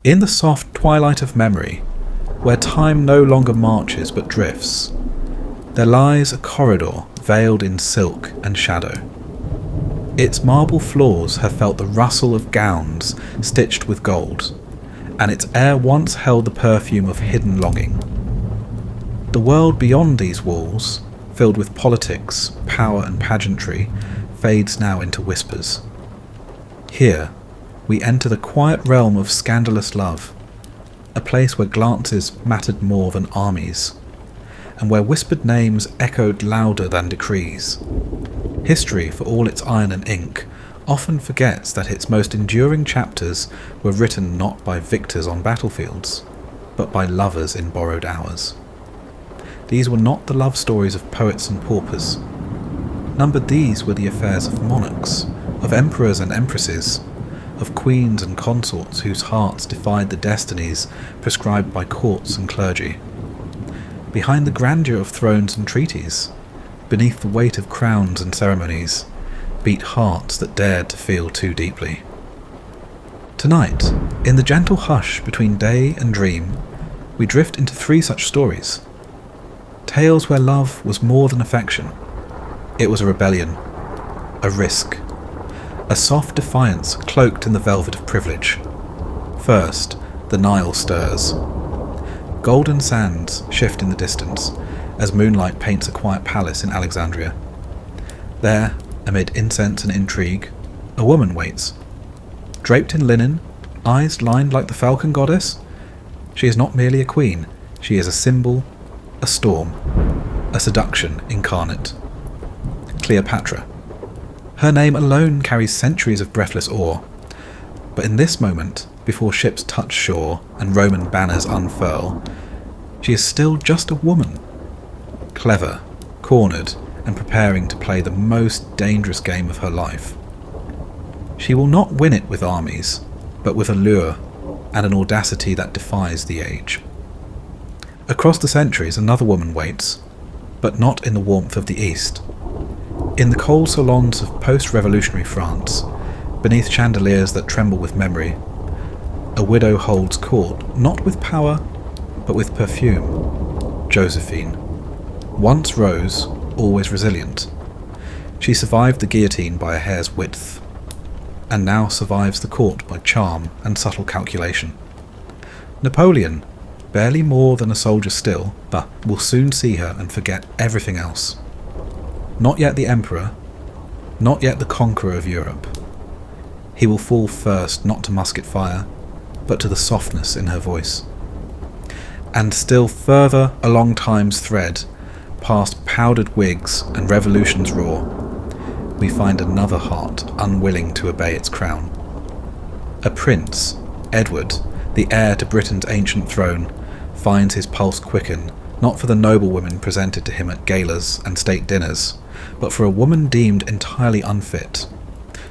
In the soft twilight of memory, where time no longer marches but drifts, there lies a corridor veiled in silk and shadow. Its marble floors have felt the rustle of gowns stitched with gold, and its air once held the perfume of hidden longing. The world beyond these walls, filled with politics, power and pageantry, fades now into whispers. Here, we enter the quiet realm of scandalous love, a place where glances mattered more than armies, and where whispered names echoed louder than decrees. History, for all its iron and ink, often forgets that its most enduring chapters were written not by victors on battlefields, but by lovers in borrowed hours. These were not the love stories of poets and paupers. Numbered these were the affairs of monarchs, of emperors and empresses, of queens and consorts whose hearts defied the destinies prescribed by courts and clergy. Behind the grandeur of thrones and treaties, beneath the weight of crowns and ceremonies, beat hearts that dared to feel too deeply. Tonight, in the gentle hush between day and dream, we drift into 3 such stories. Tales where love was more than affection. It was a rebellion, a risk, a soft defiance cloaked in the velvet of privilege. First, the Nile stirs. Golden sands shift in the distance as moonlight paints a quiet palace in Alexandria. There, amid incense and intrigue, a woman waits. Draped in linen, eyes lined like the falcon goddess, she is not merely a queen, she is a symbol, a storm, a seduction incarnate. Cleopatra. Her name alone carries centuries of breathless awe, but in this moment, before ships touch shore and Roman banners unfurl, she is still just a woman. Clever, cornered, and preparing to play the most dangerous game of her life. She will not win it with armies, but with allure and an audacity that defies the age. Across the centuries, another woman waits, but not in the warmth of the East. In the cold salons of post-revolutionary France, beneath chandeliers that tremble with memory, a widow holds court, not with power, but with perfume. Josephine. Once rose, always resilient. She survived the guillotine by a hair's width, and now survives the court by charm and subtle calculation. Napoleon, barely more than a soldier still, but will soon see her and forget everything else. Not yet the emperor, not yet the conqueror of Europe. He will fall first not to musket fire, but to the softness in her voice. And still further along time's thread, past powdered wigs and revolution's roar, we find another heart unwilling to obey its crown. A prince, Edward, the heir to Britain's ancient throne, finds his pulse quicken, not for the noblewomen presented to him at galas and state dinners, but for a woman deemed entirely unfit.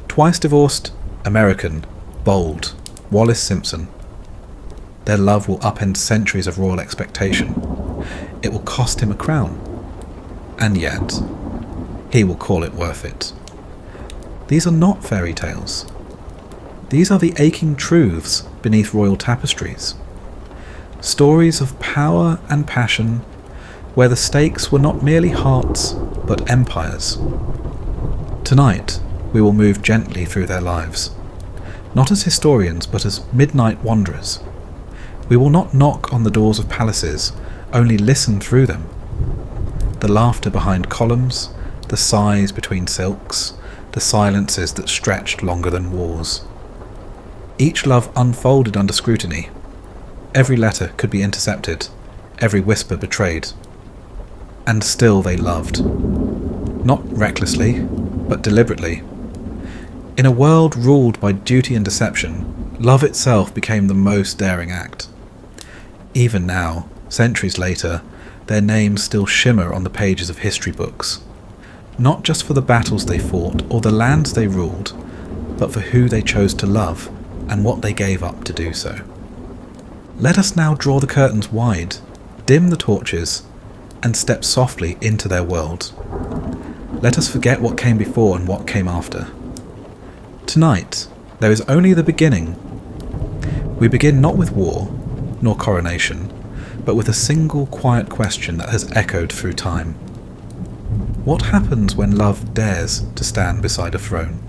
Twice divorced, American, bold, Wallis Simpson. Their love will upend centuries of royal expectation. It will cost him a crown. And yet, he will call it worth it. These are not fairy tales. These are the aching truths beneath royal tapestries. Stories of power and passion, where the stakes were not merely hearts, but empires. Tonight, we will move gently through their lives, not as historians, but as midnight wanderers. We will not knock on the doors of palaces, only listen through them. The laughter behind columns, the sighs between silks, the silences that stretched longer than wars. Each love unfolded under scrutiny. Every letter could be intercepted, every whisper betrayed. And still they loved. Not recklessly, but deliberately. In a world ruled by duty and deception, love itself became the most daring act. Even now, centuries later, their names still shimmer on the pages of history books, not just for the battles they fought or the lands they ruled, but for who they chose to love and what they gave up to do so. Let us now draw the curtains wide, dim the torches, and step softly into their world. Let us forget what came before and what came after. Tonight, there is only the beginning. We begin not with war, nor coronation, but with a single quiet question that has echoed through time. What happens when love dares to stand beside a throne?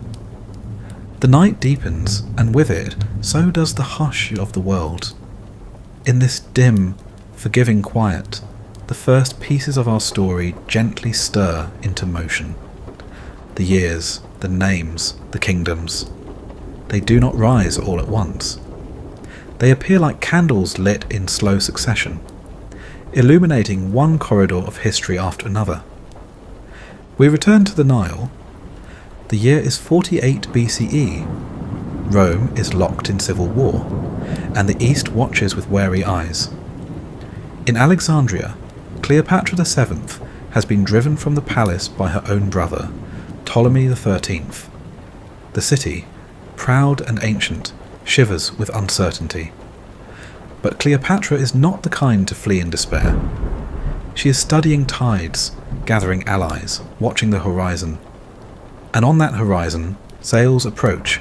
The night deepens, and with it, so does the hush of the world. In this dim, forgiving quiet, the first pieces of our story gently stir into motion. The years, the names, the kingdoms. They do not rise all at once. They appear like candles lit in slow succession, illuminating one corridor of history after another. We return to the Nile. The year is 48 BCE. Rome is locked in civil war, and the East watches with wary eyes. In Alexandria, Cleopatra VII has been driven from the palace by her own brother, Ptolemy XIII. The city, proud and ancient, shivers with uncertainty. But Cleopatra is not the kind to flee in despair. She is studying tides, gathering allies, watching the horizon. And on that horizon, sails approach.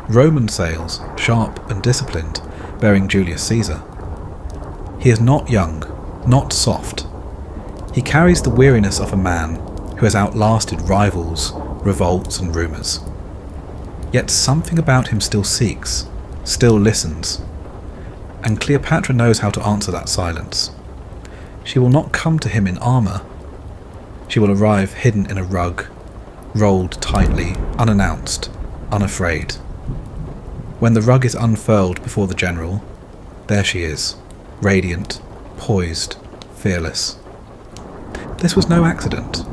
Roman sails, sharp and disciplined, bearing Julius Caesar. He is not young, not soft. He carries the weariness of a man who has outlasted rivals, revolts and rumours. Yet something about him still seeks, still listens. And Cleopatra knows how to answer that silence. She will not come to him in armour. She will arrive hidden in a rug, rolled tightly, unannounced, unafraid. When the rug is unfurled before the general, there she is, radiant, poised, fearless. This was no accident.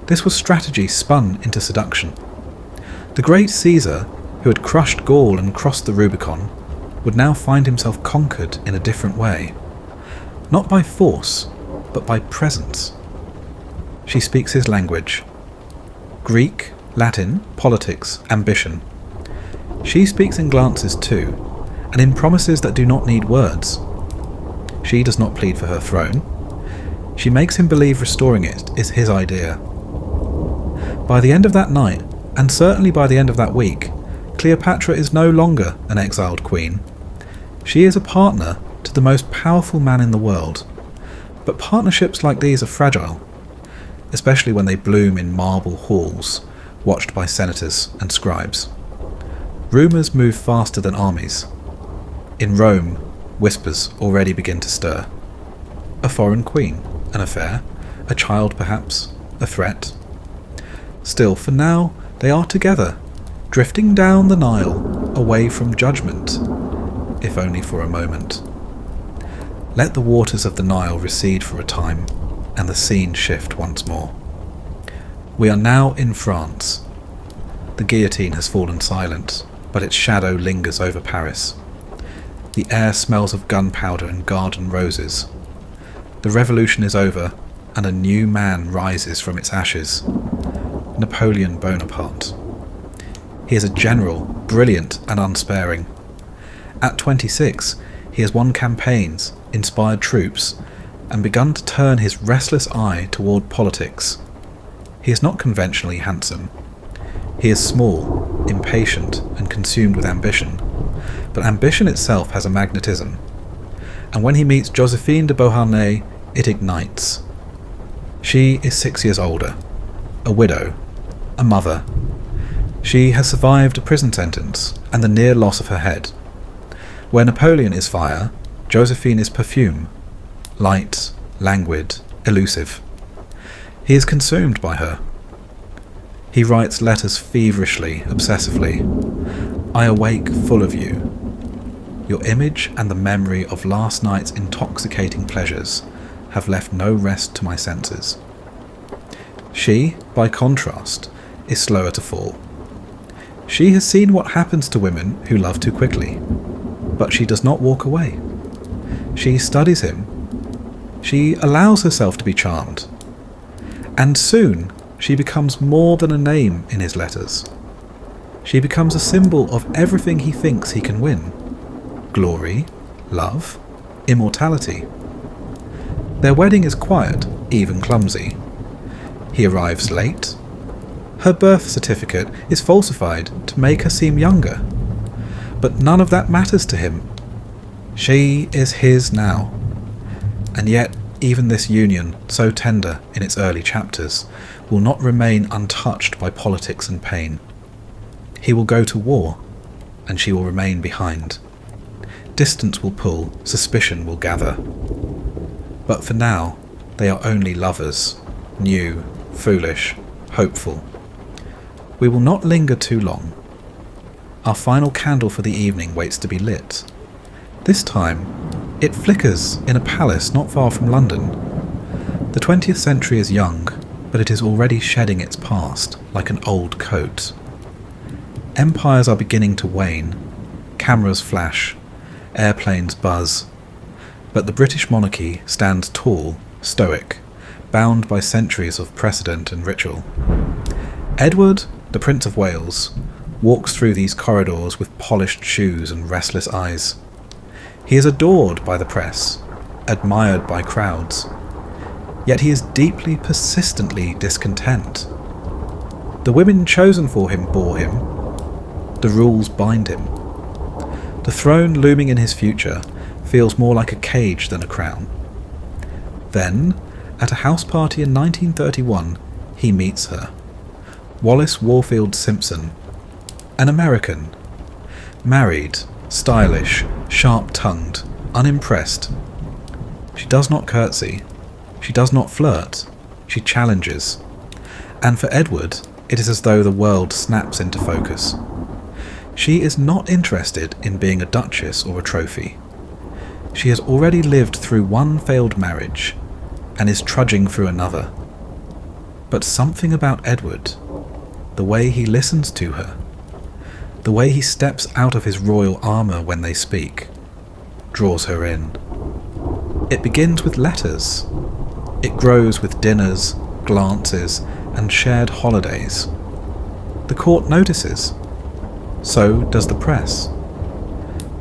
This was strategy spun into seduction. The great Caesar, who had crushed Gaul and crossed the Rubicon, would now find himself conquered in a different way. Not by force, but by presence. She speaks his language. Greek, Latin, politics, ambition. She speaks in glances too, and in promises that do not need words. She does not plead for her throne. She makes him believe restoring it is his idea. By the end of that night, and certainly by the end of that week, Cleopatra is no longer an exiled queen. She is a partner to the most powerful man in the world. But partnerships like these are fragile, especially when they bloom in marble halls, watched by senators and scribes. Rumours move faster than armies. In Rome, whispers already begin to stir. A foreign queen, an affair, a child perhaps, a threat. Still, for now, they are together, drifting down the Nile, away from judgment, if only for a moment. Let the waters of the Nile recede for a time, and the scene shift once more. We are now in France. The guillotine has fallen silent, but its shadow lingers over Paris. The air smells of gunpowder and garden roses. The revolution is over, and a new man rises from its ashes. Napoleon Bonaparte. He is a general, brilliant and unsparing. At 26, he has won campaigns, inspired troops, and begun to turn his restless eye toward politics. He is not conventionally handsome. He is small, impatient, and consumed with ambition. But ambition itself has a magnetism. And when he meets Josephine de Beauharnais, it ignites. She is 6 years older, a widow, a mother. She has survived a prison sentence and the near loss of her head. Where Napoleon is fire, Josephine is perfume, light, languid, elusive. He is consumed by her. He writes letters feverishly, obsessively. I awake full of you. Your image and the memory of last night's intoxicating pleasures have left no rest to my senses. She, by contrast, is slower to fall. She has seen what happens to women who love too quickly, but she does not walk away. She studies him. She allows herself to be charmed. And soon she becomes more than a name in his letters. She becomes a symbol of everything he thinks he can win. Glory, love, immortality. Their wedding is quiet, even clumsy. He arrives late. Her birth certificate is falsified to make her seem younger. But none of that matters to him. She is his now, and yet even this union, so tender in its early chapters, will not remain untouched by politics and pain. He will go to war, and she will remain behind. Distance will pull, suspicion will gather. But for now, they are only lovers, new, foolish, hopeful. We will not linger too long. Our final candle for the evening waits to be lit. This time, it flickers in a palace not far from London. The 20th century is young, but it is already shedding its past like an old coat. Empires are beginning to wane, cameras flash, airplanes buzz, but the British monarchy stands tall, stoic, bound by centuries of precedent and ritual. Edward, the Prince of Wales, walks through these corridors with polished shoes and restless eyes. He is adored by the press, admired by crowds, yet he is deeply, persistently discontent. The women chosen for him bore him, the rules bind him. The throne looming in his future feels more like a cage than a crown. Then, at a house party in 1931, he meets her. Wallace Warfield Simpson, an American, married, stylish, sharp-tongued, unimpressed. She does not curtsy, she does not flirt, she challenges. And for Edward, it is as though the world snaps into focus. She is not interested in being a duchess or a trophy. She has already lived through one failed marriage, and is trudging through another. But something about Edward, the way he listens to her, the way he steps out of his royal armour when they speak, draws her in. It begins with letters. It grows with dinners, glances, and shared holidays. The court notices. So does the press.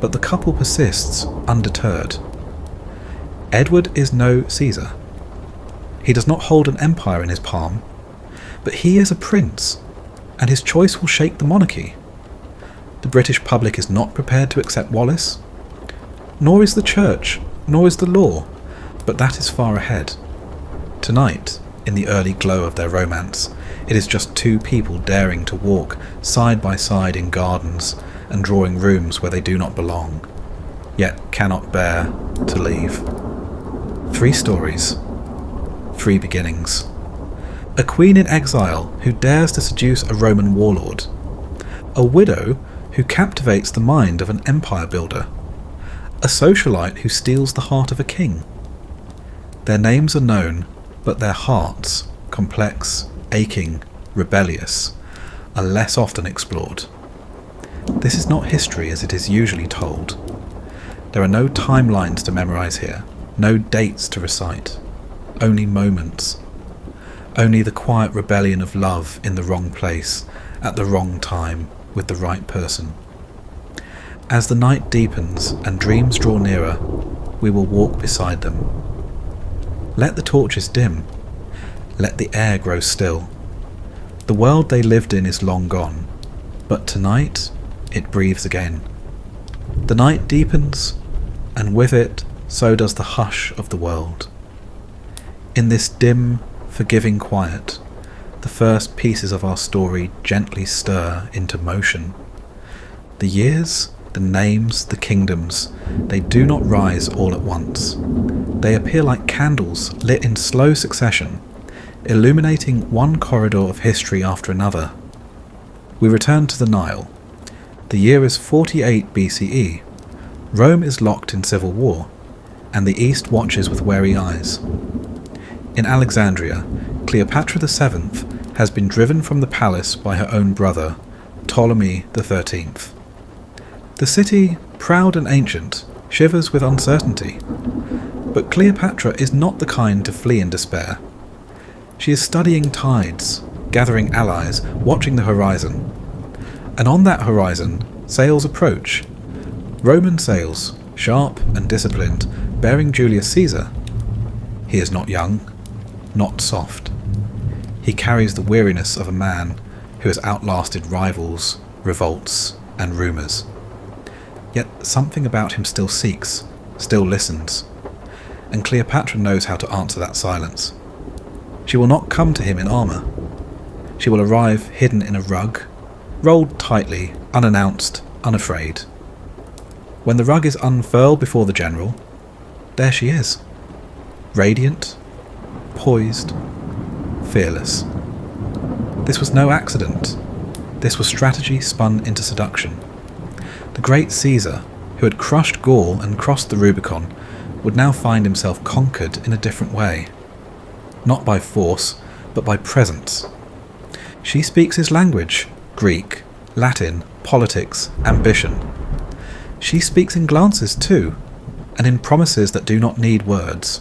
But the couple persists undeterred. Edward is no Caesar. He does not hold an empire in his palm, but he is a prince, and his choice will shake the monarchy. The British public is not prepared to accept Wallace, nor is the church, nor is the law, but that is far ahead. Tonight, in the early glow of their romance, it is just two people daring to walk side by side in gardens and drawing rooms where they do not belong, yet cannot bear to leave. 3 stories, 3 beginnings. A queen in exile who dares to seduce a Roman warlord. A widow who captivates the mind of an empire builder. A socialite who steals the heart of a king. Their names are known, but their hearts, complex, aching, rebellious, are less often explored. This is not history as it is usually told. There are no timelines to memorize here, no dates to recite, only moments. Only the quiet rebellion of love in the wrong place, at the wrong time, with the right person. As the night deepens and dreams draw nearer, we will walk beside them. Let the torches dim. Let the air grow still. The world they lived in is long gone, but tonight it breathes again. The night deepens, and with it so does the hush of the world. In this dim, forgiving quiet, the first pieces of our story gently stir into motion. The years, the names, the kingdoms, they do not rise all at once. They appear like candles lit in slow succession, illuminating one corridor of history after another. We return to the Nile. The year is 48 BCE. Rome is locked in civil war, and the East watches with wary eyes. In Alexandria, Cleopatra VII has been driven from the palace by her own brother, Ptolemy XIII. The city, proud and ancient, shivers with uncertainty. But Cleopatra is not the kind to flee in despair. She is studying tides, gathering allies, watching the horizon. And on that horizon, sails approach. Roman sails, sharp and disciplined, bearing Julius Caesar. He is not young, not soft. He carries the weariness of a man who has outlasted rivals, revolts, and rumours. Yet something about him still seeks, still listens, and Cleopatra knows how to answer that silence. She will not come to him in armour. She will arrive hidden in a rug, rolled tightly, unannounced, unafraid. When the rug is unfurled before the general, there she is, radiant, poised, fearless. This was no accident. This was strategy spun into seduction. The great Caesar, who had crushed Gaul and crossed the Rubicon, would now find himself conquered in a different way. Not by force, but by presence. She speaks his language, Greek, Latin, politics, ambition. She speaks in glances too, and in promises that do not need words.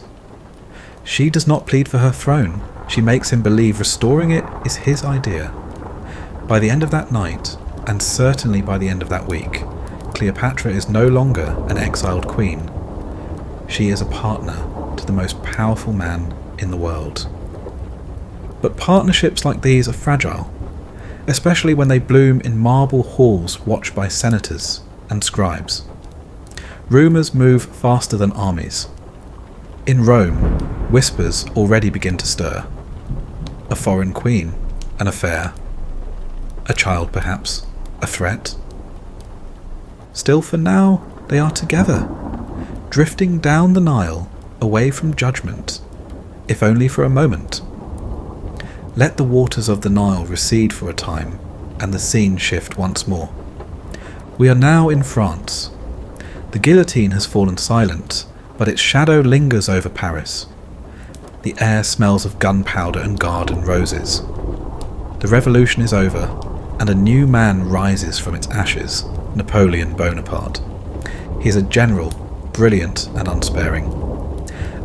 She does not plead for her throne. She makes him believe restoring it is his idea. By the end of that night, and certainly by the end of that week, Cleopatra is no longer an exiled queen. She is a partner to the most powerful man in the world. But partnerships like these are fragile, especially when they bloom in marble halls watched by senators and scribes. Rumours move faster than armies. In Rome, whispers already begin to stir. A foreign queen, an affair. A child perhaps, a threat. Still for now, they are together, drifting down the Nile, away from judgment, if only for a moment. Let the waters of the Nile recede for a time, and the scene shift once more. We are now in France. The guillotine has fallen silent, but its shadow lingers over Paris. The air smells of gunpowder and garden roses. The revolution is over, and a new man rises from its ashes, Napoleon Bonaparte. He is a general, brilliant and unsparing.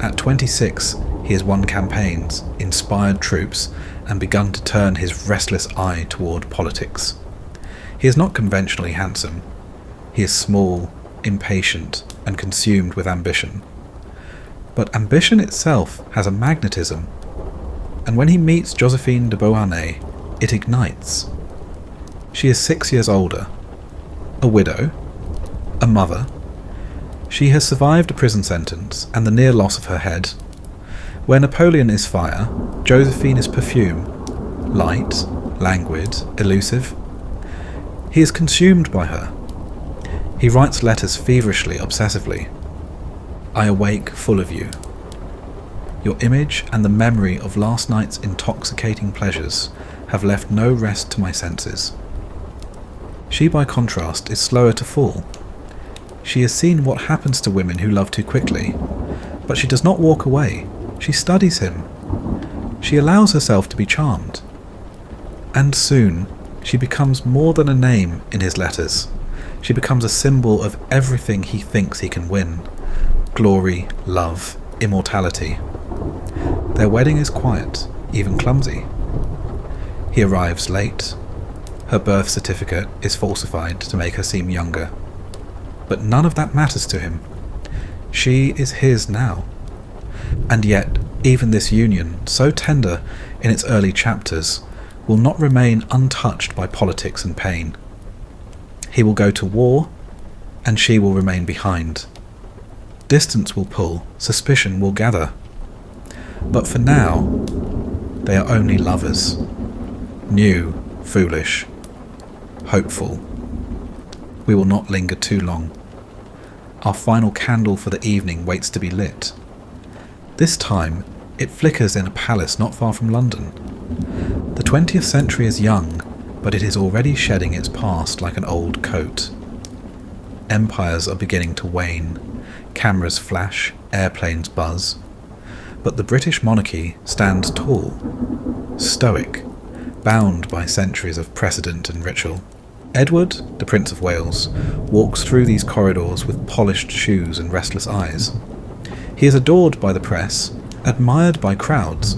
At 26, he has won campaigns, inspired troops, and begun to turn his restless eye toward politics. He is not conventionally handsome. He is small, impatient, and consumed with ambition. But ambition itself has a magnetism, and when he meets Josephine de Beauharnais, it ignites. She is 6 years older, a widow, a mother. She has survived a prison sentence and the near loss of her head. Where Napoleon is fire, Josephine is perfume, light, languid, elusive. He is consumed by her. He writes letters feverishly, obsessively. I awake full of you. Your image and the memory of last night's intoxicating pleasures have left no rest to my senses. She, by contrast, is slower to fall. She has seen what happens to women who love too quickly, but she does not walk away. She studies him. She allows herself to be charmed. And soon, she becomes more than a name in his letters. She becomes a symbol of everything he thinks he can win. Glory, love, immortality. Their wedding is quiet, even clumsy. He arrives late. Her birth certificate is falsified to make her seem younger. But none of that matters to him. She is his now. And yet, even this union, so tender in its early chapters, will not remain untouched by politics and pain. He will go to war, and she will remain behind. Distance will pull, suspicion will gather. But for now, they are only lovers. New, foolish, hopeful. We will not linger too long. Our final candle for the evening waits to be lit. This time, it flickers in a palace not far from London. The 20th century is young, but it is already shedding its past like an old coat. Empires are beginning to wane. Cameras flash, airplanes buzz. But the British monarchy stands tall, stoic, bound by centuries of precedent and ritual. Edward, the Prince of Wales, walks through these corridors with polished shoes and restless eyes. He is adored by the press, admired by crowds,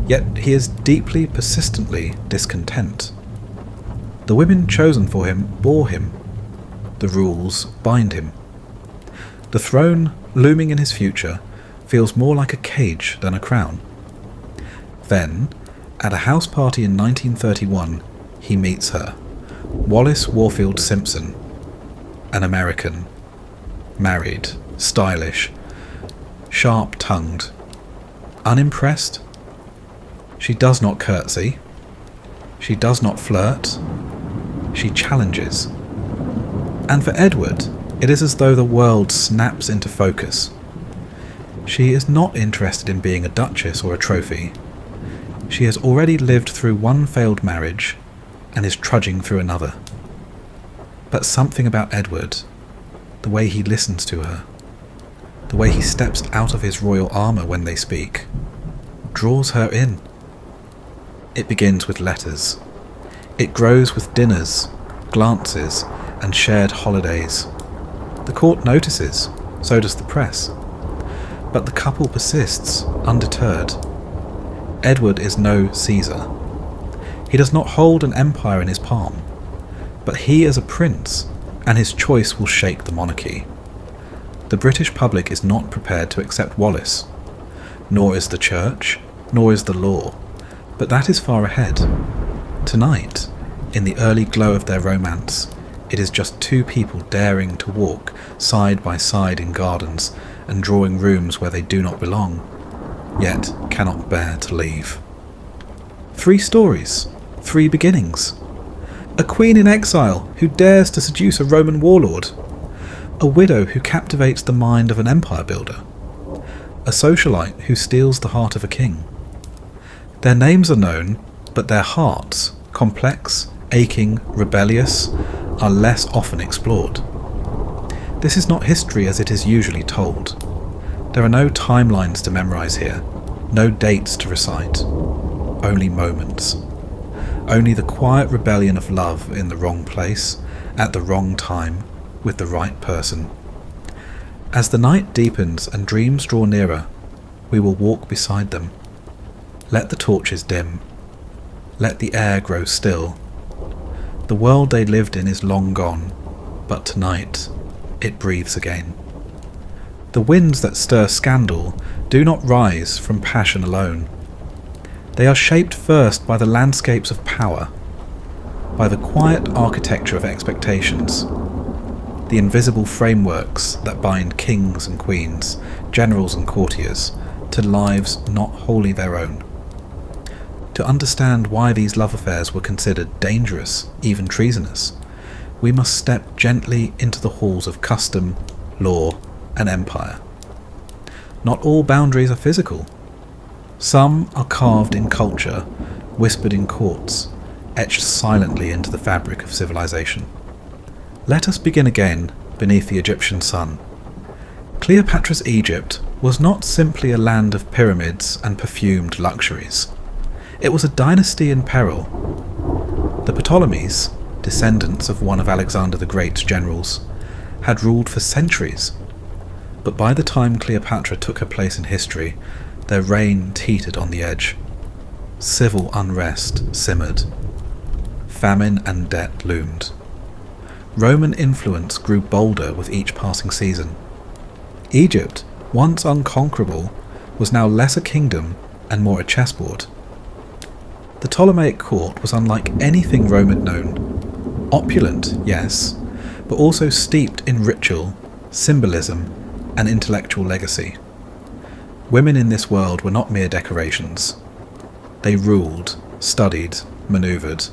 yet he is deeply, persistently discontent. The women chosen for him bore him. The rules bind him. The throne, looming in his future, feels more like a cage than a crown. Then, at a house party in 1931, he meets her, Wallis Warfield Simpson. an American, married, stylish, sharp-tongued, unimpressed. She does not curtsy. She does not flirt. She challenges. And for Edward, it is as though the world snaps into focus. She is not interested in being a duchess or a trophy. She has already lived through one failed marriage and is trudging through another. But something about Edward, the way he listens to her, the way he steps out of his royal armour when they speak, draws her in. It begins with letters. It grows with dinners, glances, and shared holidays. The court notices, so does the press. But the couple persists, undeterred. Edward is no Caesar. He does not hold an empire in his palm, but he is a prince, and his choice will shake the monarchy. The British public is not prepared to accept Wallace, nor is the church, nor is the law, but that is far ahead. Tonight, in the early glow of their romance, it is just two people daring to walk side by side in gardens and drawing rooms where they do not belong, yet cannot bear to leave. 3 stories, 3 beginnings. A queen in exile who dares to seduce a Roman warlord. A widow who captivates the mind of an empire builder. A socialite who steals the heart of a king. Their names are known, but their hearts, complex, aching, rebellious, are less often explored. This is not history as it is usually told. There are no timelines to memorize here, no dates to recite, only moments. Only the quiet rebellion of love in the wrong place, at the wrong time, with the right person. As the night deepens and dreams draw nearer, we will walk beside them. Let the torches dim. Let the air grow still. The world they lived in is long gone, but tonight it breathes again. The winds that stir scandal do not rise from passion alone. They are shaped first by the landscapes of power, by the quiet architecture of expectations, the invisible frameworks that bind kings and queens, generals and courtiers, to lives not wholly their own. To understand why these love affairs were considered dangerous, even treasonous, we must step gently into the halls of custom, law, and empire. Not all boundaries are physical. Some are carved in culture, whispered in courts, etched silently into the fabric of civilization. Let us begin again beneath the Egyptian sun. Cleopatra's Egypt was not simply a land of pyramids and perfumed luxuries. It was a dynasty in peril. The Ptolemies, descendants of one of Alexander the Great's generals, had ruled for centuries, but by the time Cleopatra took her place in history, their reign teetered on the edge. Civil unrest simmered. Famine and debt loomed. Roman influence grew bolder with each passing season. Egypt, once unconquerable, was now less a kingdom and more a chessboard. The Ptolemaic court was unlike anything Rome had known. Opulent, yes, but also steeped in ritual, symbolism, and intellectual legacy. Women in this world were not mere decorations. They ruled, studied, manoeuvred.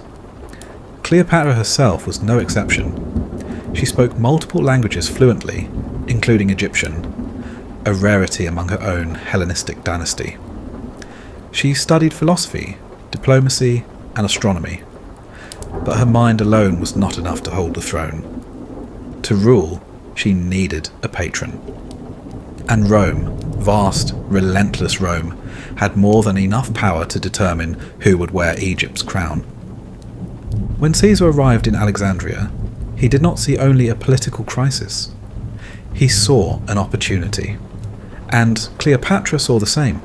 Cleopatra herself was no exception. She spoke multiple languages fluently, including Egyptian, a rarity among her own Hellenistic dynasty. She studied philosophy, diplomacy, and astronomy, but her mind alone was not enough to hold the throne. To rule, she needed a patron. And Rome, vast, relentless Rome, had more than enough power to determine who would wear Egypt's crown. When Caesar arrived in Alexandria, he did not see only a political crisis. He saw an opportunity, and Cleopatra saw the same.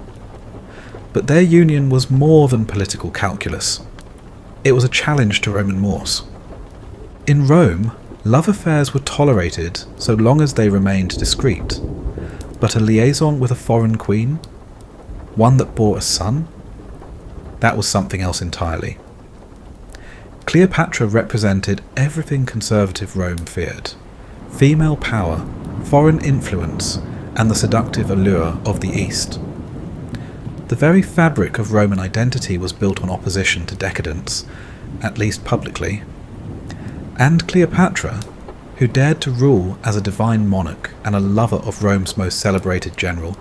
But their union was more than political calculus. It was a challenge to Roman mores. In Rome, love affairs were tolerated so long as they remained discreet, but a liaison with a foreign queen, one that bore a son, that was something else entirely. Cleopatra represented everything conservative Rome feared: female power, foreign influence, and the seductive allure of the East. The very fabric of Roman identity was built on opposition to decadence, at least publicly. And Cleopatra, who dared to rule as a divine monarch and a lover of Rome's most celebrated general,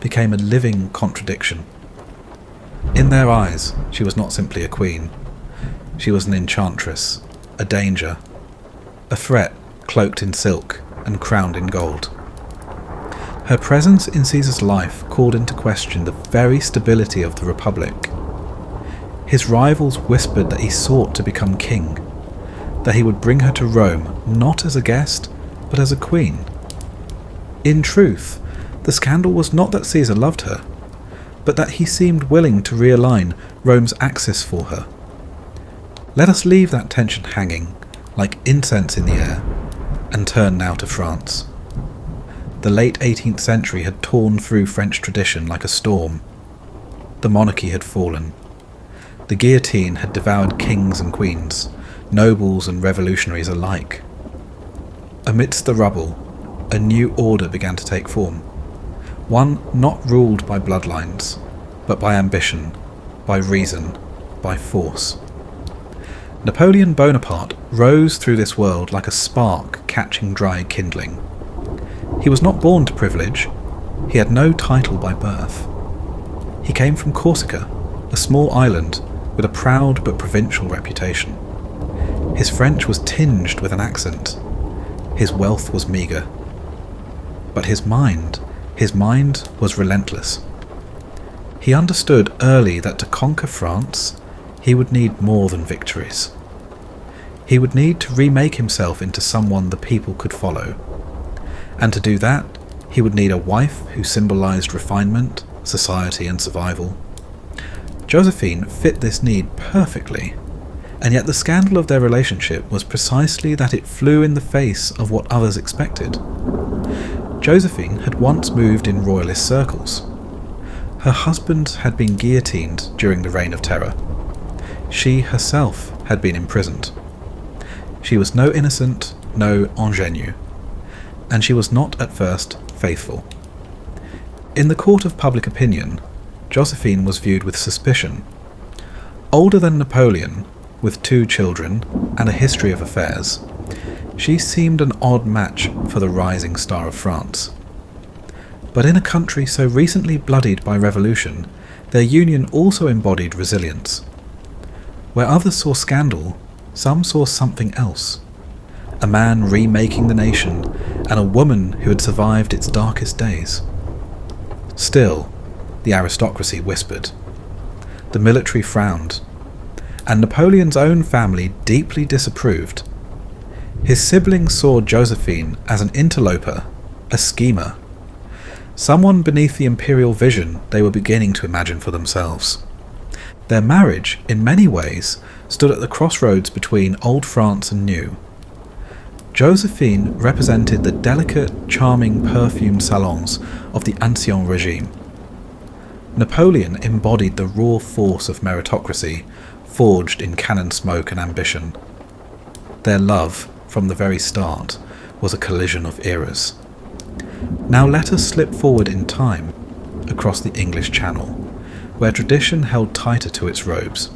became a living contradiction. In their eyes, she was not simply a queen. She was an enchantress, a danger, a threat cloaked in silk and crowned in gold. Her presence in Caesar's life called into question the very stability of the Republic. His rivals whispered that he sought to become king, that he would bring her to Rome not as a guest, but as a queen. In truth, the scandal was not that Caesar loved her, but that he seemed willing to realign Rome's axis for her. Let us leave that tension hanging, like incense in the air, and turn now to France. The late 18th century had torn through French tradition like a storm. The monarchy had fallen. The guillotine had devoured kings and queens, nobles and revolutionaries alike. Amidst the rubble, a new order began to take form. One not ruled by bloodlines, but by ambition, by reason, by force. Napoleon Bonaparte rose through this world like a spark catching dry kindling. He was not born to privilege. He had no title by birth. He came from Corsica, a small island with a proud but provincial reputation. His French was tinged with an accent. His wealth was meagre. But his mind was relentless. He understood early that to conquer France, he would need more than victories. He would need to remake himself into someone the people could follow. And to do that, he would need a wife who symbolized refinement, society, and survival. Josephine fit this need perfectly, and yet the scandal of their relationship was precisely that it flew in the face of what others expected. Josephine had once moved in royalist circles. Her husband had been guillotined during the Reign of Terror. She herself had been imprisoned. She was no innocent, no ingenue, and she was not at first faithful. In the court of public opinion, Josephine was viewed with suspicion. Older than Napoleon, with 2 children and a history of affairs, she seemed an odd match for the rising star of France. But in a country so recently bloodied by revolution, their union also embodied resilience. Where others saw scandal, some saw something else. A man remaking the nation, and a woman who had survived its darkest days. Still, the aristocracy whispered. The military frowned, and Napoleon's own family deeply disapproved. His siblings saw Josephine as an interloper, a schemer, someone beneath the imperial vision they were beginning to imagine for themselves. Their marriage, in many ways, stood at the crossroads between old France and new. Josephine represented the delicate, charming, perfumed salons of the Ancien Regime. Napoleon embodied the raw force of meritocracy, forged in cannon smoke and ambition. Their love, from the very start, was a collision of eras. Now let us slip forward in time, across the English Channel, where tradition held tighter to its robes.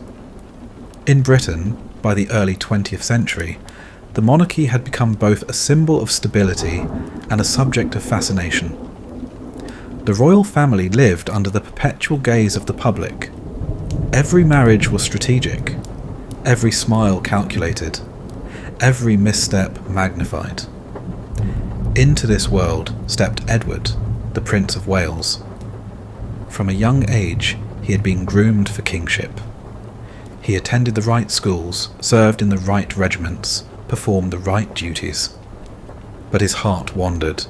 In Britain, by the early 20th century, the monarchy had become both a symbol of stability and a subject of fascination. The royal family lived under the perpetual gaze of the public. Every marriage was strategic, every smile calculated, every misstep magnified. Into this world stepped Edward, the Prince of Wales. From a young age, he had been groomed for kingship. He attended the right schools, served in the right regiments, performed the right duties. But his heart wandered.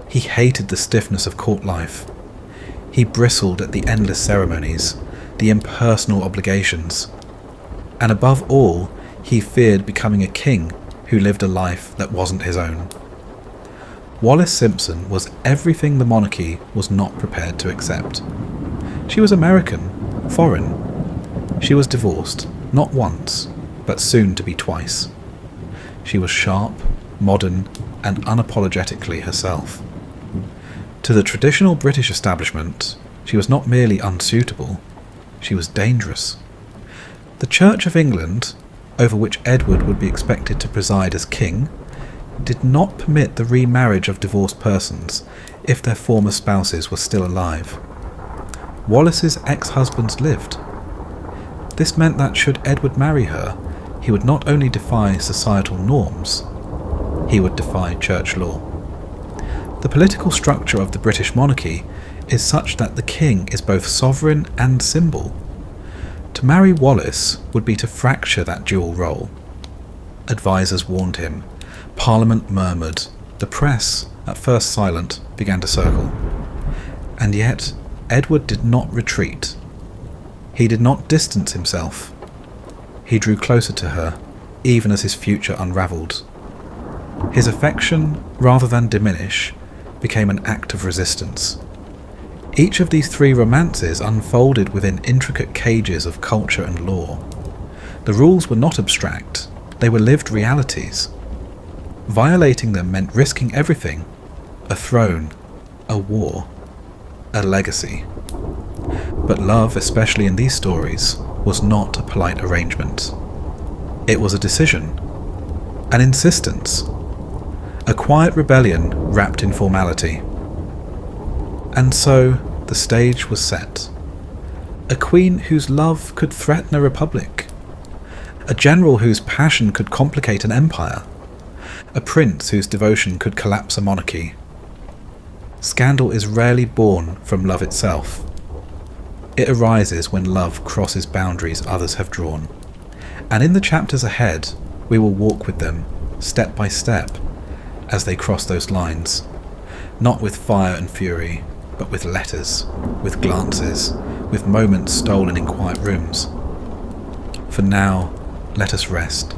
He hated the stiffness of court life. He bristled at the endless ceremonies, the impersonal obligations. And above all, he feared becoming a king who lived a life that wasn't his own. Wallis Simpson was everything the monarchy was not prepared to accept. She was American, foreign. She was divorced, not once, but soon to be twice. She was sharp, modern, and unapologetically herself. To the traditional British establishment, she was not merely unsuitable, she was dangerous. The Church of England, over which Edward would be expected to preside as king, did not permit the remarriage of divorced persons if their former spouses were still alive. Wallis's ex-husbands lived. This meant that should Edward marry her, he would not only defy societal norms, he would defy church law. The political structure of the British monarchy is such that the king is both sovereign and symbol. To marry Wallis would be to fracture that dual role. Advisers warned him. Parliament murmured. The press, at first silent, began to circle. And yet, Edward did not retreat. He did not distance himself. He drew closer to her, even as his future unravelled. His affection, rather than diminish, became an act of resistance. Each of these three romances unfolded within intricate cages of culture and law. The rules were not abstract, they were lived realities. Violating them meant risking everything: a throne, a war, a legacy. But love, especially in these stories, was not a polite arrangement. It was a decision, an insistence, a quiet rebellion wrapped in formality. And so the stage was set. A queen whose love could threaten a republic, a general whose passion could complicate an empire, a prince whose devotion could collapse a monarchy. Scandal is rarely born from love itself. It arises when love crosses boundaries others have drawn. And in the chapters ahead, we will walk with them, step by step, as they cross those lines, not with fire and fury, but with letters, with glances, with moments stolen in quiet rooms. For now, let us rest.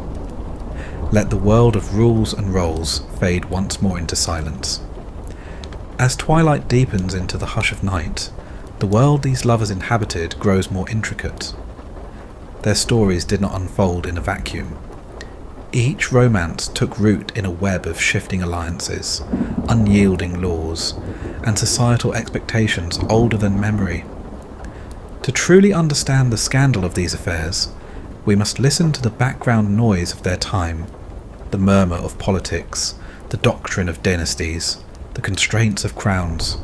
Let the world of rules and roles fade once more into silence. As twilight deepens into the hush of night, the world these lovers inhabited grows more intricate. Their stories did not unfold in a vacuum. Each romance took root in a web of shifting alliances, unyielding laws, and societal expectations older than memory. To truly understand the scandal of these affairs, we must listen to the background noise of their time, the murmur of politics, the doctrine of dynasties, the constraints of crowns.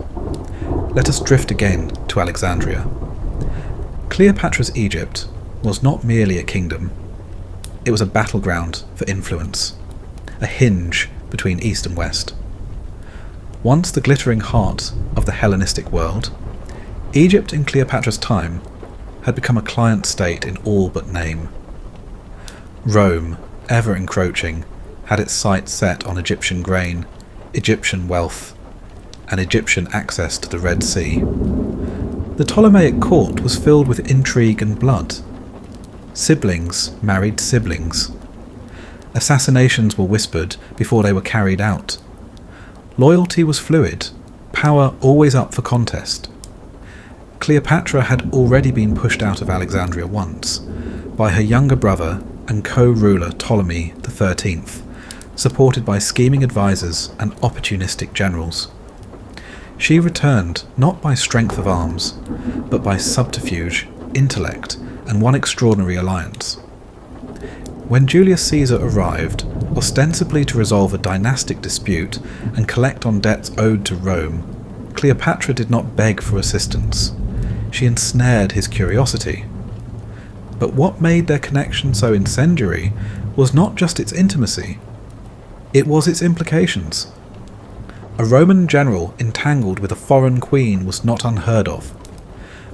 Let us drift again to Alexandria. Cleopatra's Egypt was not merely a kingdom. It was a battleground for influence, a hinge between East and West. Once the glittering heart of the Hellenistic world, Egypt in Cleopatra's time had become a client state in all but name. Rome, ever encroaching, had its sights set on Egyptian grain, Egyptian wealth, and Egyptian access to the Red Sea. The Ptolemaic court was filled with intrigue and blood. Siblings married siblings. Assassinations were whispered before they were carried out. Loyalty was fluid, power always up for contest. Cleopatra had already been pushed out of Alexandria once, by her younger brother and co-ruler Ptolemy XIII, supported by scheming advisors and opportunistic generals. She returned not by strength of arms, but by subterfuge, intellect, and one extraordinary alliance. When Julius Caesar arrived, ostensibly to resolve a dynastic dispute and collect on debts owed to Rome, Cleopatra did not beg for assistance. She ensnared his curiosity. But what made their connection so incendiary was not just its intimacy, it was its implications. A Roman general entangled with a foreign queen was not unheard of.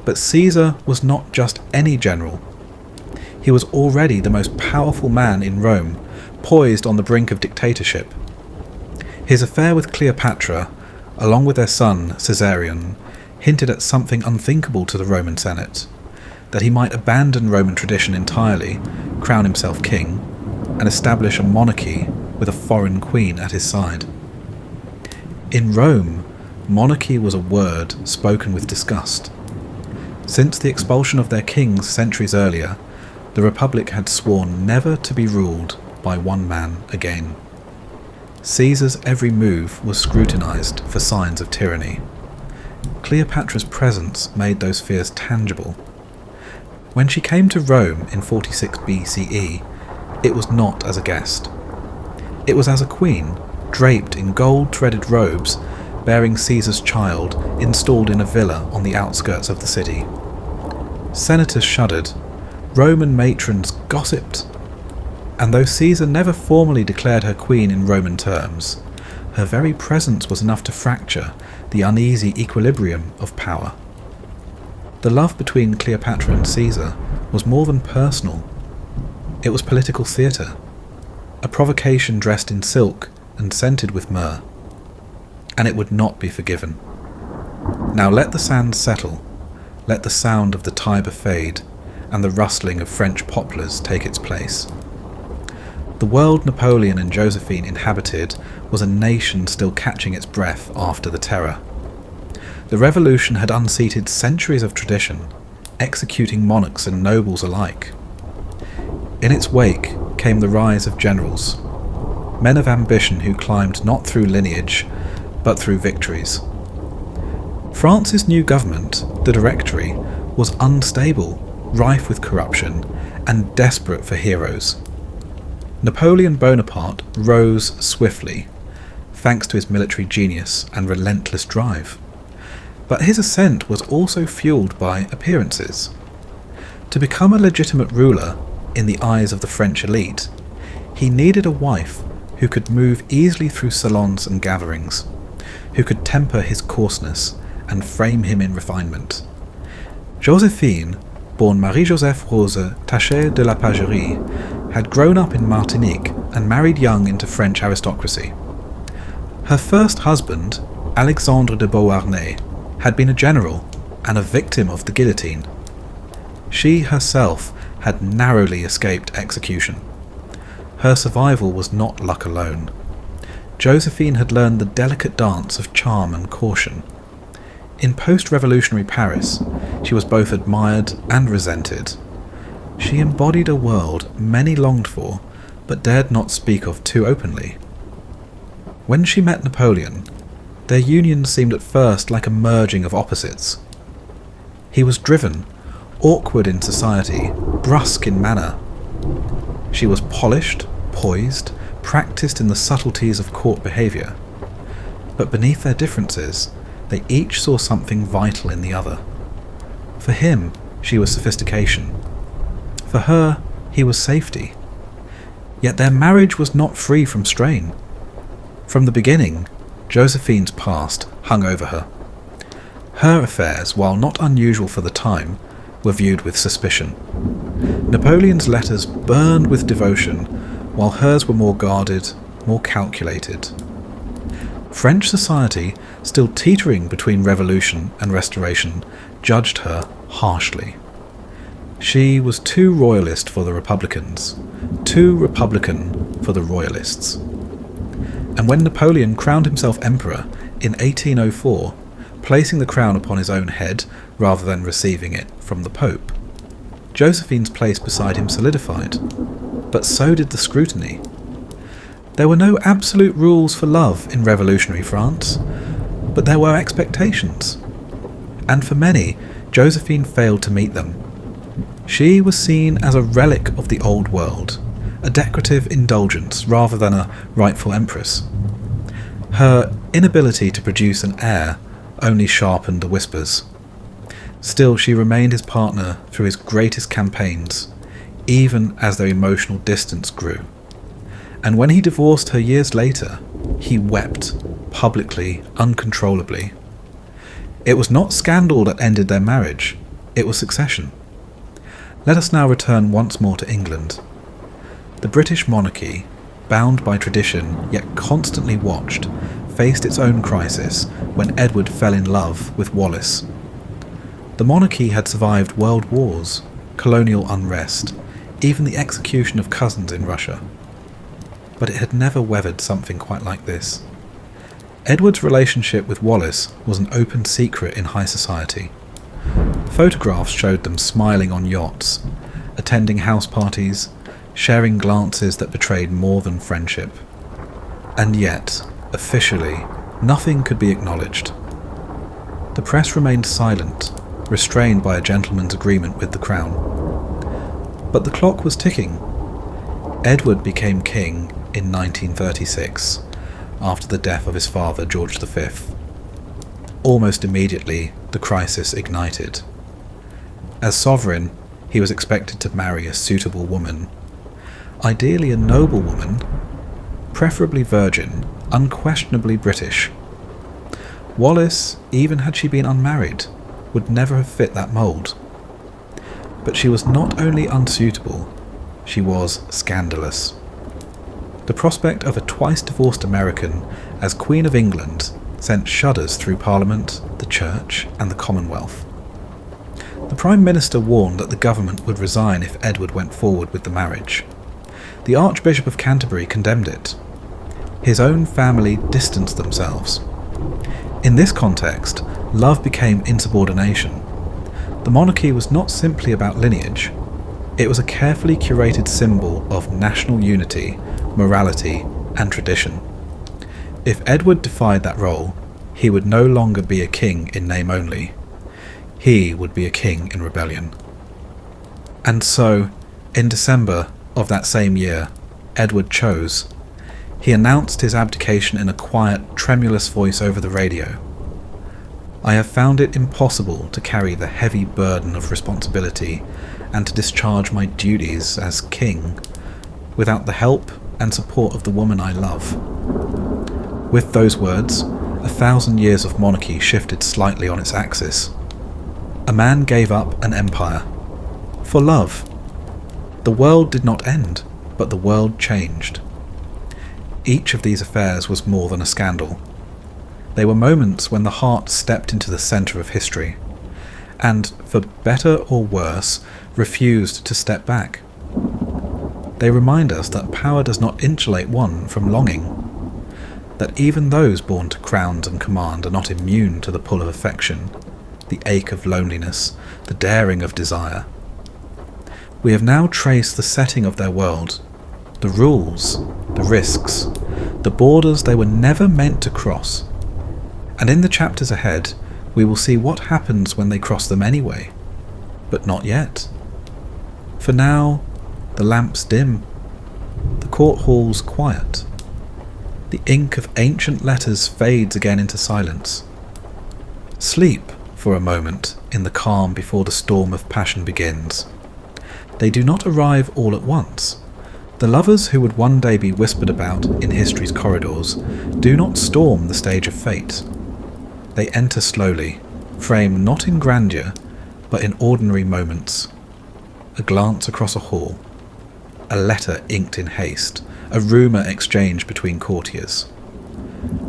But Caesar was not just any general. He was already the most powerful man in Rome, poised on the brink of dictatorship. His affair with Cleopatra, along with their son Caesarion, hinted at something unthinkable to the Roman Senate, that he might abandon Roman tradition entirely, crown himself king, and establish a monarchy with a foreign queen at his side. In Rome, monarchy was a word spoken with disgust. Since the expulsion of their kings centuries earlier, the Republic had sworn never to be ruled by one man again. Caesar's every move was scrutinized for signs of tyranny. Cleopatra's presence made those fears tangible. When she came to Rome in 46 BCE, it was not as a guest. It was as a queen, draped in gold-threaded robes, bearing Caesar's child, installed in a villa on the outskirts of the city. Senators shuddered, Roman matrons gossiped, and though Caesar never formally declared her queen in Roman terms, her very presence was enough to fracture the uneasy equilibrium of power. The love between Cleopatra and Caesar was more than personal. It was political theatre, a provocation dressed in silk and scented with myrrh, and it would not be forgiven. Now let the sands settle, let the sound of the Tiber fade, and the rustling of French poplars take its place. The world Napoleon and Josephine inhabited was a nation still catching its breath after the Terror. The revolution had unseated centuries of tradition, executing monarchs and nobles alike. In its wake came the rise of generals, men of ambition who climbed not through lineage, but through victories. France's new government, the Directory, was unstable, rife with corruption, and desperate for heroes. Napoleon Bonaparte rose swiftly, thanks to his military genius and relentless drive. But his ascent was also fueled by appearances. To become a legitimate ruler, in the eyes of the French elite, he needed a wife who could move easily through salons and gatherings, who could temper his coarseness and frame him in refinement. Josephine, born Marie-Joseph Rose Taché de la Pagerie, had grown up in Martinique and married young into French aristocracy. Her first husband, Alexandre de Beauharnais, had been a general and a victim of the guillotine. She herself had narrowly escaped execution. Her survival was not luck alone. Josephine had learned the delicate dance of charm and caution. In post-revolutionary Paris, she was both admired and resented. She embodied a world many longed for, but dared not speak of too openly. When she met Napoleon, their union seemed at first like a merging of opposites. He was driven, awkward in society, brusque in manner. She was polished, poised, practiced in the subtleties of court behaviour. But beneath their differences, they each saw something vital in the other. For him, she was sophistication. For her, he was safety. Yet their marriage was not free from strain. From the beginning, Josephine's past hung over her. Her affairs, while not unusual for the time, were viewed with suspicion. Napoleon's letters burned with devotion, while hers were more guarded, more calculated. French society, still teetering between revolution and restoration, judged her harshly. She was too royalist for the Republicans, too Republican for the royalists. And when Napoleon crowned himself emperor in 1804, placing the crown upon his own head rather than receiving it from the Pope, Josephine's place beside him solidified, but so did the scrutiny. There were no absolute rules for love in revolutionary France, but there were expectations. And for many, Josephine failed to meet them. She was seen as a relic of the old world, a decorative indulgence rather than a rightful empress. Her inability to produce an heir only sharpened the whispers. Still, she remained his partner through his greatest campaigns, even as their emotional distance grew. And when he divorced her years later, he wept, publicly, uncontrollably. It was not scandal that ended their marriage, it was succession. Let us now return once more to England. The British monarchy, bound by tradition yet constantly watched, faced its own crisis when Edward fell in love with Wallis. The monarchy had survived world wars, colonial unrest, even the execution of cousins in Russia. But it had never weathered something quite like this. Edward's relationship with Wallis was an open secret in high society. Photographs showed them smiling on yachts, attending house parties, sharing glances that betrayed more than friendship. And yet, officially, nothing could be acknowledged. The press remained silent, restrained by a gentleman's agreement with the crown. But the clock was ticking. Edward became king in 1936, after the death of his father, George V. Almost immediately, the crisis ignited. As sovereign, he was expected to marry a suitable woman, ideally a noble woman, preferably virgin, unquestionably British. Wallis, even had she been unmarried, would never have fit that mould. But she was not only unsuitable, she was scandalous. The prospect of a twice-divorced American as Queen of England sent shudders through Parliament, the Church, and the Commonwealth. The Prime Minister warned that the government would resign if Edward went forward with the marriage. The Archbishop of Canterbury condemned it. His own family distanced themselves. In this context, love became insubordination. The monarchy was not simply about lineage. It was a carefully curated symbol of national unity, morality, and tradition. If Edward defied that role, he would no longer be a king in name only. He would be a king in rebellion. And so, in December of that same year, Edward chose. He announced his abdication in a quiet, tremulous voice over the radio. I have found it impossible to carry the heavy burden of responsibility and to discharge my duties as king without the help and support of the woman I love. With those words, 1,000 years of monarchy shifted slightly on its axis. A man gave up an empire. For love. The world did not end, but the world changed. Each of these affairs was more than a scandal. They were moments when the heart stepped into the centre of history, and, for better or worse, refused to step back. They remind us that power does not insulate one from longing, that even those born to crowns and command are not immune to the pull of affection, the ache of loneliness, the daring of desire. We have now traced the setting of their world, the rules, the risks, the borders they were never meant to cross. And in the chapters ahead, we will see what happens when they cross them anyway. But not yet. For now, the lamps dim, the court halls quiet. The ink of ancient letters fades again into silence. Sleep for a moment in the calm before the storm of passion begins. They do not arrive all at once. The lovers who would one day be whispered about in history's corridors do not storm the stage of fate. They enter slowly, framed not in grandeur, but in ordinary moments. A glance across a hall, a letter inked in haste, a rumour exchanged between courtiers.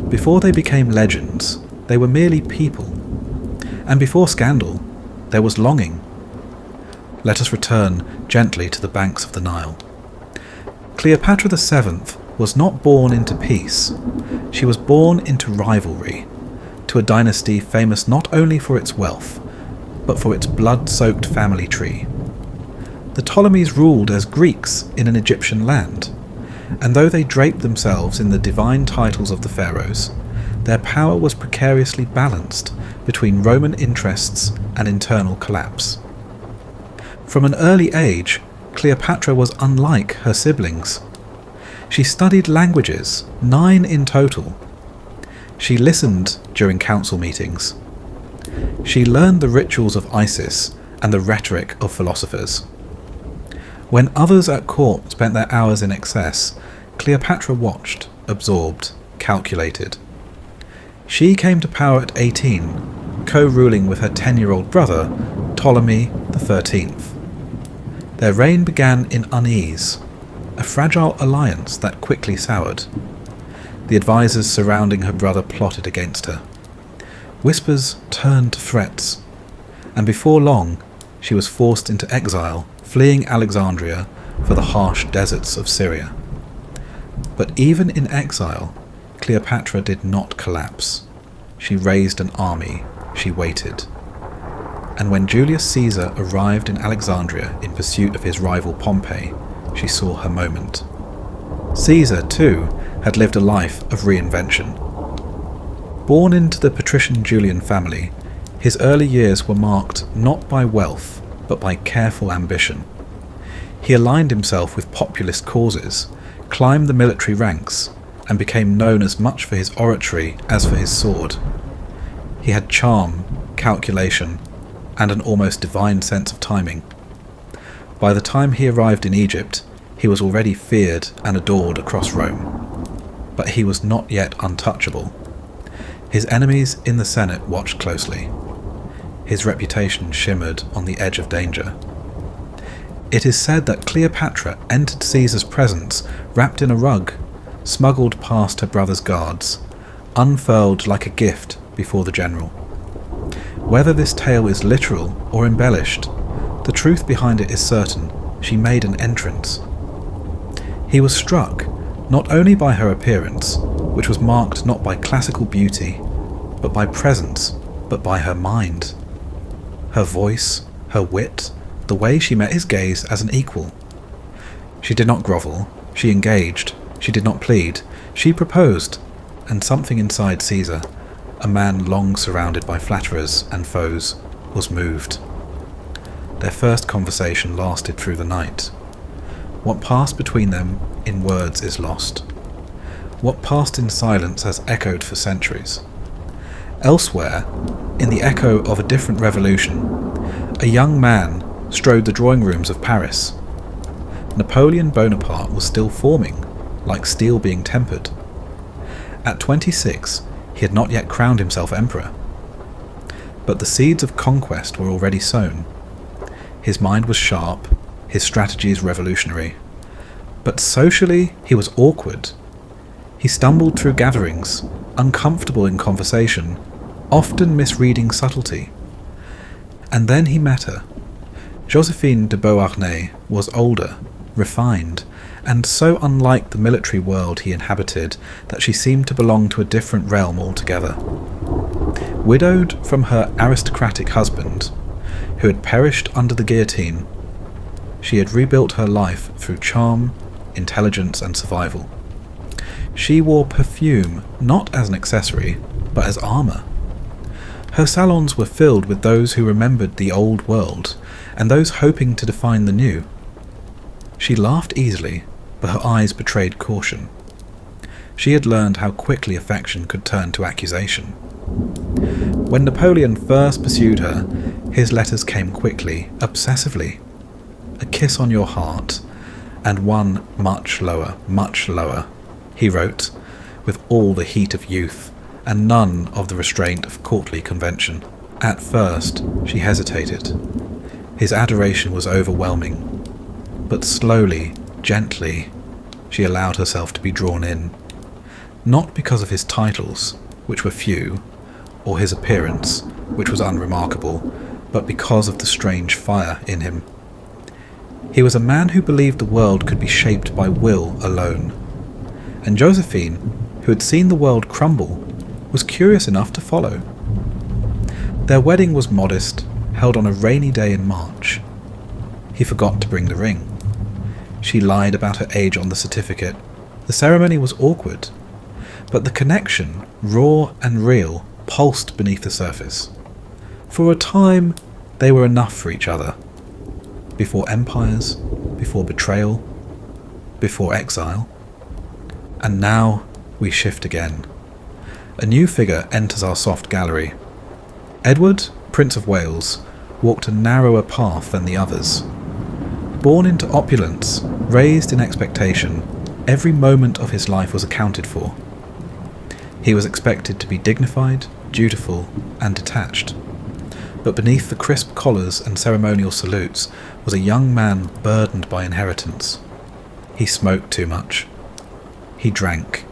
Before they became legends, they were merely people. And before scandal, there was longing. Let us return gently to the banks of the Nile. Cleopatra VII was not born into peace. She was born into rivalry, to a dynasty famous not only for its wealth, but for its blood-soaked family tree. The Ptolemies ruled as Greeks in an Egyptian land, and though they draped themselves in the divine titles of the pharaohs, their power was precariously balanced between Roman interests and internal collapse. From an early age, Cleopatra was unlike her siblings. She studied languages, 9 in total. She listened during council meetings. She learned the rituals of Isis and the rhetoric of philosophers. When others at court spent their hours in excess, Cleopatra watched, absorbed, calculated. She came to power at 18, co-ruling with her 10-year-old brother, Ptolemy XIII. Their reign began in unease, a fragile alliance that quickly soured. The advisers surrounding her brother plotted against her. Whispers turned to threats, and before long she was forced into exile, fleeing Alexandria for the harsh deserts of Syria. But even in exile, Cleopatra did not collapse. She raised an army, she waited. And when Julius Caesar arrived in Alexandria in pursuit of his rival Pompey, she saw her moment. Caesar, too, had lived a life of reinvention. Born into the patrician Julian family, his early years were marked not by wealth, but by careful ambition. He aligned himself with populist causes, climbed the military ranks, and became known as much for his oratory as for his sword. He had charm, calculation, and an almost divine sense of timing. By the time he arrived in Egypt, he was already feared and adored across Rome. But he was not yet untouchable. His enemies in the Senate watched closely. His reputation shimmered on the edge of danger. It is said that Cleopatra entered Caesar's presence wrapped in a rug, smuggled past her brother's guards, unfurled like a gift before the general. Whether this tale is literal or embellished, the truth behind it is certain: she made an entrance. He was struck not only by her appearance, which was marked not by classical beauty, but by presence, but by her mind. Her voice, her wit, the way she met his gaze as an equal. She did not grovel, she engaged, she did not plead, she proposed, and something inside Caesar, a man long surrounded by flatterers and foes, was moved. Their first conversation lasted through the night. What passed between them in words is lost. What passed in silence has echoed for centuries. Elsewhere, in the echo of a different revolution, a young man strode the drawing rooms of Paris. Napoleon Bonaparte was still forming, like steel being tempered. At 26, he had not yet crowned himself emperor. But the seeds of conquest were already sown. His mind was sharp, his strategies revolutionary. But socially, he was awkward. He stumbled through gatherings, uncomfortable in conversation, often misreading subtlety. And then he met her. Josephine de Beauharnais was older, refined, and so unlike the military world he inhabited that she seemed to belong to a different realm altogether. Widowed from her aristocratic husband, who had perished under the guillotine, she had rebuilt her life through charm, intelligence, and survival. She wore perfume not as an accessory, but as armour. Her salons were filled with those who remembered the old world, and those hoping to define the new. She laughed easily, but her eyes betrayed caution. She had learned how quickly affection could turn to accusation. When Napoleon first pursued her, his letters came quickly, obsessively. A kiss on your heart, and one much lower, he wrote, with all the heat of youth, and none of the restraint of courtly convention. At first, she hesitated. His adoration was overwhelming, but slowly, gently, she allowed herself to be drawn in. Not because of his titles, which were few, or his appearance, which was unremarkable, but because of the strange fire in him. He was a man who believed the world could be shaped by will alone. And Josephine, who had seen the world crumble, was curious enough to follow. Their wedding was modest, held on a rainy day in March. He forgot to bring the ring. She lied about her age on the certificate. The ceremony was awkward, but the connection, raw and real, pulsed beneath the surface. For a time, they were enough for each other. Before empires, before betrayal, before exile. And now we shift again. A new figure enters our soft gallery. Edward, Prince of Wales, walked a narrower path than the others. Born into opulence, raised in expectation, every moment of his life was accounted for. He was expected to be dignified, dutiful, and detached. But beneath the crisp collars and ceremonial salutes was a young man burdened by inheritance. He smoked too much. He drank.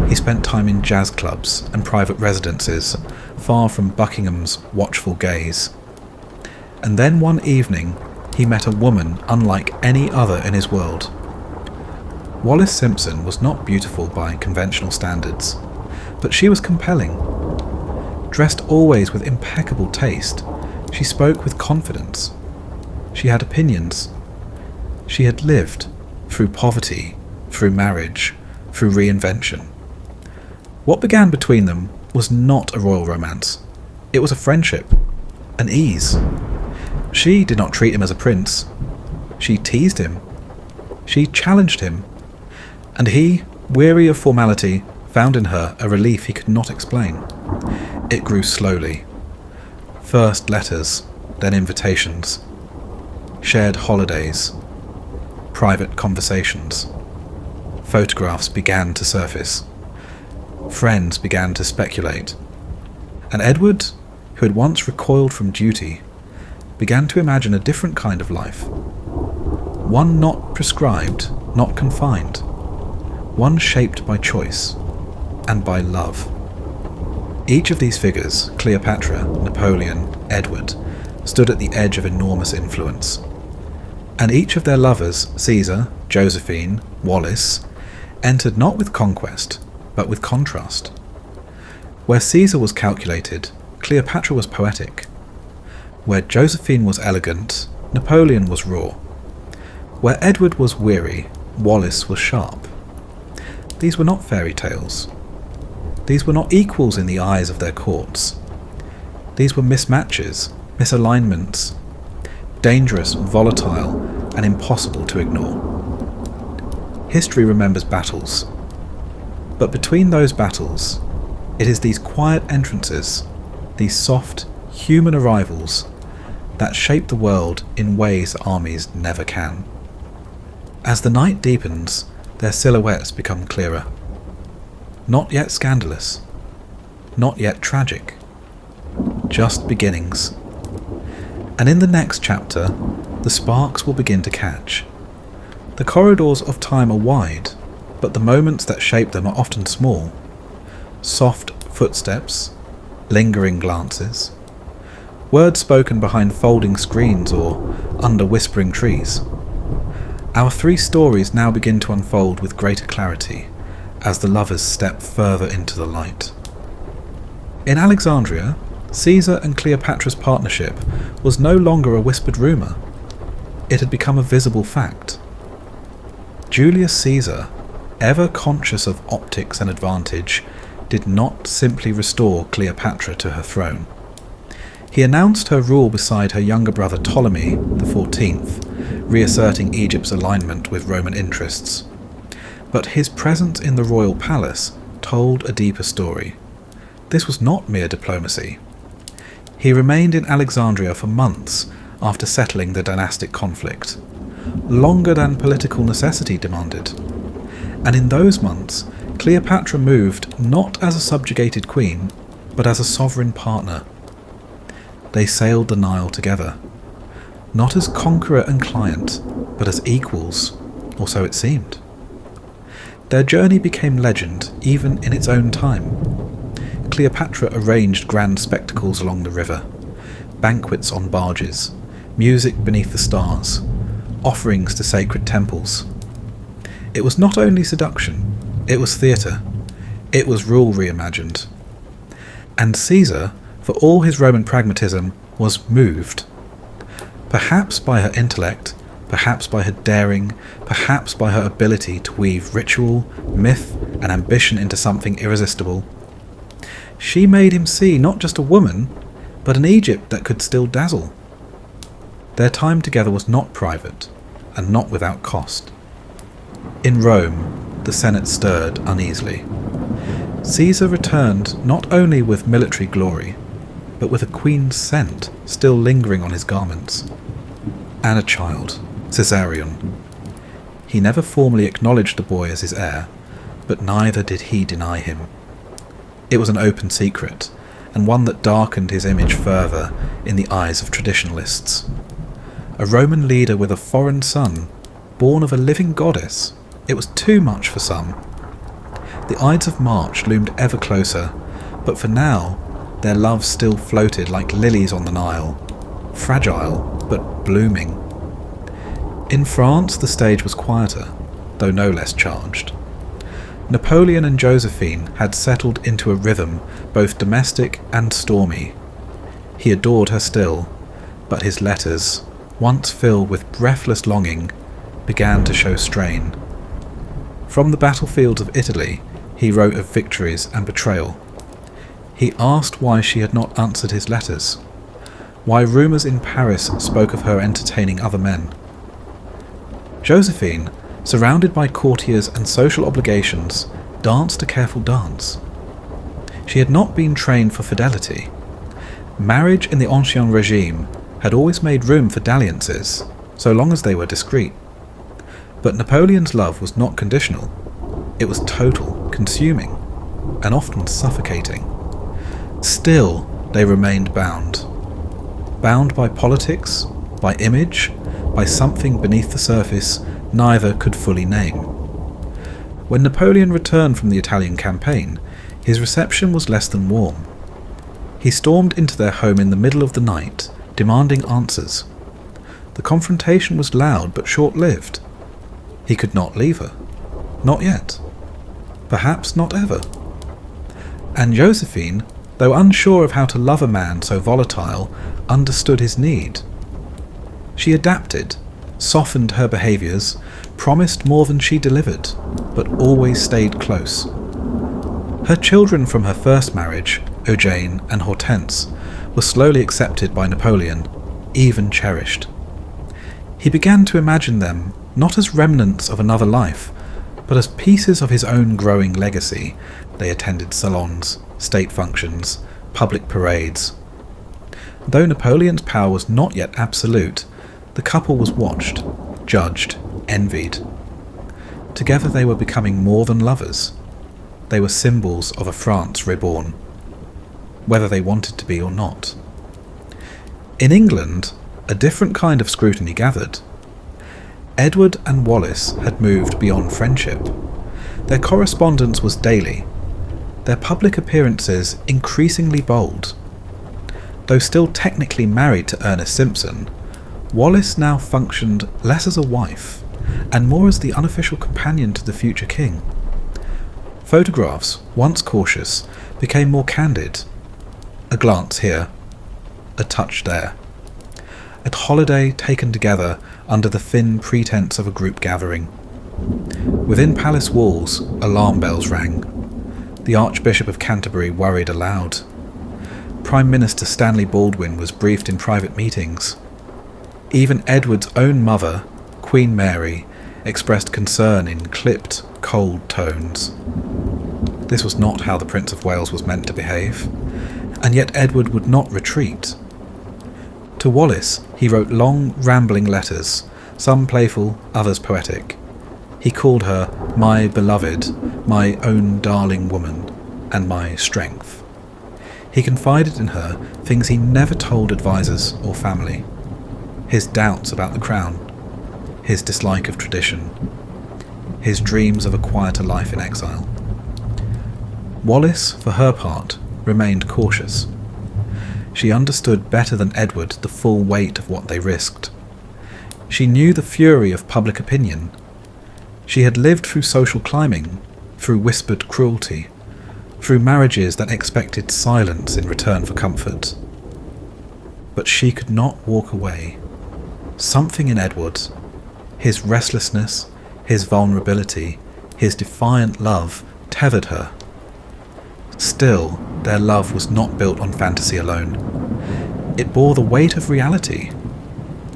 He spent time in jazz clubs and private residences, far from Buckingham's watchful gaze. And then one evening, he met a woman unlike any other in his world. Wallis Simpson was not beautiful by conventional standards, but she was compelling. Dressed always with impeccable taste, she spoke with confidence. She had opinions. She had lived, through poverty, through marriage, through reinvention. What began between them was not a royal romance. It was a friendship, an ease. She did not treat him as a prince. She teased him. She challenged him. And he, weary of formality, found in her a relief he could not explain. It grew slowly. First letters, then invitations. Shared holidays. Private conversations. Photographs began to surface. Friends began to speculate. And Edward, who had once recoiled from duty, began to imagine a different kind of life. One not prescribed, not confined. One shaped by choice and by love. Each of these figures, Cleopatra, Napoleon, Edward, stood at the edge of enormous influence. And each of their lovers, Caesar, Josephine, Wallace, entered not with conquest, but with contrast. Where Caesar was calculated, Cleopatra was poetic. Where Josephine was elegant, Napoleon was raw. Where Edward was weary, Wallace was sharp. These were not fairy tales. These were not equals in the eyes of their courts. These were mismatches, misalignments, dangerous, volatile, and impossible to ignore. History remembers battles, but between those battles, it is these quiet entrances, these soft, human arrivals, that shape the world in ways armies never can. As the night deepens, their silhouettes become clearer. Not yet scandalous, not yet tragic, just beginnings. And in the next chapter, the sparks will begin to catch. The corridors of time are wide, but the moments that shape them are often small. Soft footsteps, lingering glances, words spoken behind folding screens or under whispering trees. Our three stories now begin to unfold with greater clarity as the lovers step further into the light. In Alexandria, Caesar and Cleopatra's partnership was no longer a whispered rumour. It had become a visible fact. Julius Caesar, ever conscious of optics and advantage, did not simply restore Cleopatra to her throne. He announced her rule beside her younger brother Ptolemy XIV, reasserting Egypt's alignment with Roman interests. But his presence in the royal palace told a deeper story. This was not mere diplomacy. He remained in Alexandria for months after settling the dynastic conflict, longer than political necessity demanded. And in those months, Cleopatra moved not as a subjugated queen, but as a sovereign partner. They sailed the Nile together, not as conqueror and client, but as equals, or so it seemed. Their journey became legend even in its own time. Cleopatra arranged grand spectacles along the river, banquets on barges, music beneath the stars, offerings to sacred temples. It was not only seduction, it was theatre, it was rule reimagined. And Caesar, for all his Roman pragmatism, was moved. Perhaps by her intellect, perhaps by her daring, perhaps by her ability to weave ritual, myth, and ambition into something irresistible. She made him see not just a woman, but an Egypt that could still dazzle. Their time together was not private, and not without cost. In Rome, the Senate stirred uneasily. Caesar returned not only with military glory, but with a queen's scent still lingering on his garments. And a child, Caesarion. He never formally acknowledged the boy as his heir, but neither did he deny him. It was an open secret, and one that darkened his image further in the eyes of traditionalists. A Roman leader with a foreign son, born of a living goddess. It was too much for some. The Ides of March loomed ever closer, but for now, their love still floated like lilies on the Nile, fragile but blooming. In France, the stage was quieter, though no less charged. Napoleon and Josephine had settled into a rhythm both domestic and stormy. He adored her still, but his letters, once filled with breathless longing, began to show strain. From the battlefields of Italy, he wrote of victories and betrayal. He asked why she had not answered his letters, why rumours in Paris spoke of her entertaining other men. Josephine, surrounded by courtiers and social obligations, danced a careful dance. She had not been trained for fidelity. Marriage in the Ancien regime had always made room for dalliances, so long as they were discreet. But Napoleon's love was not conditional. It was total, consuming, and often suffocating. Still, they remained bound. Bound by politics, by image, by something beneath the surface neither could fully name. When Napoleon returned from the Italian campaign, his reception was less than warm. He stormed into their home in the middle of the night, demanding answers. The confrontation was loud but short-lived. He could not leave her. Not yet. Perhaps not ever. And Josephine, though unsure of how to love a man so volatile, understood his need. She adapted, softened her behaviours, promised more than she delivered, but always stayed close. Her children from her first marriage, Eugène and Hortense, were slowly accepted by Napoleon, even cherished. He began to imagine them not as remnants of another life, but as pieces of his own growing legacy. They attended salons, state functions, public parades. Though Napoleon's power was not yet absolute, the couple was watched, judged, envied. Together they were becoming more than lovers. They were symbols of a France reborn, whether they wanted to be or not. In England, a different kind of scrutiny gathered. Edward and Wallis had moved beyond friendship. Their correspondence was daily, their public appearances increasingly bold. Though still technically married to Ernest Simpson, Wallis now functioned less as a wife and more as the unofficial companion to the future king. Photographs, once cautious, became more candid. A glance here, a touch there. At holiday taken together under the thin pretense of a group gathering. Within palace walls, alarm bells rang. The Archbishop of Canterbury worried aloud. Prime Minister Stanley Baldwin was briefed in private meetings. Even Edward's own mother, Queen Mary, expressed concern in clipped, cold tones. This was not how the Prince of Wales was meant to behave, and yet Edward would not retreat. To Wallis, he wrote long, rambling letters, some playful, others poetic. He called her my beloved, my own darling woman, and my strength. He confided in her things he never told advisers or family. His doubts about the crown, his dislike of tradition, his dreams of a quieter life in exile. Wallis, for her part, remained cautious. She understood better than Edward the full weight of what they risked. She knew the fury of public opinion. She had lived through social climbing, through whispered cruelty, through marriages that expected silence in return for comfort. But she could not walk away. Something in Edward, his restlessness, his vulnerability, his defiant love, tethered her. Still, their love was not built on fantasy alone. It bore the weight of reality.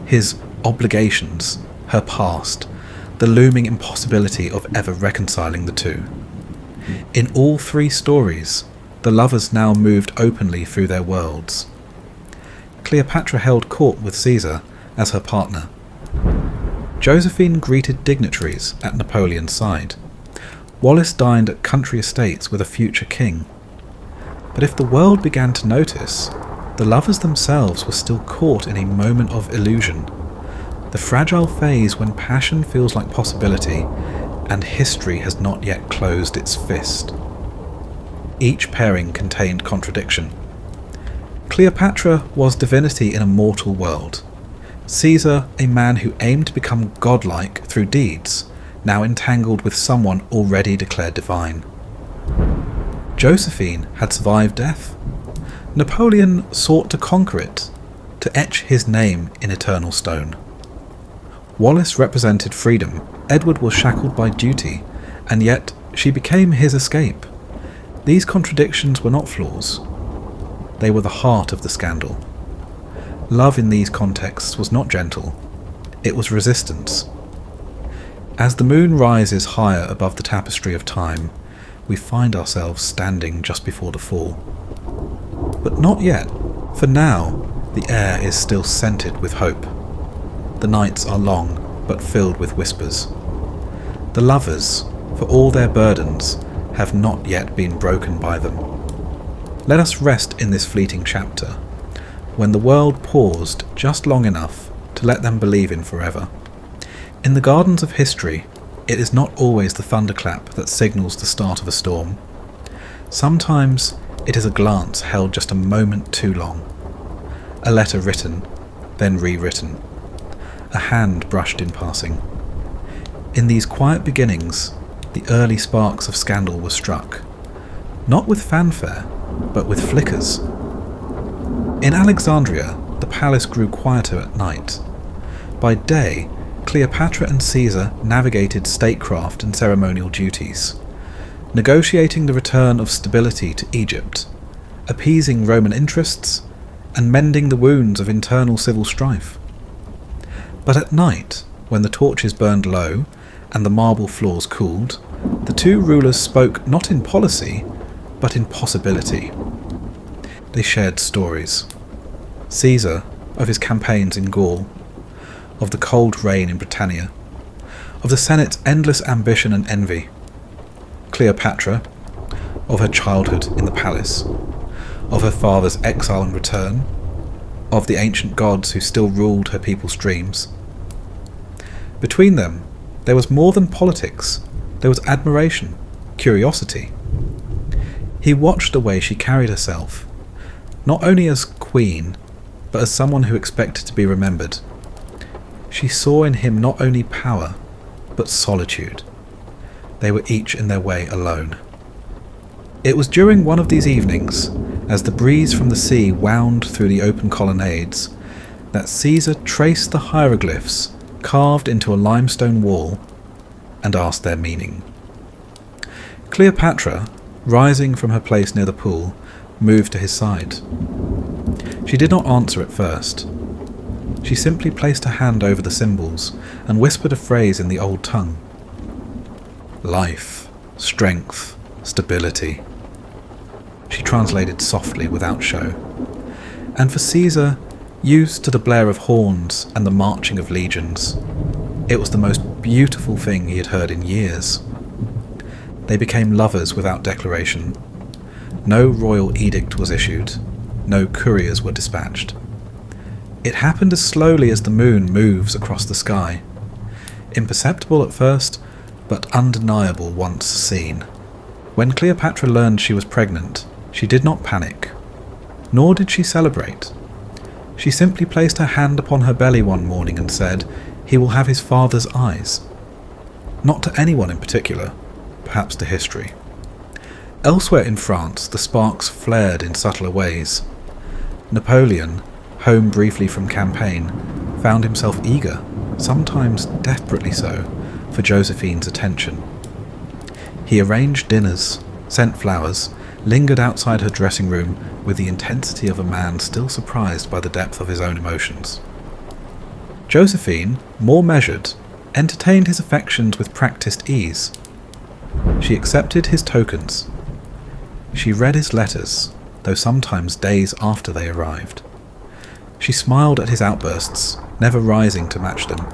His obligations, her past, the looming impossibility of ever reconciling the two. In all three stories, the lovers now moved openly through their worlds. Cleopatra held court with Caesar as her partner. Josephine greeted dignitaries at Napoleon's side. Wallis dined at country estates with a future king. But if the world began to notice, the lovers themselves were still caught in a moment of illusion, the fragile phase when passion feels like possibility and history has not yet closed its fist. Each pairing contained contradiction. Cleopatra was divinity in a mortal world. Caesar, a man who aimed to become godlike through deeds, now entangled with someone already declared divine. Josephine had survived death. Napoleon sought to conquer it, to etch his name in eternal stone. Wallis represented freedom, Edward was shackled by duty, and yet she became his escape. These contradictions were not flaws. They were the heart of the scandal. Love in these contexts was not gentle. It was resistance. As the moon rises higher above the tapestry of time, we find ourselves standing just before the fall. But not yet, for now the air is still scented with hope. The nights are long, but filled with whispers. The lovers, for all their burdens, have not yet been broken by them. Let us rest in this fleeting chapter, when the world paused just long enough to let them believe in forever. In the gardens of history, it is not always the thunderclap that signals the start of a storm. Sometimes it is a glance held just a moment too long, a letter written, then rewritten, a hand brushed in passing. In these quiet beginnings, the early sparks of scandal were struck, not with fanfare, but with flickers. In Alexandria, the palace grew quieter at night. By day, Cleopatra and Caesar navigated statecraft and ceremonial duties, negotiating the return of stability to Egypt, appeasing Roman interests, and mending the wounds of internal civil strife. But at night, when the torches burned low and the marble floors cooled, the two rulers spoke not in policy, but in possibility. They shared stories. Caesar of his campaigns in Gaul, of the cold reign in Britannia, of the Senate's endless ambition and envy. Cleopatra, of her childhood in the palace, of her father's exile and return, of the ancient gods who still ruled her people's dreams. Between them, there was more than politics. There was admiration, curiosity. He watched the way she carried herself, not only as queen, but as someone who expected to be remembered. She saw in him not only power, but solitude. They were each in their way alone. It was during one of these evenings, as the breeze from the sea wound through the open colonnades, that Caesar traced the hieroglyphs carved into a limestone wall and asked their meaning. Cleopatra, rising from her place near the pool, moved to his side. She did not answer at first. She simply placed her hand over the symbols and whispered a phrase in the old tongue. Life, strength, stability. She translated softly without show. And for Caesar, used to the blare of horns and the marching of legions, it was the most beautiful thing he had heard in years. They became lovers without declaration. No royal edict was issued. No couriers were dispatched. It happened as slowly as the moon moves across the sky, imperceptible at first, but undeniable once seen. When Cleopatra learned she was pregnant, she did not panic, nor did she celebrate. She simply placed her hand upon her belly one morning and said, "He will have his father's eyes." Not to anyone in particular, perhaps to history. Elsewhere in France, the sparks flared in subtler ways. Napoleon, home briefly from campaign, found himself eager, sometimes desperately so, for Josephine's attention. He arranged dinners, sent flowers, lingered outside her dressing room with the intensity of a man still surprised by the depth of his own emotions. Josephine, more measured, entertained his affections with practiced ease. She accepted his tokens. She read his letters, though sometimes days after they arrived. She smiled at his outbursts, never rising to match them.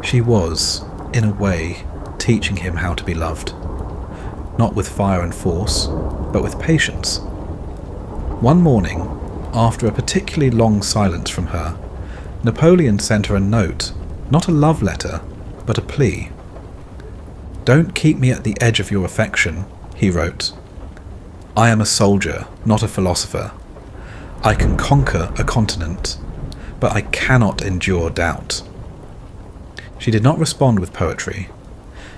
She was, in a way, teaching him how to be loved. Not with fire and force, but with patience. One morning, after a particularly long silence from her, Napoleon sent her a note, not a love letter, but a plea. "Don't keep me at the edge of your affection," he wrote. "I am a soldier, not a philosopher. I can conquer a continent, but I cannot endure doubt." She did not respond with poetry.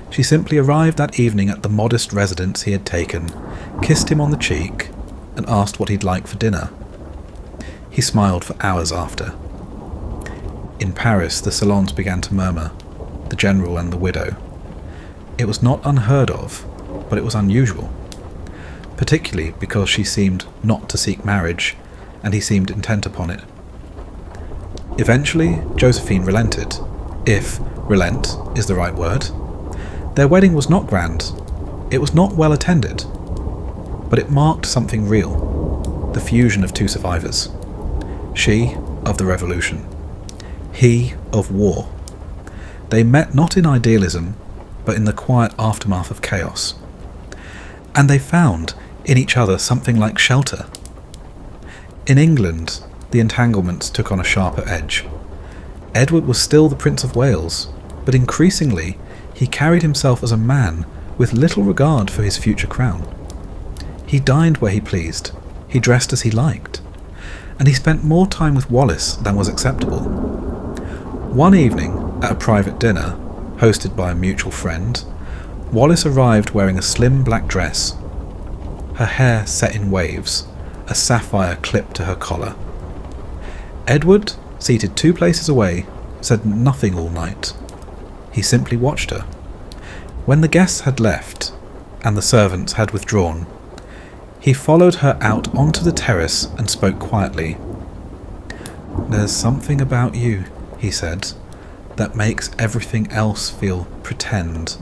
She simply arrived that evening at the modest residence he had taken, kissed him on the cheek, and asked what he'd like for dinner. He smiled for hours after. In Paris, the salons began to murmur, the general and the widow. It was not unheard of, but it was unusual, particularly because she seemed not to seek marriage, and he seemed intent upon it. Eventually, Josephine relented, if relent is the right word. Their wedding was not grand, it was not well attended, but it marked something real, the fusion of two survivors. She, of the revolution. He, of war. They met not in idealism, but in the quiet aftermath of chaos. And they found in each other something like shelter. In England, the entanglements took on a sharper edge. Edward was still the Prince of Wales, but increasingly he carried himself as a man with little regard for his future crown. He dined where he pleased, he dressed as he liked, and he spent more time with Wallis than was acceptable. One evening, at a private dinner, hosted by a mutual friend, Wallis arrived wearing a slim black dress, her hair set in waves, a sapphire clipped to her collar. Edward, seated 2 places away, said nothing all night. He simply watched her. When the guests had left, and the servants had withdrawn, he followed her out onto the terrace and spoke quietly. "There's something about you," he said, "that makes everything else feel pretend."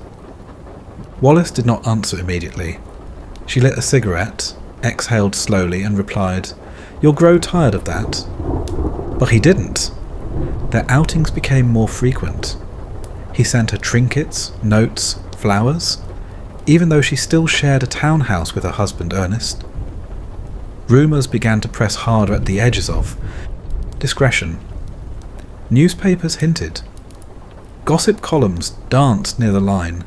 Wallis did not answer immediately. She lit a cigarette, exhaled slowly, and replied, "You'll grow tired of that." But he didn't. Their outings became more frequent. He sent her trinkets, notes, flowers, even though she still shared a townhouse with her husband Ernest. Rumours began to press harder at the edges of discretion. Newspapers hinted. Gossip columns danced near the line,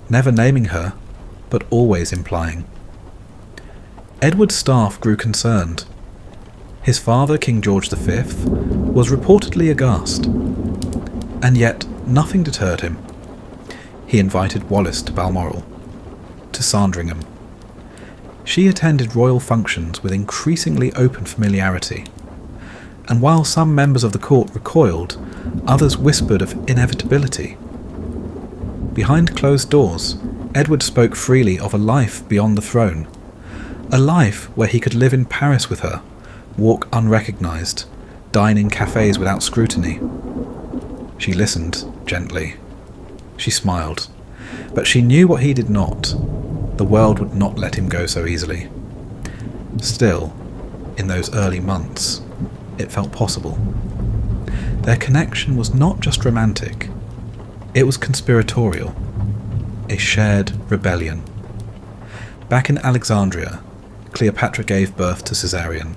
never naming her, but always implying. Edward's staff grew concerned. His father, King George V, was reportedly aghast, and yet nothing deterred him. He invited Wallis to Balmoral, to Sandringham. She attended royal functions with increasingly open familiarity, and while some members of the court recoiled, others whispered of inevitability. Behind closed doors, Edward spoke freely of a life beyond the throne, a life where he could live in Paris with her, walk unrecognised, dine in cafes without scrutiny. She listened gently. She smiled, but she knew what he did not. The world would not let him go so easily. Still, in those early months, it felt possible. Their connection was not just romantic, it was conspiratorial, a shared rebellion. Back in Alexandria, Cleopatra gave birth to Caesarion.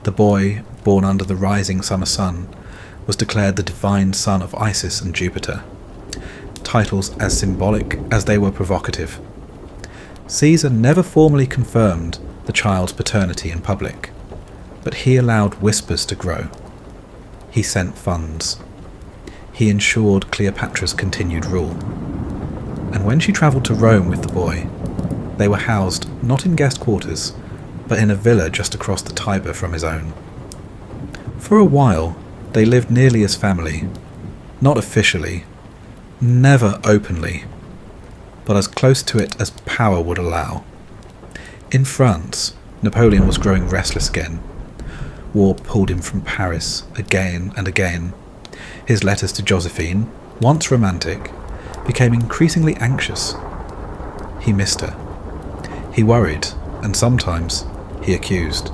The boy, born under the rising summer sun, was declared the divine son of Isis and Jupiter, titles as symbolic as they were provocative. Caesar never formally confirmed the child's paternity in public, but he allowed whispers to grow. He sent funds. He ensured Cleopatra's continued rule. And when she travelled to Rome with the boy, they were housed not in guest quarters, but in a villa just across the Tiber from his own. For a while, they lived nearly as family, not officially, never openly, but as close to it as power would allow. In France, Napoleon was growing restless again. War pulled him from Paris again and again. His letters to Josephine, once romantic, became increasingly anxious. He missed her. He worried, and sometimes he accused.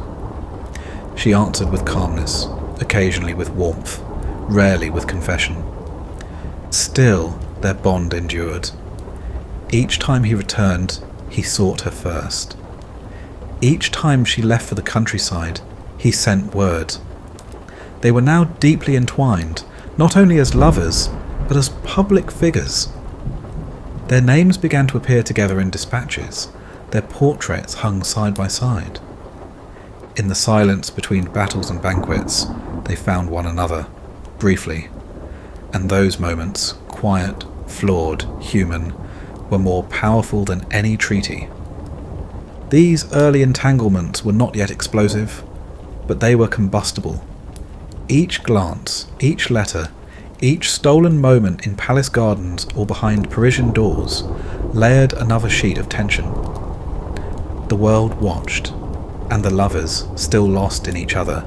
She answered with calmness, occasionally with warmth, rarely with confession. Still, their bond endured. Each time he returned, he sought her first. Each time she left for the countryside, he sent word. They were now deeply entwined, not only as lovers, but as public figures. Their names began to appear together in dispatches, their portraits hung side by side. In the silence between battles and banquets, they found one another, briefly, and those moments, quiet, flawed, human, were more powerful than any treaty. These early entanglements were not yet explosive, but they were combustible. Each glance, each letter, Each stolen moment in palace gardens or behind Parisian doors layered another sheet of tension. The world watched, and the lovers, still lost in each other,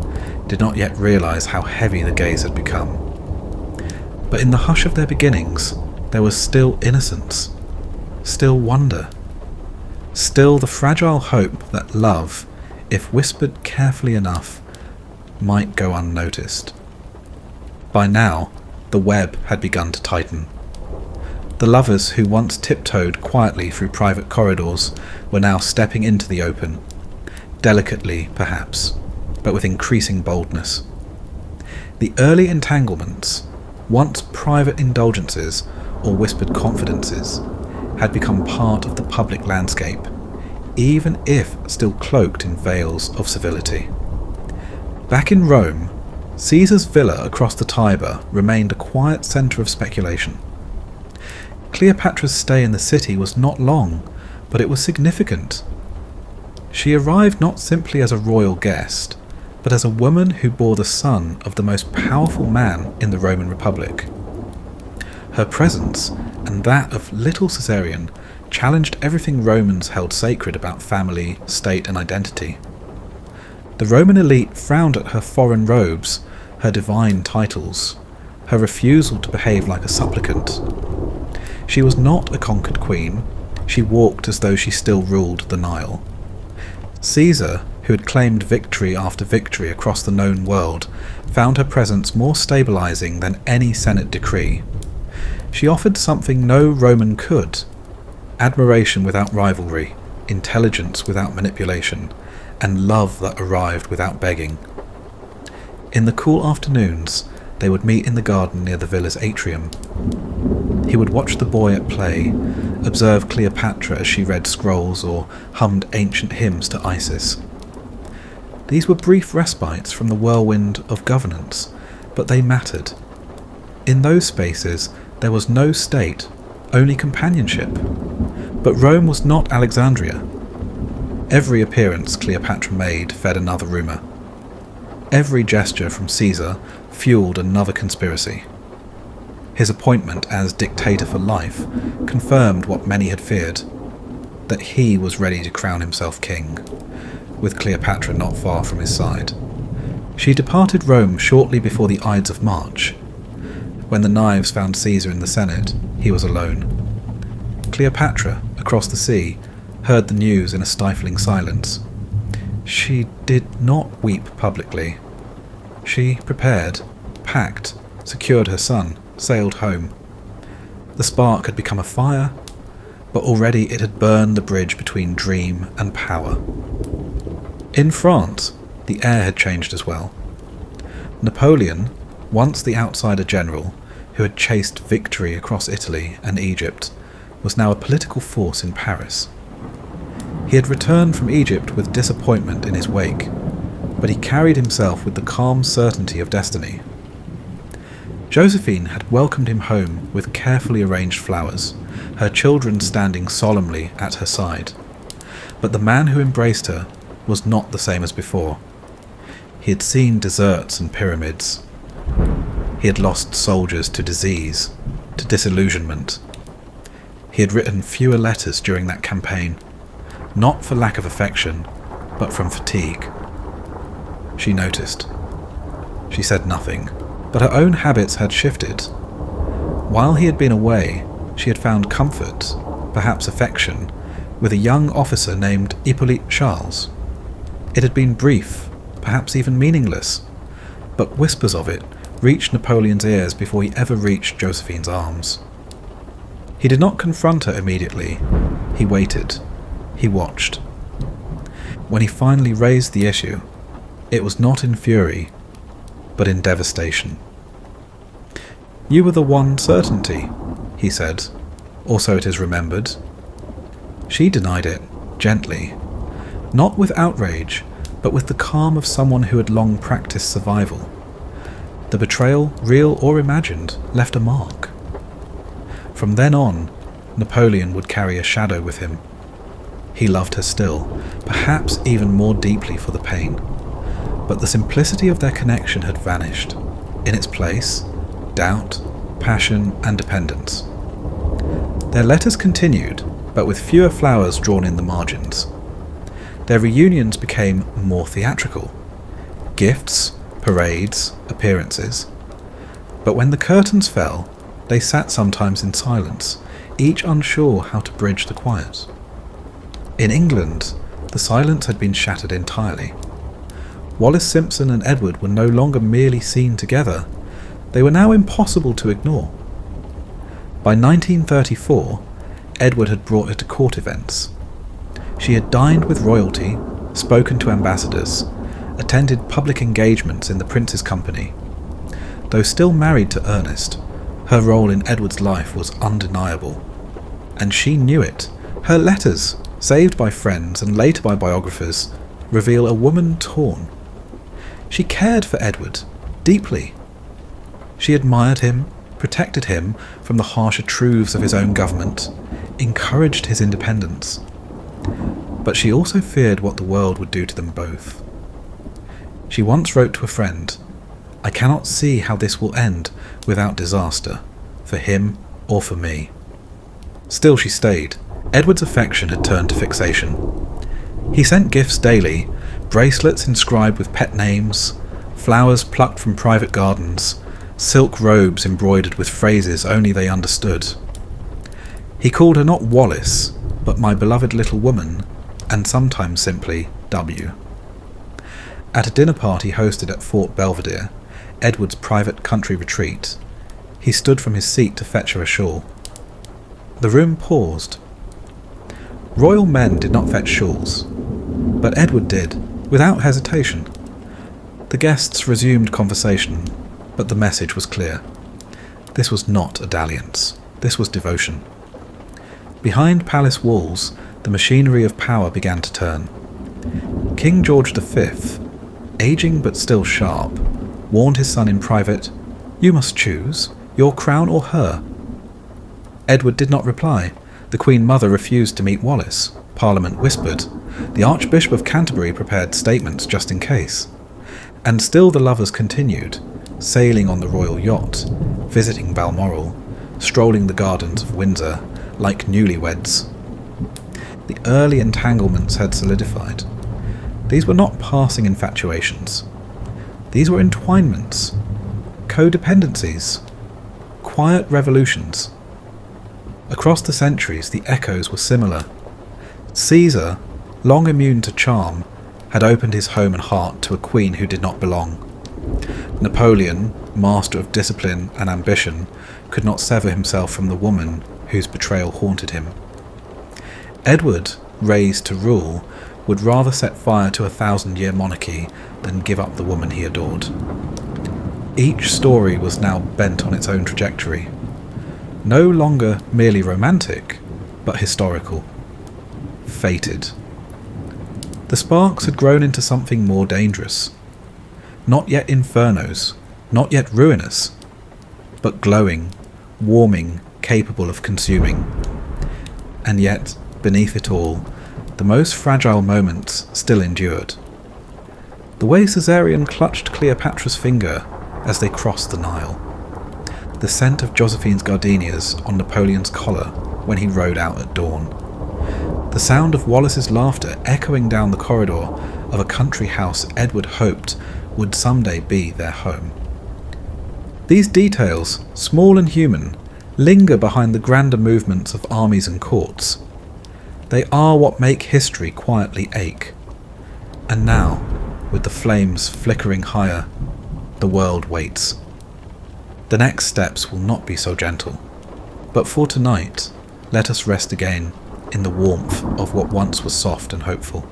did not yet realise how heavy the gaze had become. But in the hush of their beginnings, there was still innocence, still wonder, still the fragile hope that love, if whispered carefully enough, might go unnoticed. By now, the web had begun to tighten. The lovers who once tiptoed quietly through private corridors were now stepping into the open, delicately perhaps, but with increasing boldness. The early entanglements, once private indulgences or whispered confidences, had become part of the public landscape, even if still cloaked in veils of civility. Back in Rome, Caesar's villa across the Tiber remained a quiet centre of speculation. Cleopatra's stay in the city was not long, but it was significant. She arrived not simply as a royal guest, but as a woman who bore the son of the most powerful man in the Roman Republic. Her presence, and that of little Caesarion, challenged everything Romans held sacred about family, state, and identity. The Roman elite frowned at her foreign robes, her divine titles, her refusal to behave like a supplicant. She was not a conquered queen, she walked as though she still ruled the Nile. Caesar, who had claimed victory after victory across the known world, found her presence more stabilizing than any Senate decree. She offered something no Roman could: admiration without rivalry, intelligence without manipulation, and love that arrived without begging. In the cool afternoons, they would meet in the garden near the villa's atrium. He would watch the boy at play, observe Cleopatra as she read scrolls or hummed ancient hymns to Isis. These were brief respites from the whirlwind of governance, but they mattered. In those spaces, there was no state, only companionship. But Rome was not Alexandria. Every appearance Cleopatra made fed another rumour. Every gesture from Caesar fueled another conspiracy. His appointment as dictator for life confirmed what many had feared, that he was ready to crown himself king, with Cleopatra not far from his side. She departed Rome shortly before the Ides of March. When the knives found Caesar in the Senate, he was alone. Cleopatra, across the sea, heard the news in a stifling silence. She did not weep publicly. She prepared, packed, secured her son, sailed home. The spark had become a fire, but already it had burned the bridge between dream and power. In France, the air had changed as well. Napoleon, once the outsider general, who had chased victory across Italy and Egypt, was now a political force in Paris. He had returned from Egypt with disappointment in his wake, but he carried himself with the calm certainty of destiny. Josephine had welcomed him home with carefully arranged flowers, her children standing solemnly at her side. But the man who embraced her was not the same as before. He had seen deserts and pyramids. He had lost soldiers to disease, to disillusionment. He had written fewer letters during that campaign, not for lack of affection, but from fatigue. She noticed. She said nothing, but her own habits had shifted. While he had been away, she had found comfort, perhaps affection, with a young officer named Hippolyte Charles. It had been brief, perhaps even meaningless, but whispers of it reached Napoleon's ears before he ever reached Josephine's arms. He did not confront her immediately. He waited. He watched. When he finally raised the issue, it was not in fury, but in devastation. "You were the one certainty," he said, "or so it is remembered." She denied it, gently, not with outrage, but with the calm of someone who had long practiced survival. The betrayal, real or imagined, left a mark. From then on, Napoleon would carry a shadow with him. He loved her still, perhaps even more deeply for the pain. But the simplicity of their connection had vanished. In its place, doubt, passion, and dependence. Their letters continued, but with fewer flowers drawn in the margins. Their reunions became more theatrical. Gifts, parades, appearances. But when the curtains fell, they sat sometimes in silence, each unsure how to bridge the quiet. In England, the silence had been shattered entirely. Wallis Simpson and Edward were no longer merely seen together, they were now impossible to ignore. By 1934, Edward had brought her to court events. She had dined with royalty, spoken to ambassadors, attended public engagements in the Prince's company. Though still married to Ernest, her role in Edward's life was undeniable. And she knew it. Her letters, saved by friends and later by biographers, reveal a woman torn. She cared for Edward, deeply. She admired him, protected him from the harsher truths of his own government, encouraged his independence. But she also feared what the world would do to them both. She once wrote to a friend, "I cannot see how this will end without disaster, for him or for me." Still she stayed. Edward's affection had turned to fixation. He sent gifts daily, bracelets inscribed with pet names, flowers plucked from private gardens, silk robes embroidered with phrases only they understood. He called her not Wallis, but my beloved little woman, and sometimes simply W. At a dinner party hosted at Fort Belvedere, Edward's private country retreat, he stood from his seat to fetch her a shawl. The room paused. Royal men did not fetch shawls, but Edward did, without hesitation. The guests resumed conversation, but the message was clear. This was not a dalliance. This was devotion. Behind palace walls, the machinery of power began to turn. King George V, aging but still sharp, warned his son in private, "You must choose, your crown or her." Edward did not reply. The Queen Mother refused to meet Wallis. Parliament whispered. The Archbishop of Canterbury prepared statements just in case. And still the lovers continued, sailing on the royal yacht, visiting Balmoral, strolling the gardens of Windsor, like newlyweds. The early entanglements had solidified. These were not passing infatuations. These were entwinements, codependencies, quiet revolutions. Across the centuries, the echoes were similar. Caesar, long immune to charm, had opened his home and heart to a queen who did not belong. Napoleon, master of discipline and ambition, could not sever himself from the woman whose betrayal haunted him. Edward, raised to rule, would rather set fire to a 1,000-year monarchy than give up the woman he adored. Each story was now bent on its own trajectory. No longer merely romantic, but historical. Fated. The sparks had grown into something more dangerous. Not yet infernos, not yet ruinous, but glowing, warming, capable of consuming. And yet, beneath it all, the most fragile moments still endured. The way Caesarion clutched Cleopatra's finger as they crossed the Nile. The scent of Josephine's gardenias on Napoleon's collar when he rode out at dawn. The sound of Wallis's laughter echoing down the corridor of a country house Edward hoped would someday be their home. These details, small and human, linger behind the grander movements of armies and courts. They are what make history quietly ache. And now, with the flames flickering higher, the world waits. The next steps will not be so gentle. But for tonight, let us rest again in the warmth of what once was soft and hopeful.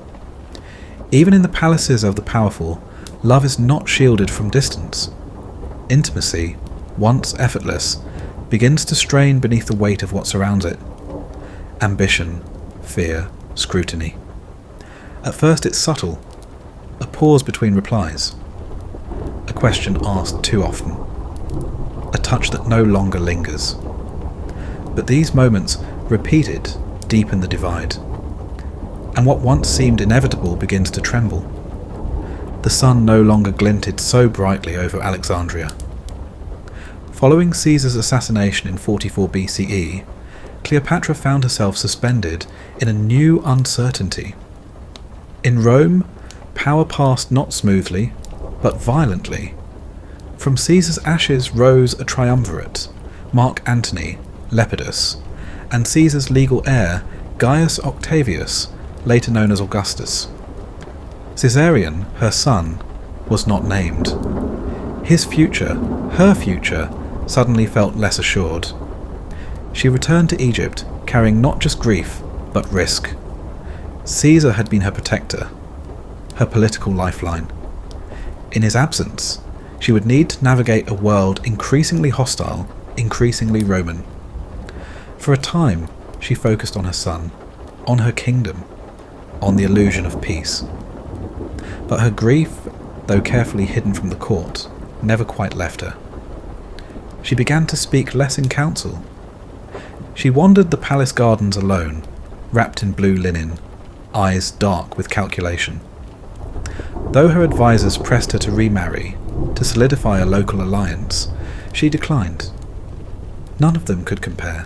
Even in the palaces of the powerful, love is not shielded from distance. Intimacy, once effortless, begins to strain beneath the weight of what surrounds it. Ambition, fear, scrutiny. At first it's subtle, a pause between replies, a question asked too often, a touch that no longer lingers. But these moments, repeated, deepen the divide, and what once seemed inevitable begins to tremble. The sun no longer glinted so brightly over Alexandria. Following Caesar's assassination in 44 BCE, Cleopatra found herself suspended in a new uncertainty. In Rome, power passed not smoothly, but violently. From Caesar's ashes rose a triumvirate, Mark Antony, Lepidus, and Caesar's legal heir, Gaius Octavius, later known as Augustus. Caesarion, her son, was not named. His future, her future, suddenly felt less assured. She returned to Egypt, carrying not just grief, but risk. Caesar had been her protector, her political lifeline. In his absence, she would need to navigate a world increasingly hostile, increasingly Roman. For a time, she focused on her son, on her kingdom, on the illusion of peace. But her grief, though carefully hidden from the court, never quite left her. She began to speak less in council. She wandered the palace gardens alone, wrapped in blue linen, eyes dark with calculation. Though her advisors pressed her to remarry, to solidify a local alliance, she declined. None of them could compare.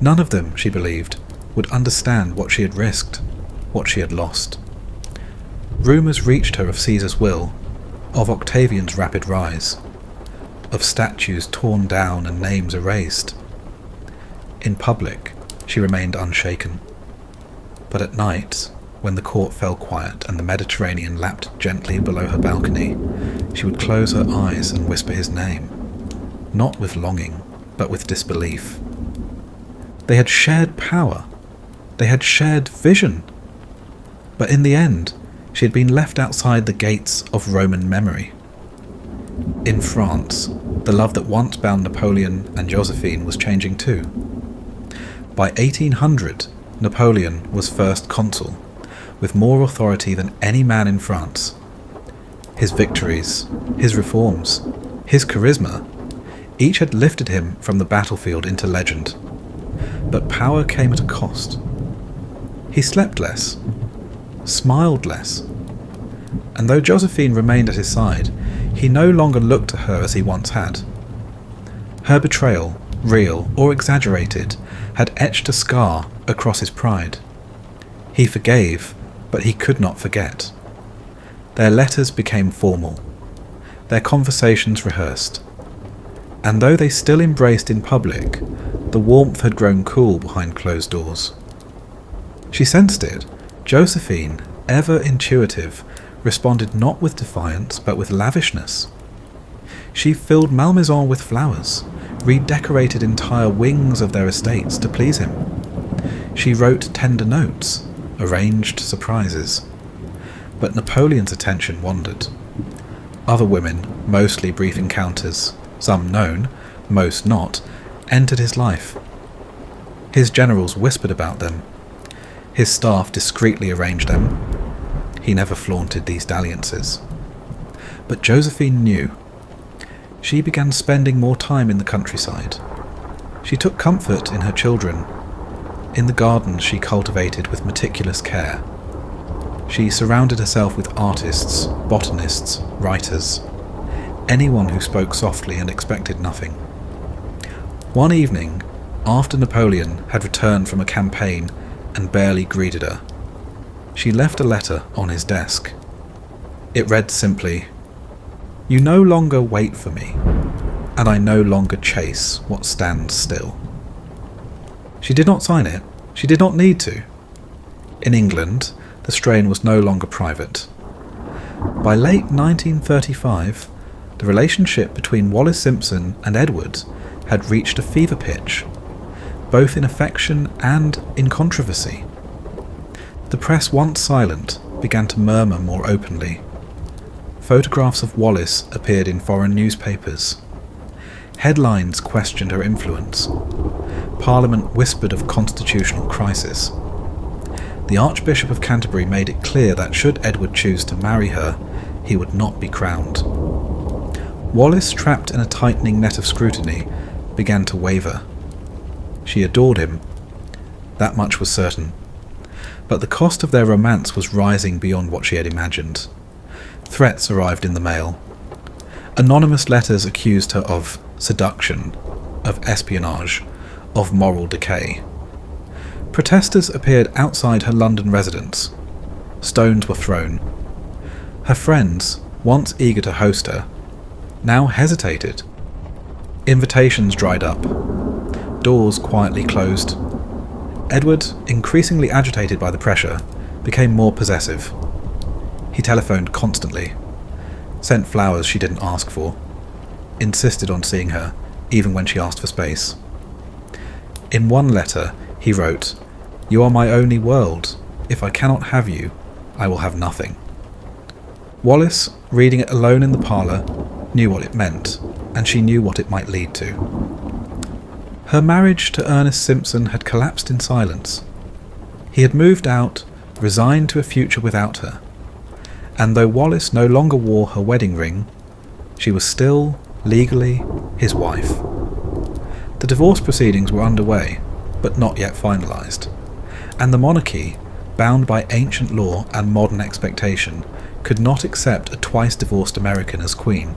None of them, she believed, would understand what she had risked, what she had lost. Rumours reached her of Caesar's will, of Octavian's rapid rise, of statues torn down and names erased. In public, she remained unshaken. But at night, when the court fell quiet and the Mediterranean lapped gently below her balcony, she would close her eyes and whisper his name, not with longing, but with disbelief. They had shared power. They had shared vision. But in the end, she had been left outside the gates of Roman memory. In France, the love that once bound Napoleon and Josephine was changing too. By 1800, Napoleon was first consul, with more authority than any man in France. His victories, his reforms, his charisma, each had lifted him from the battlefield into legend. But power came at a cost. He slept less, smiled less, and though Josephine remained at his side, he no longer looked to her as he once had. Her betrayal, real or exaggerated, had etched a scar across his pride. He forgave, but he could not forget. Their letters became formal, their conversations rehearsed, and though they still embraced in public, the warmth had grown cool behind closed doors. She sensed it. Josephine, ever intuitive, responded not with defiance but with lavishness. She filled Malmaison with flowers, redecorated entire wings of their estates to please him. She wrote tender notes, arranged surprises. But Napoleon's attention wandered. Other women, mostly brief encounters, some known, most not, entered his life. His generals whispered about them. His staff discreetly arranged them. He never flaunted these dalliances. But Josephine knew. She began spending more time in the countryside. She took comfort in her children, in the gardens she cultivated with meticulous care. She surrounded herself with artists, botanists, writers, anyone who spoke softly and expected nothing. One evening, after Napoleon had returned from a campaign and barely greeted her, she left a letter on his desk. It read simply, "You no longer wait for me, and I no longer chase what stands still." She did not sign it. She did not need to. In England, the strain was no longer private. By late 1935, the relationship between Wallis Simpson and Edward had reached a fever pitch, both in affection and in controversy. The press, once silent, began to murmur more openly. Photographs of Wallis appeared in foreign newspapers. Headlines questioned her influence. Parliament whispered of constitutional crisis. The Archbishop of Canterbury made it clear that should Edward choose to marry her, he would not be crowned. Wallis, trapped in a tightening net of scrutiny, began to waver. She adored him. That much was certain. But the cost of their romance was rising beyond what she had imagined. Threats arrived in the mail. Anonymous letters accused her of seduction, of espionage, of moral decay. Protesters appeared outside her London residence. Stones were thrown. Her friends, once eager to host her, now hesitated. Invitations dried up. Doors quietly closed. Edward, increasingly agitated by the pressure, became more possessive. He telephoned constantly, sent flowers she didn't ask for, insisted on seeing her, even when she asked for space. In one letter, he wrote, "You are my only world. If I cannot have you, I will have nothing." Wallace, reading it alone in the parlour, knew what it meant, and she knew what it might lead to. Her marriage to Ernest Simpson had collapsed in silence. He had moved out, resigned to a future without her, and though Wallace no longer wore her wedding ring, she was still, legally, his wife. The divorce proceedings were underway, but not yet finalised, and the monarchy, bound by ancient law and modern expectation, could not accept a twice-divorced American as queen.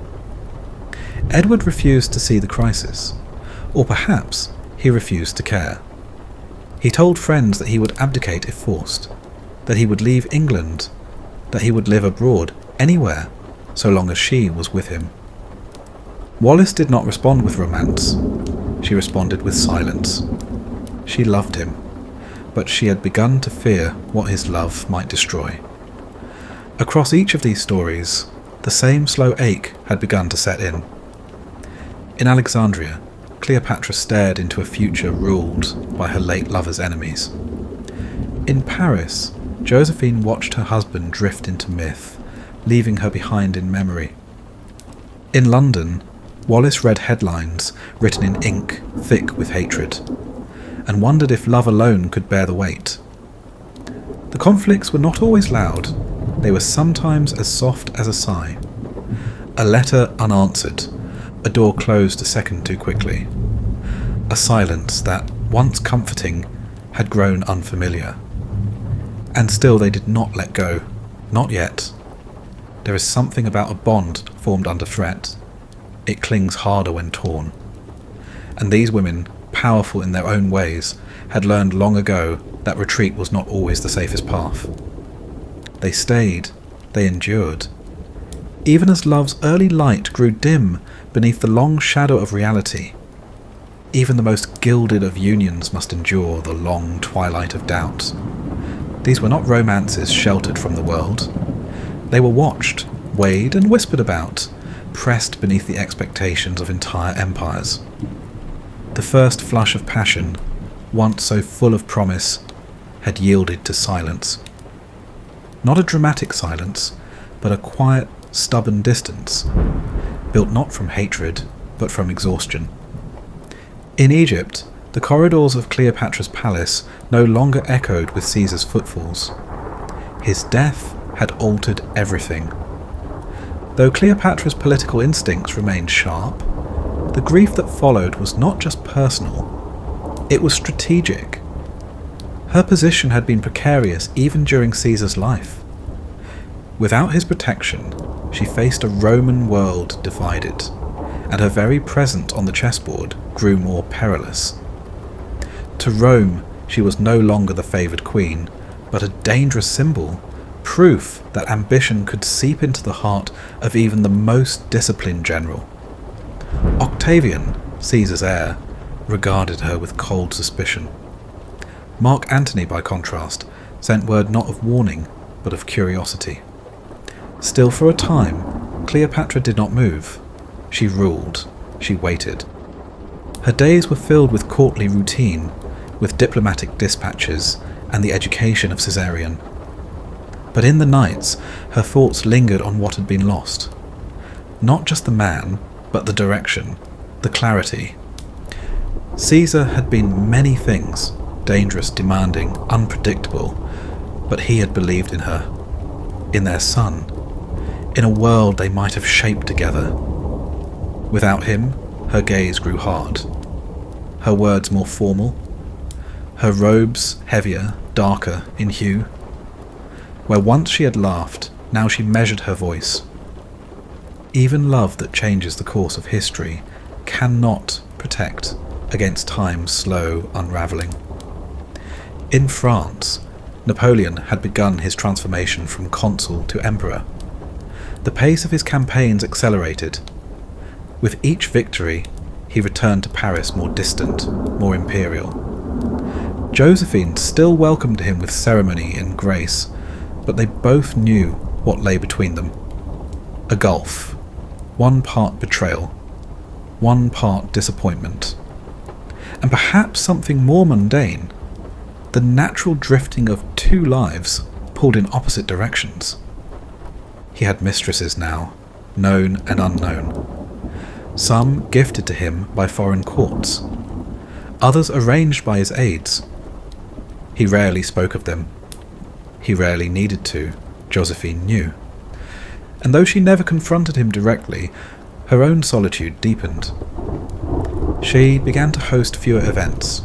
Edward refused to see the crisis, or perhaps he refused to care. He told friends that he would abdicate if forced, that he would leave England, that he would live abroad, anywhere, so long as she was with him. Wallis did not respond with romance. She responded with silence. She loved him, but she had begun to fear what his love might destroy. Across each of these stories, the same slow ache had begun to set in. In Alexandria, Cleopatra stared into a future ruled by her late lover's enemies. In Paris, Josephine watched her husband drift into myth, leaving her behind in memory. In London, Wallis read headlines written in ink thick with hatred, and wondered if love alone could bear the weight. The conflicts were not always loud, they were sometimes as soft as a sigh. A letter unanswered, a door closed a second too quickly. A silence that, once comforting, had grown unfamiliar. And still they did not let go. Not yet. There is something about a bond formed under threat. It clings harder when torn. And these women, powerful in their own ways, had learned long ago that retreat was not always the safest path. They stayed. They endured. Even as love's early light grew dim beneath the long shadow of reality, even the most gilded of unions must endure the long twilight of doubt. These were not romances sheltered from the world. They were watched, weighed and whispered about, pressed beneath the expectations of entire empires. The first flush of passion, once so full of promise, had yielded to silence. Not a dramatic silence, but a quiet, stubborn distance, built not from hatred, but from exhaustion. In Egypt, the corridors of Cleopatra's palace no longer echoed with Caesar's footfalls. His death had altered everything. Though Cleopatra's political instincts remained sharp, the grief that followed was not just personal, it was strategic. Her position had been precarious even during Caesar's life. Without his protection, she faced a Roman world divided, and her very presence on the chessboard grew more perilous. To Rome, she was no longer the favoured queen, but a dangerous symbol, proof that ambition could seep into the heart of even the most disciplined general. Octavian, Caesar's heir, regarded her with cold suspicion. Mark Antony, by contrast, sent word not of warning, but of curiosity. Still for a time, Cleopatra did not move. She ruled. She waited. Her days were filled with courtly routine, with diplomatic dispatches and the education of Caesarion. But in the nights, her thoughts lingered on what had been lost. Not just the man, but the direction, the clarity. Caesar had been many things, dangerous, demanding, unpredictable, but he had believed in her, in their son, in a world they might have shaped together. Without him, her gaze grew hard, her words more formal, her robes heavier, darker in hue. Where once she had laughed, now she measured her voice. Even love that changes the course of history cannot protect against time's slow unravelling. In France, Napoleon had begun his transformation from consul to emperor. The pace of his campaigns accelerated. With each victory, he returned to Paris more distant, more imperial. Josephine still welcomed him with ceremony and grace, but they both knew what lay between them. A gulf, one part betrayal, one part disappointment, and perhaps something more mundane, the natural drifting of two lives pulled in opposite directions. He had mistresses now, known and unknown. Some gifted to him by foreign courts, others arranged by his aides. He rarely spoke of them. He rarely needed to, Josephine knew. And though she never confronted him directly, her own solitude deepened. She began to host fewer events.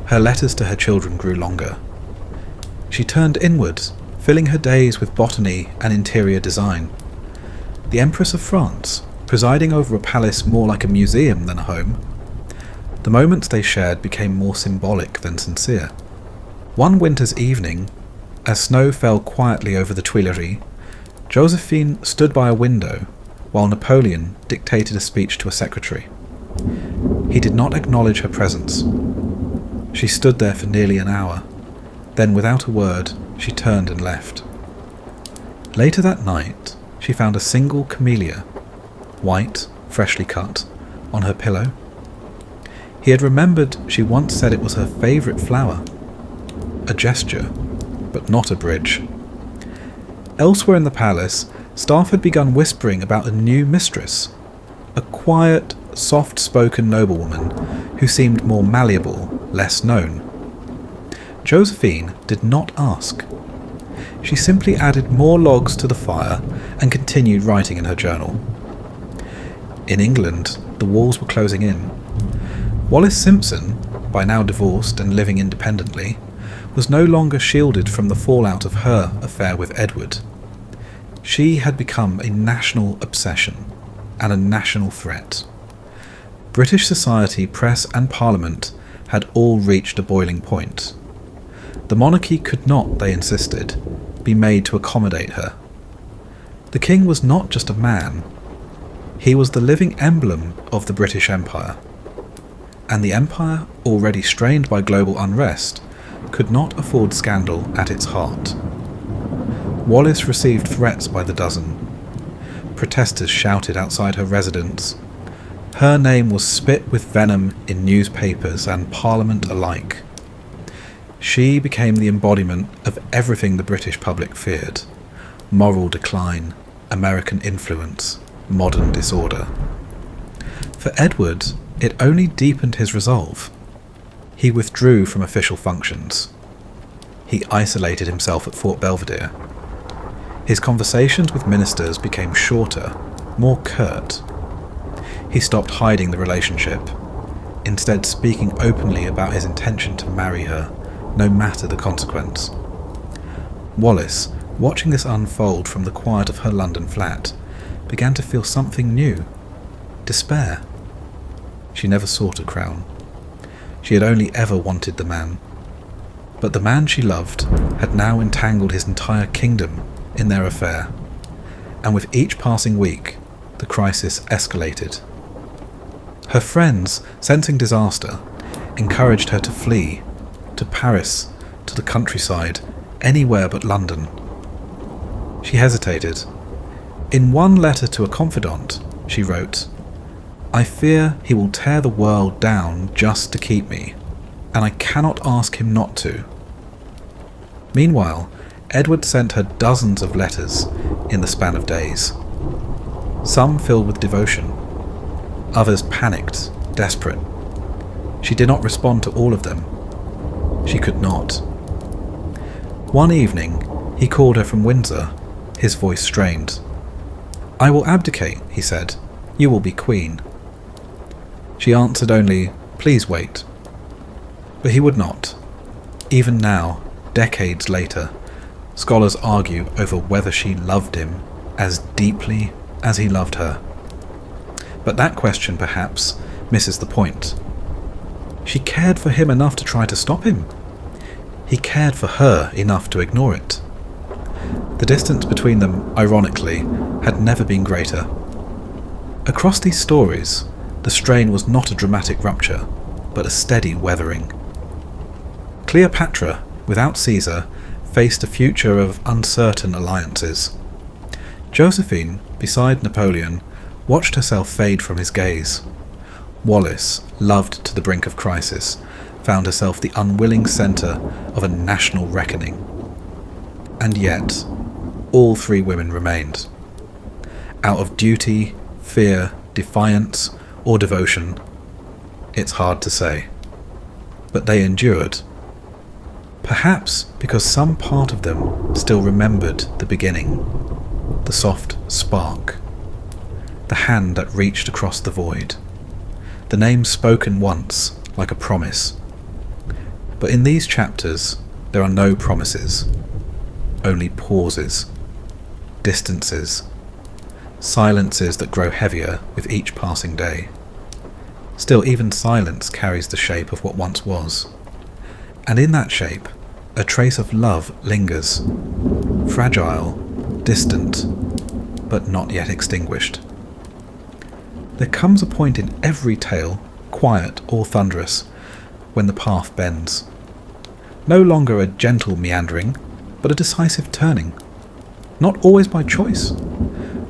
Her letters to her children grew longer. She turned inwards, filling her days with botany and interior design. The Empress of France, presiding over a palace more like a museum than a home. The moments they shared became more symbolic than sincere. One winter's evening, as snow fell quietly over the Tuileries, Josephine stood by a window while Napoleon dictated a speech to a secretary. He did not acknowledge her presence. She stood there for nearly an hour. Then, without a word, she turned and left. Later that night, she found a single camellia, white, freshly cut, on her pillow. He had remembered she once said it was her favourite flower. A gesture, but not a bridge. Elsewhere in the palace, staff had begun whispering about a new mistress, a quiet, soft-spoken noblewoman who seemed more malleable, less known. Josephine did not ask. She simply added more logs to the fire and continued writing in her journal. In England, the walls were closing in. Wallis Simpson, by now divorced and living independently, was no longer shielded from the fallout of her affair with Edward. She had become a national obsession and a national threat. British society, press and parliament had all reached a boiling point. The monarchy could not, they insisted, be made to accommodate her. The king was not just a man. He was the living emblem of the British Empire. And the empire, already strained by global unrest, could not afford scandal at its heart. Wallis received threats by the dozen. Protesters shouted outside her residence. Her name was spit with venom in newspapers and Parliament alike. She became the embodiment of everything the British public feared: moral decline, American influence, modern disorder. For Edward, it only deepened his resolve. He withdrew from official functions. He isolated himself at Fort Belvedere. His conversations with ministers became shorter, more curt. He stopped hiding the relationship, instead speaking openly about his intention to marry her, no matter the consequence. Wallis, watching this unfold from the quiet of her London flat, began to feel something new: despair. She never sought a crown. She had only ever wanted the man. But the man she loved had now entangled his entire kingdom in their affair, and with each passing week, the crisis escalated. Her friends, sensing disaster, encouraged her to flee, to Paris, to the countryside, anywhere but London. She hesitated. In one letter to a confidant, she wrote, "I fear he will tear the world down just to keep me, and I cannot ask him not to." Meanwhile, Edward sent her dozens of letters in the span of days. Some filled with devotion, others panicked, desperate. She did not respond to all of them. She could not. One evening, he called her from Windsor, his voice strained. "I will abdicate," he said. "You will be queen." She answered only, "Please wait." But he would not. Even now, decades later, scholars argue over whether she loved him as deeply as he loved her. But that question, perhaps, misses the point. She cared for him enough to try to stop him. He cared for her enough to ignore it. The distance between them, ironically, had never been greater. Across these stories, the strain was not a dramatic rupture, but a steady weathering. Cleopatra, without Caesar, faced a future of uncertain alliances. Josephine, beside Napoleon, watched herself fade from his gaze. Wallis, loved to the brink of crisis, found herself the unwilling centre of a national reckoning. And yet, all three women remained. Out of duty, fear, defiance, or devotion, it's hard to say. But they endured. Perhaps because some part of them still remembered the beginning, the soft spark, the hand that reached across the void, the name spoken once like a promise. But in these chapters, there are no promises, only pauses, distances, silences that grow heavier with each passing day. Still, even silence carries the shape of what once was. And in that shape, a trace of love lingers, fragile, distant, but not yet extinguished. There comes a point in every tale, quiet or thunderous, when the path bends. No longer a gentle meandering, but a decisive turning. Not always by choice,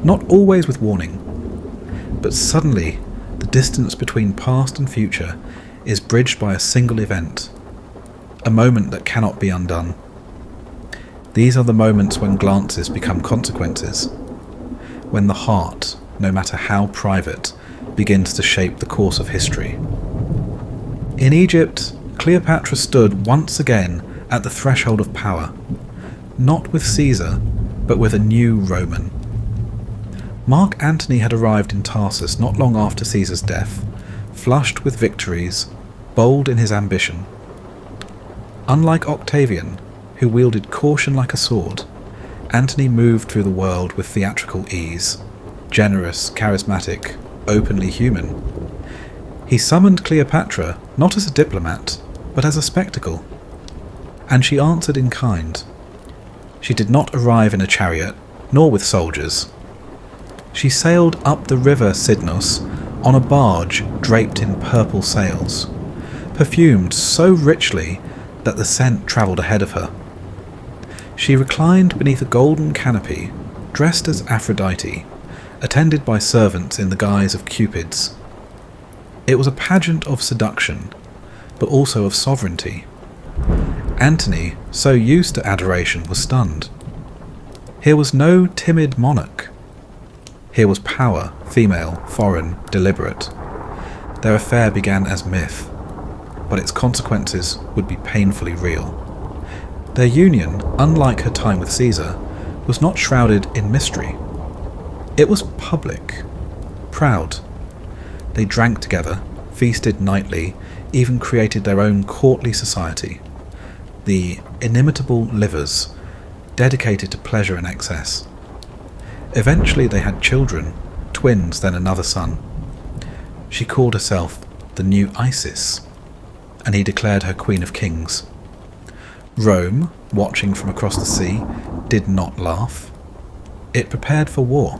not always with warning, but suddenly the distance between past and future is bridged by a single event, a moment that cannot be undone. These are the moments when glances become consequences, when the heart, no matter how private, begins to shape the course of history. In Egypt, Cleopatra stood once again at the threshold of power, not with Caesar, but with a new Roman. Mark Antony had arrived in Tarsus not long after Caesar's death, flushed with victories, bold in his ambition. Unlike Octavian, who wielded caution like a sword, Antony moved through the world with theatrical ease, generous, charismatic, openly human. He summoned Cleopatra not as a diplomat, but as a spectacle. And she answered in kind. She did not arrive in a chariot, nor with soldiers. She sailed up the river Cydnus on a barge draped in purple sails, perfumed so richly that the scent travelled ahead of her. She reclined beneath a golden canopy, dressed as Aphrodite, attended by servants in the guise of cupids. It was a pageant of seduction, but also of sovereignty. Antony, so used to adoration, was stunned. Here was no timid monarch. Here was power, female, foreign, deliberate. Their affair began as myth, but its consequences would be painfully real. Their union, unlike her time with Caesar, was not shrouded in mystery. It was public, proud. They drank together, feasted nightly, even created their own courtly society, the inimitable livers, dedicated to pleasure and excess. Eventually they had children, twins, then another son. She called herself the new Isis, and he declared her Queen of Kings. Rome, watching from across the sea, did not laugh. It prepared for war.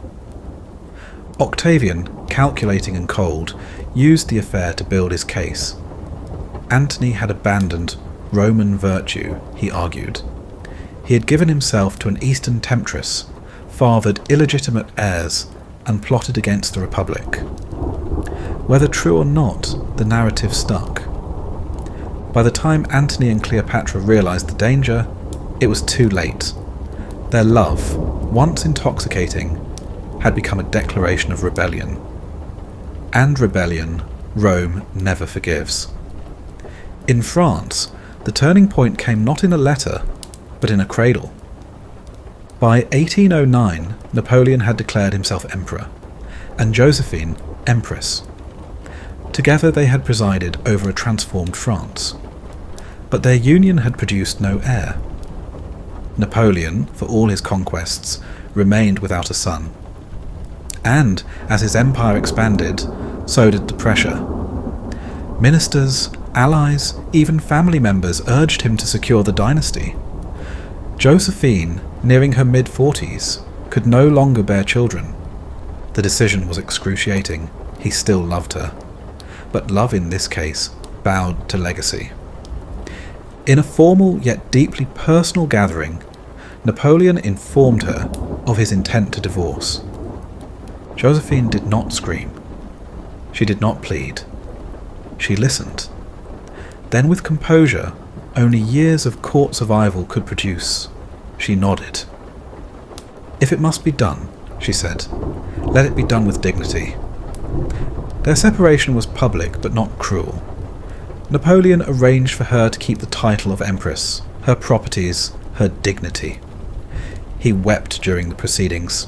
Octavian, calculating and cold, used the affair to build his case. Antony had abandoned Roman virtue, he argued. He had given himself to an Eastern temptress, fathered illegitimate heirs, and plotted against the Republic. Whether true or not, the narrative stuck. By the time Antony and Cleopatra realized the danger, it was too late. Their love, once intoxicating, had become a declaration of rebellion. And rebellion, Rome never forgives. In France, the turning point came not in a letter, but in a cradle. By 1809, Napoleon had declared himself emperor, and Josephine empress. Together they had presided over a transformed France. But their union had produced no heir. Napoleon, for all his conquests, remained without a son. And as his empire expanded, so did the pressure. Ministers, allies, even family members urged him to secure the dynasty. Josephine, nearing her mid-40s, could no longer bear children. The decision was excruciating. He still loved her. But love in this case bowed to legacy. In a formal yet deeply personal gathering, Napoleon informed her of his intent to divorce. Josephine did not scream. She did not plead. She listened. Then, with composure only years of court survival could produce, she nodded. "If it must be done," she said, "let it be done with dignity." Their separation was public but not cruel. Napoleon arranged for her to keep the title of Empress, her properties, her dignity. He wept during the proceedings.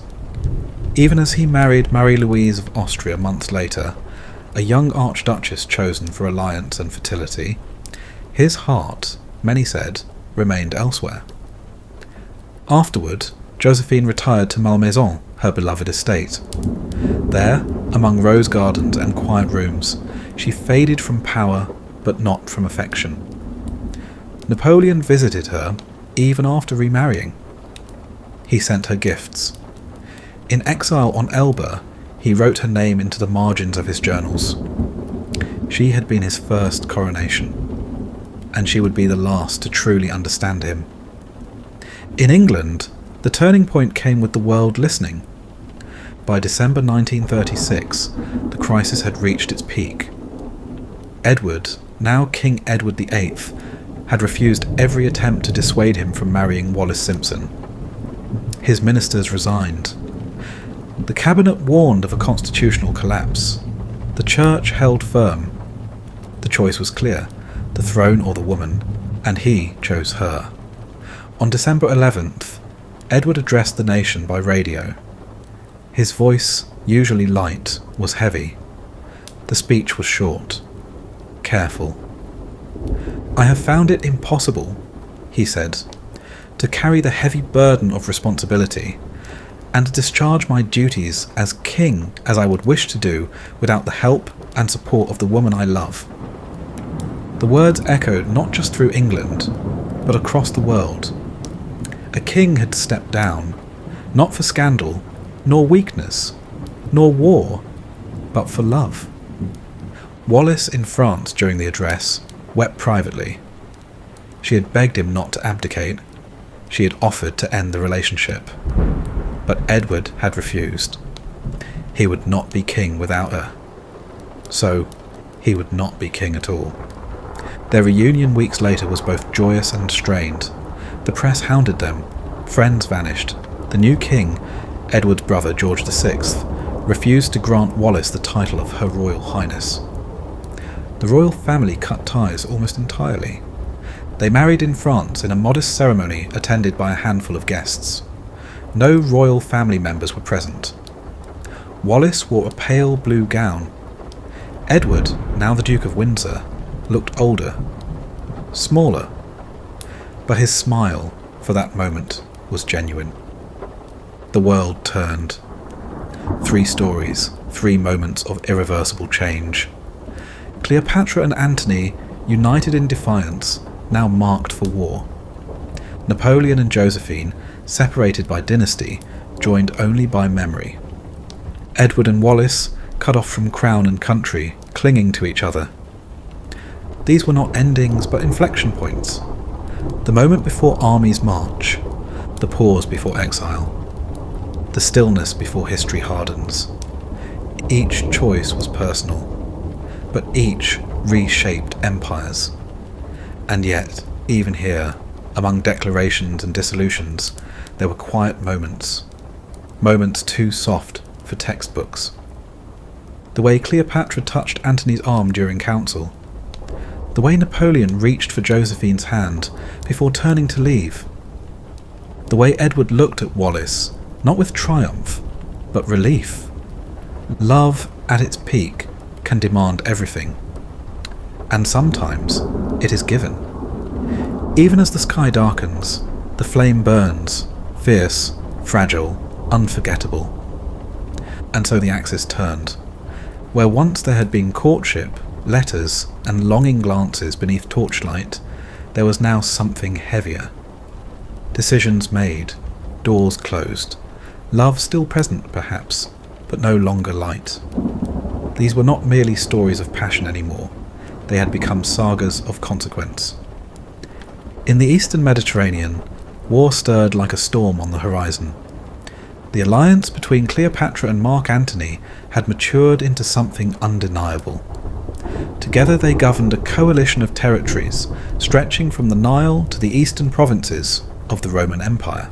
Even as he married Marie-Louise of Austria months later, a young archduchess chosen for alliance and fertility, his heart, many said, remained elsewhere. Afterward, Josephine retired to Malmaison, her beloved estate. There, among rose gardens and quiet rooms, she faded from power but not from affection. Napoleon visited her even after remarrying. He sent her gifts. In exile on Elba, he wrote her name into the margins of his journals. She had been his first coronation, and she would be the last to truly understand him. In England, the turning point came with the world listening. By December 1936, the crisis had reached its peak. Edward, now King Edward VIII, had refused every attempt to dissuade him from marrying Wallis Simpson. His ministers resigned. The cabinet warned of a constitutional collapse. The church held firm. The choice was clear, the throne or the woman, and he chose her. On December 11th, Edward addressed the nation by radio. His voice, usually light, was heavy. The speech was short, careful. "I have found it impossible," he said, "to carry the heavy burden of responsibility and discharge my duties as king as I would wish to do without the help and support of the woman I love." The words echoed not just through England, but across the world. A king had stepped down, not for scandal, nor weakness, nor war, but for love. Wallis in France during the address wept privately. She had begged him not to abdicate. She had offered to end the relationship. But Edward had refused. He would not be king without her. So, he would not be king at all. Their reunion weeks later was both joyous and strained. The press hounded them. Friends vanished. The new king, Edward's brother George VI, refused to grant Wallis the title of Her Royal Highness. The royal family cut ties almost entirely. They married in France in a modest ceremony attended by a handful of guests. No royal family members were present. Wallis wore a pale blue gown. Edward, now the Duke of Windsor, looked older, smaller, but his smile, for that moment, was genuine. The world turned. 3 stories, 3 moments of irreversible change. Cleopatra and Antony, united in defiance, now marked for war. Napoleon and Josephine, separated by dynasty, joined only by memory. Edward and Wallis, cut off from crown and country, clinging to each other. These were not endings but inflection points. The moment before armies march, the pause before exile, the stillness before history hardens. Each choice was personal, but each reshaped empires. And yet, even here, among declarations and dissolutions, there were quiet moments. Moments too soft for textbooks. The way Cleopatra touched Antony's arm during council. The way Napoleon reached for Josephine's hand before turning to leave. The way Edward looked at Wallis, not with triumph, but relief. Love, at its peak, can demand everything. And sometimes it is given. Even as the sky darkens, the flame burns, fierce, fragile, unforgettable. and so the axis turned. Where once there had been courtship, letters, and longing glances beneath torchlight, there was now something heavier. Decisions made, doors closed, love still present perhaps, but no longer light. These were not merely stories of passion anymore, they had become sagas of consequence. In the eastern Mediterranean, war stirred like a storm on the horizon. The alliance between Cleopatra and Mark Antony had matured into something undeniable. Together they governed a coalition of territories stretching from the Nile to the eastern provinces of the Roman Empire.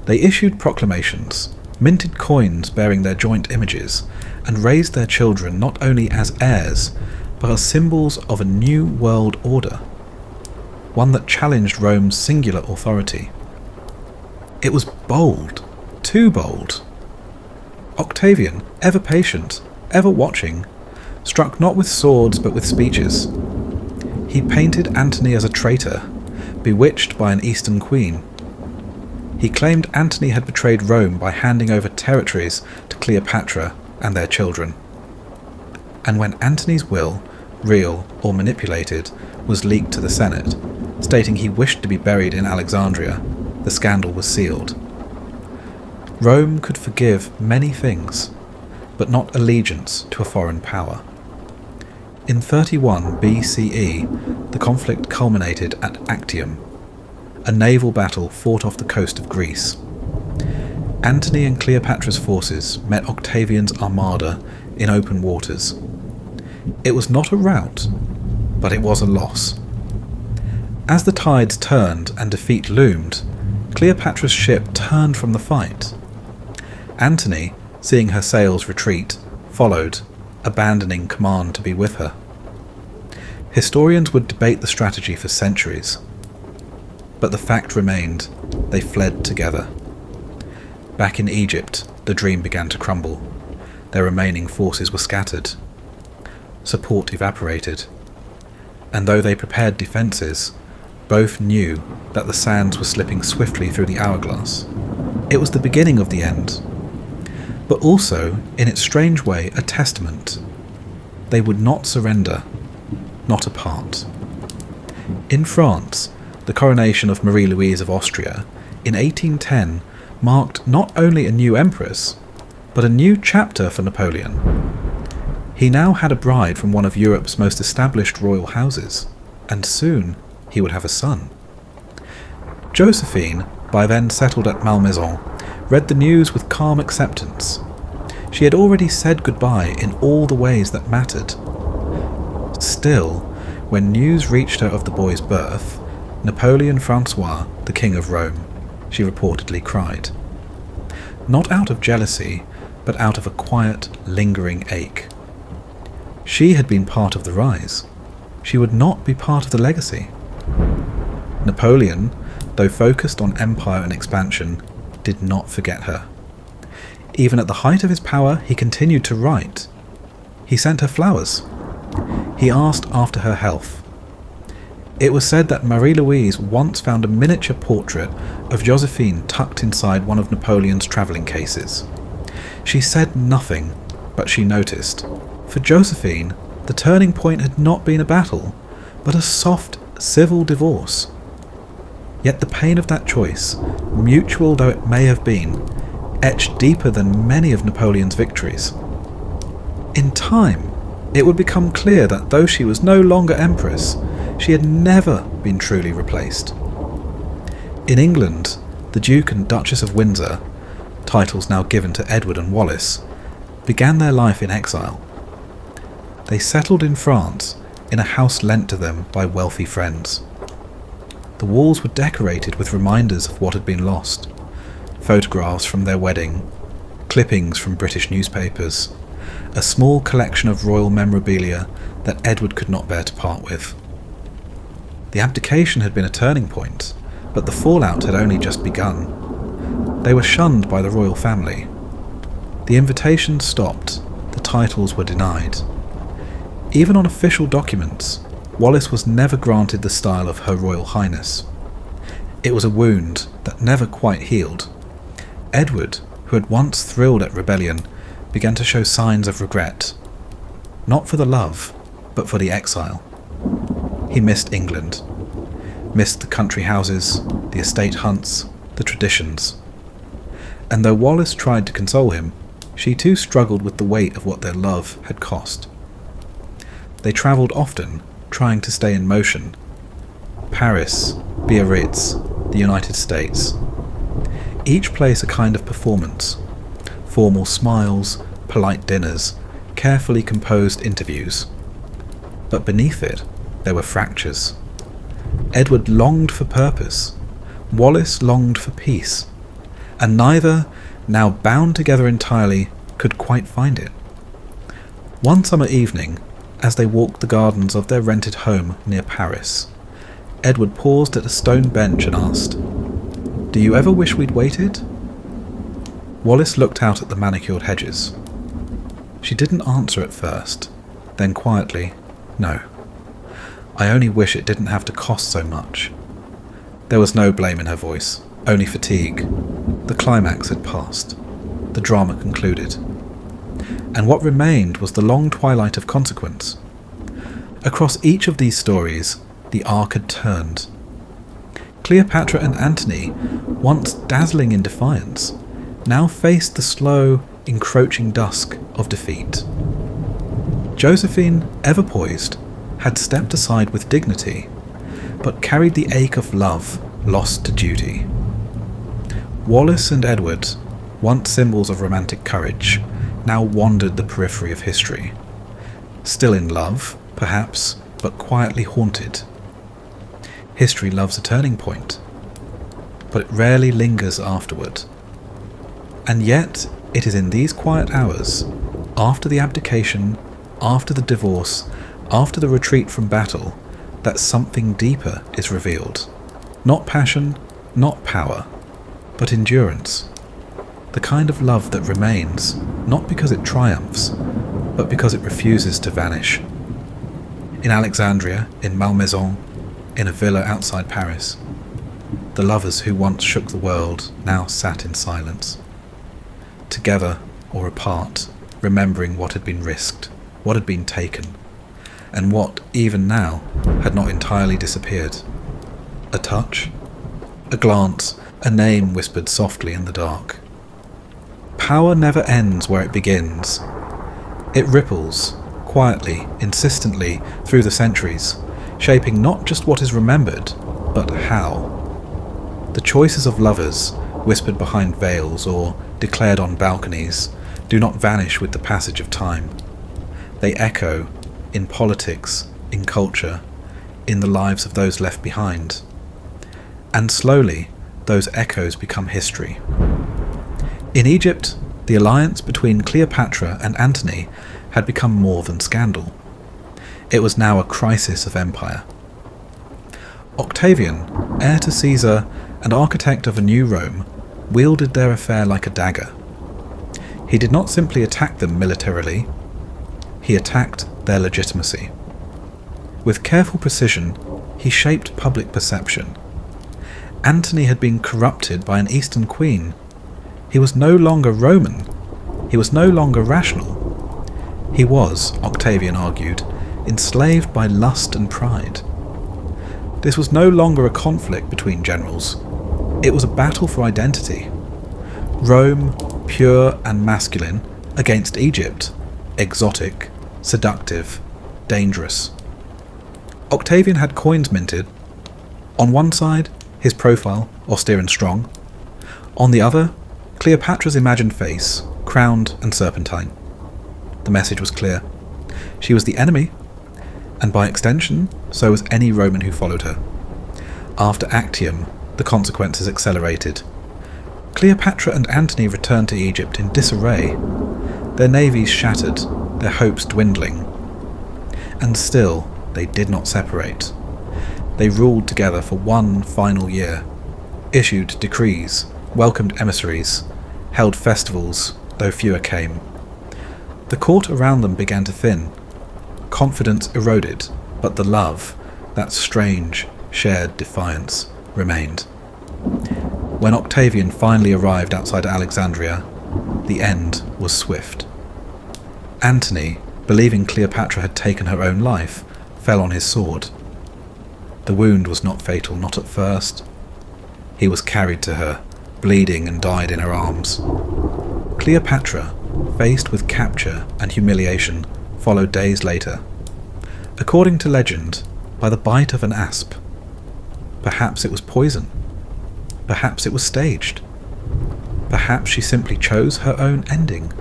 They issued proclamations, minted coins bearing their joint images, and raised their children not only as heirs, but as symbols of a new world order, one that challenged Rome's singular authority. It was bold, too bold. Octavian, ever patient, ever watching, struck not with swords but with speeches. He painted Antony as a traitor, bewitched by an eastern queen. He claimed Antony had betrayed Rome by handing over territories to Cleopatra and their children. And when Antony's will, real or manipulated, was leaked to the Senate, stating he wished to be buried in Alexandria, the scandal was sealed. Rome could forgive many things, but not allegiance to a foreign power. In 31 BCE, the conflict culminated at Actium, a naval battle fought off the coast of Greece. Antony and Cleopatra's forces met Octavian's armada in open waters. It was not a rout, but it was a loss. As the tides turned and defeat loomed, Cleopatra's ship turned from the fight. Antony, seeing her sails retreat, followed, abandoning command to be with her. Historians would debate the strategy for centuries, but the fact remained, they fled together. Back in Egypt, the dream began to crumble. Their remaining forces were scattered. Support evaporated. And though they prepared defences, both knew that the sands were slipping swiftly through the hourglass. It was the beginning of the end, but also, in its strange way, a testament. They would not surrender, not apart. In France, the coronation of Marie-Louise of Austria in 1810 marked not only a new empress, but a new chapter for Napoleon. He now had a bride from one of Europe's most established royal houses, and soon he would have a son. Josephine, by then settled at Malmaison, read the news with calm acceptance. She had already said goodbye in all the ways that mattered. Still, when news reached her of the boy's birth, Napoleon Francois, the King of Rome, she reportedly cried. Not out of jealousy, but out of a quiet, lingering ache. She had been part of the rise. She would not be part of the legacy. Napoleon, though focused on empire and expansion, did not forget her. Even at the height of his power, he continued to write. He sent her flowers. He asked after her health. It was said that Marie-Louise once found a miniature portrait of Josephine tucked inside one of Napoleon's travelling cases. She said nothing, but she noticed. For Josephine, the turning point had not been a battle, but a soft, civil divorce. Yet the pain of that choice, mutual though it may have been, etched deeper than many of Napoleon's victories. In time, it would become clear that though she was no longer empress, she had never been truly replaced. In England, the Duke and Duchess of Windsor, titles now given to Edward and Wallis, began their life in exile. They settled in France in a house lent to them by wealthy friends. The walls were decorated with reminders of what had been lost, photographs from their wedding, clippings from British newspapers, a small collection of royal memorabilia that Edward could not bear to part with. The abdication had been a turning point, but the fallout had only just begun. They were shunned by the royal family. The invitations stopped, the titles were denied. Even on official documents, Wallis was never granted the style of Her Royal Highness. It was a wound that never quite healed. Edward, who had once thrilled at rebellion, began to show signs of regret. Not for the love, but for the exile. He missed England, missed the country houses, the estate hunts, the traditions. And though Wallace tried to console him, she too struggled with the weight of what their love had cost. They travelled often, trying to stay in motion. Paris, Biarritz, the United States. Each place a kind of performance. Formal smiles, polite dinners, carefully composed interviews. But beneath it, there were fractures. Edward longed for purpose. Wallace longed for peace. And neither, now bound together entirely, could quite find it. One summer evening, as they walked the gardens of their rented home near Paris, Edward paused at a stone bench and asked, "Do you ever wish we'd waited?" Wallace looked out at the manicured hedges. She didn't answer at first, then quietly, "No. I only wish it didn't have to cost so much." There was no blame in her voice, only fatigue. The climax had passed. The drama concluded. And what remained was the long twilight of consequence. Across each of these stories, the arc had turned. Cleopatra and Antony, once dazzling in defiance, now faced the slow, encroaching dusk of defeat. Josephine, ever poised, had stepped aside with dignity, but carried the ache of love lost to duty. Wallace and Edward, once symbols of romantic courage, now wandered the periphery of history. Still in love, perhaps, but quietly haunted. History loves a turning point, but it rarely lingers afterward. And yet, it is in these quiet hours, after the abdication, after the divorce, after the retreat from battle, that something deeper is revealed. Not passion, not power, but endurance. The kind of love that remains, not because it triumphs, but because it refuses to vanish. In Alexandria, in Malmaison, in a villa outside Paris, the lovers who once shook the world now sat in silence. Together or apart, remembering what had been risked, what had been taken, and what, even now, had not entirely disappeared. A touch, a glance, a name whispered softly in the dark. Power never ends where it begins. It ripples, quietly, insistently, through the centuries, shaping not just what is remembered, but how. The choices of lovers, whispered behind veils or declared on balconies, do not vanish with the passage of time. They echo in politics, in culture, in the lives of those left behind. And slowly, those echoes become history. In Egypt, the alliance between Cleopatra and Antony had become more than scandal. It was now a crisis of empire. Octavian, heir to Caesar and architect of a new Rome, wielded their affair like a dagger. He did not simply attack them militarily, he attacked their legitimacy. With careful precision, he shaped public perception. Antony had been corrupted by an Eastern queen. He was no longer Roman. He was no longer rational. He was, Octavian argued, enslaved by lust and pride. This was no longer a conflict between generals. It was a battle for identity. Rome, pure and masculine, against Egypt, exotic, seductive, dangerous. Octavian had coins minted. On one side, his profile, austere and strong. On the other, Cleopatra's imagined face, crowned and serpentine. The message was clear. She was the enemy, and by extension, so was any Roman who followed her. After Actium, the consequences accelerated. Cleopatra and Antony returned to Egypt in disarray, their navies shattered, their hopes dwindling. And still, they did not separate. They ruled together for one final year, issued decrees, welcomed emissaries, held festivals, though fewer came. The court around them began to thin. Confidence eroded, but the love, that strange, shared defiance, remained. When Octavian finally arrived outside Alexandria, the end was swift. Antony, believing Cleopatra had taken her own life, fell on his sword. The wound was not fatal, not at first. He was carried to her, bleeding, and died in her arms. Cleopatra, faced with capture and humiliation, followed days later. According to legend, by the bite of an asp. Perhaps it was poison. Perhaps it was staged. Perhaps she simply chose her own ending.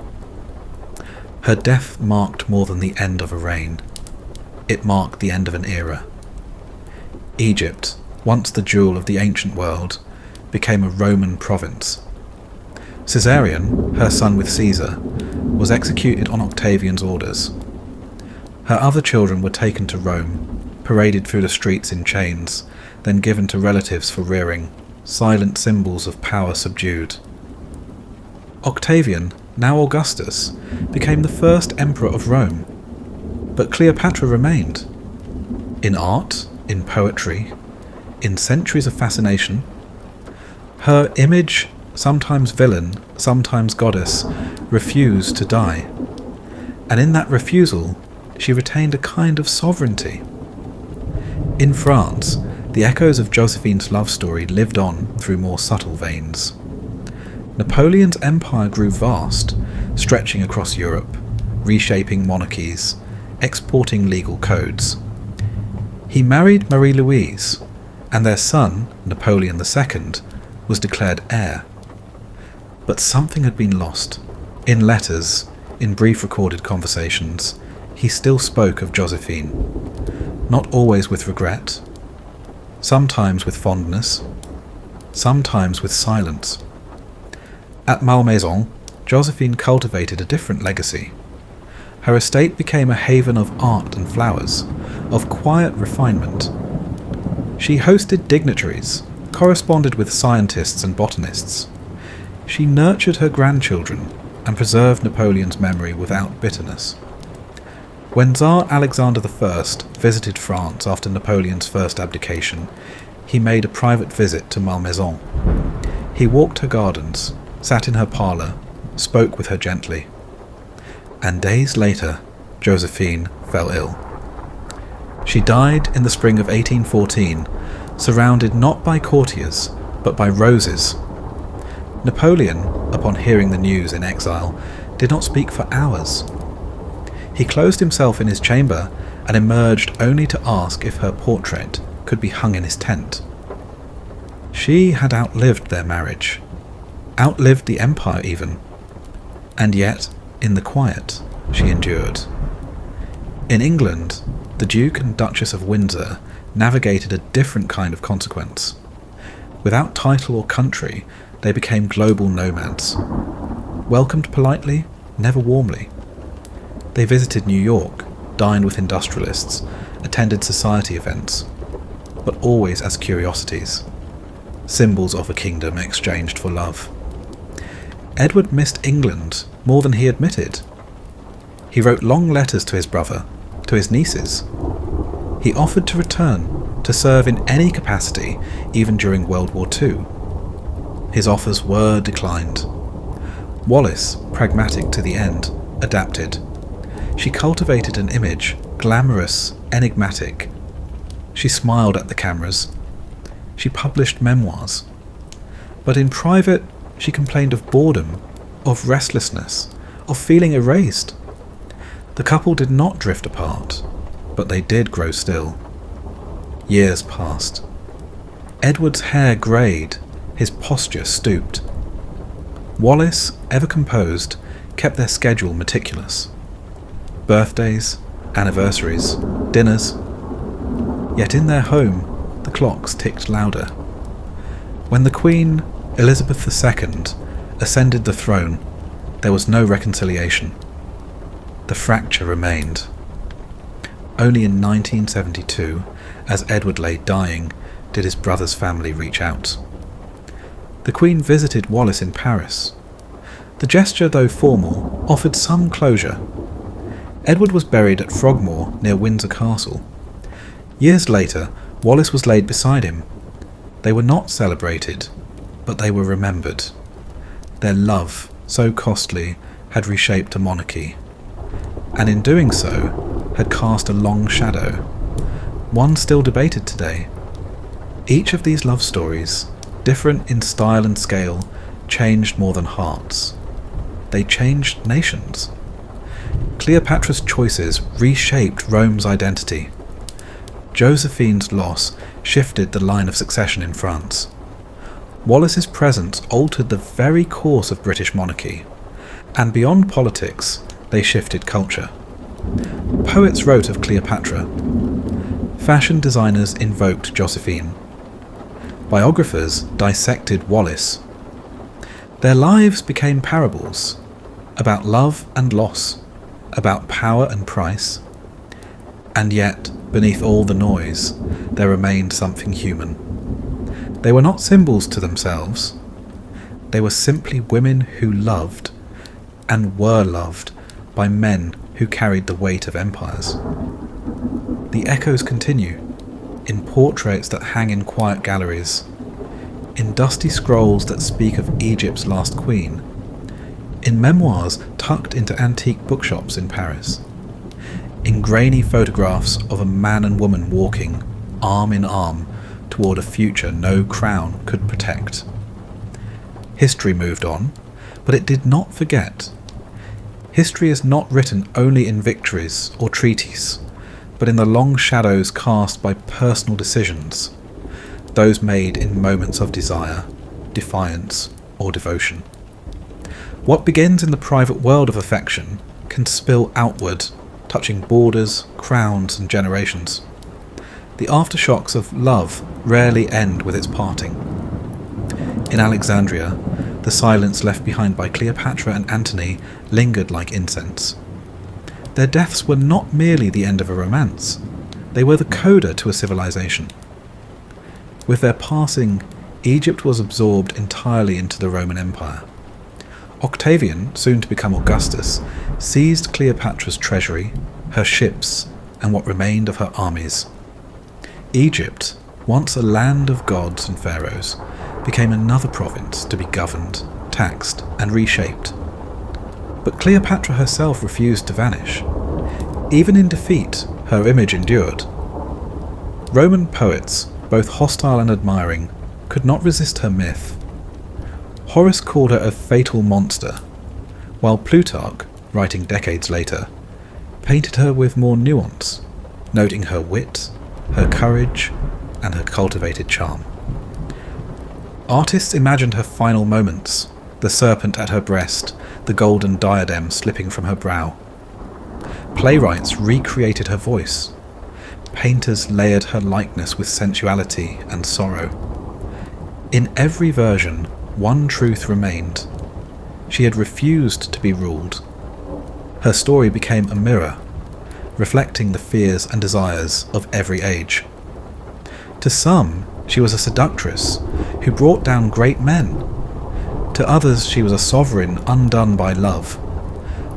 Her death marked more than the end of a reign. It marked the end of an era. Egypt, once the jewel of the ancient world, became a Roman province. Caesarion, her son with Caesar, was executed on Octavian's orders. Her other children were taken to Rome, paraded through the streets in chains, then given to relatives for rearing, silent symbols of power subdued. Octavian, now Augustus, became the first emperor of Rome, but Cleopatra remained. In art, in poetry, in centuries of fascination, her image, sometimes villain, sometimes goddess, refused to die, and in that refusal she retained a kind of sovereignty. In France, the echoes of Josephine's love story lived on through more subtle veins. Napoleon's empire grew vast, stretching across Europe, reshaping monarchies, exporting legal codes. He married Marie-Louise, and their son, Napoleon II, was declared heir. But something had been lost. In letters, in brief recorded conversations, he still spoke of Josephine, not always with regret, sometimes with fondness, sometimes with silence. At Malmaison, Josephine cultivated a different legacy. Her estate became a haven of art and flowers, of quiet refinement. She hosted dignitaries, corresponded with scientists and botanists. She nurtured her grandchildren and preserved Napoleon's memory without bitterness. When Tsar Alexander I visited France after Napoleon's first abdication, he made a private visit to Malmaison. He walked her gardens, sat in her parlour, spoke with her gently. And days later, Josephine fell ill. She died in the spring of 1814, surrounded not by courtiers, but by roses. Napoleon, upon hearing the news in exile, did not speak for hours. He closed himself in his chamber and emerged only to ask if her portrait could be hung in his tent. She had outlived their marriage, outlived the empire even, and yet, in the quiet, she endured. In England, the Duke and Duchess of Windsor navigated a different kind of consequence. Without title or country, they became global nomads. Welcomed politely, never warmly. They visited New York, dined with industrialists, attended society events, but always as curiosities, symbols of a kingdom exchanged for love. Edward missed England more than he admitted. He wrote long letters to his brother, to his nieces. He offered to return, to serve in any capacity, even during World War II. His offers were declined. Wallis, pragmatic to the end, adapted. She cultivated an image, glamorous, enigmatic. She smiled at the cameras. She published memoirs. But in private, she complained of boredom, of restlessness, of feeling erased. The couple did not drift apart, but they did grow still. Years passed. Edward's hair greyed, his posture stooped. Wallis, ever composed, kept their schedule meticulous. Birthdays, anniversaries, dinners. Yet in their home, the clocks ticked louder. When the Queen, Elizabeth II, ascended the throne, there was no reconciliation. The fracture remained. Only in 1972, as Edward lay dying, did his brother's family reach out. The Queen visited Wallis in Paris. The gesture, though formal, offered some closure. Edward was buried at Frogmore near Windsor Castle. Years later, Wallis was laid beside him. They were not celebrated, but they were remembered. Their love so costly, had reshaped a monarchy, and in doing so had cast a long shadow, one still debated today. Each of these love stories, different in style and scale, changed more than hearts. They changed nations. Cleopatra's choices reshaped Rome's identity. Josephine's loss shifted the line of succession in France. Wallis's presence altered the very course of British monarchy, and beyond politics, they shifted culture. Poets wrote of Cleopatra. Fashion designers invoked Josephine. Biographers dissected Wallis. Their lives became parables, about love and loss, about power and price. And yet, beneath all the noise, there remained something human. They were not symbols to themselves. They were simply women who loved, and were loved, by men who carried the weight of empires. The echoes continue, in portraits that hang in quiet galleries, in dusty scrolls that speak of Egypt's last queen, in memoirs tucked into antique bookshops in Paris, in grainy photographs of a man and woman walking, arm in arm, toward a future no crown could protect. History moved on, but it did not forget. History is not written only in victories or treaties, but in the long shadows cast by personal decisions, those made in moments of desire, defiance, or devotion. What begins in the private world of affection can spill outward, touching borders, crowns, and generations. The aftershocks of love rarely end with its parting. In Alexandria, the silence left behind by Cleopatra and Antony lingered like incense. Their deaths were not merely the end of a romance, they were the coda to a civilization. With their passing, Egypt was absorbed entirely into the Roman Empire. Octavian, soon to become Augustus, seized Cleopatra's treasury, her ships, and what remained of her armies. Egypt, once a land of gods and pharaohs, became another province to be governed, taxed, and reshaped. But Cleopatra herself refused to vanish. Even in defeat, her image endured. Roman poets, both hostile and admiring, could not resist her myth. Horace called her a fatal monster, while Plutarch, writing decades later, painted her with more nuance, noting her wit, her courage, and her cultivated charm. Artists imagined her final moments, the serpent at her breast, the golden diadem slipping from her brow. Playwrights recreated her voice. Painters layered her likeness with sensuality and sorrow. In every version, one truth remained. She had refused to be ruled. Her story became a mirror, reflecting the fears and desires of every age. To some, she was a seductress who brought down great men. To others, she was a sovereign undone by love.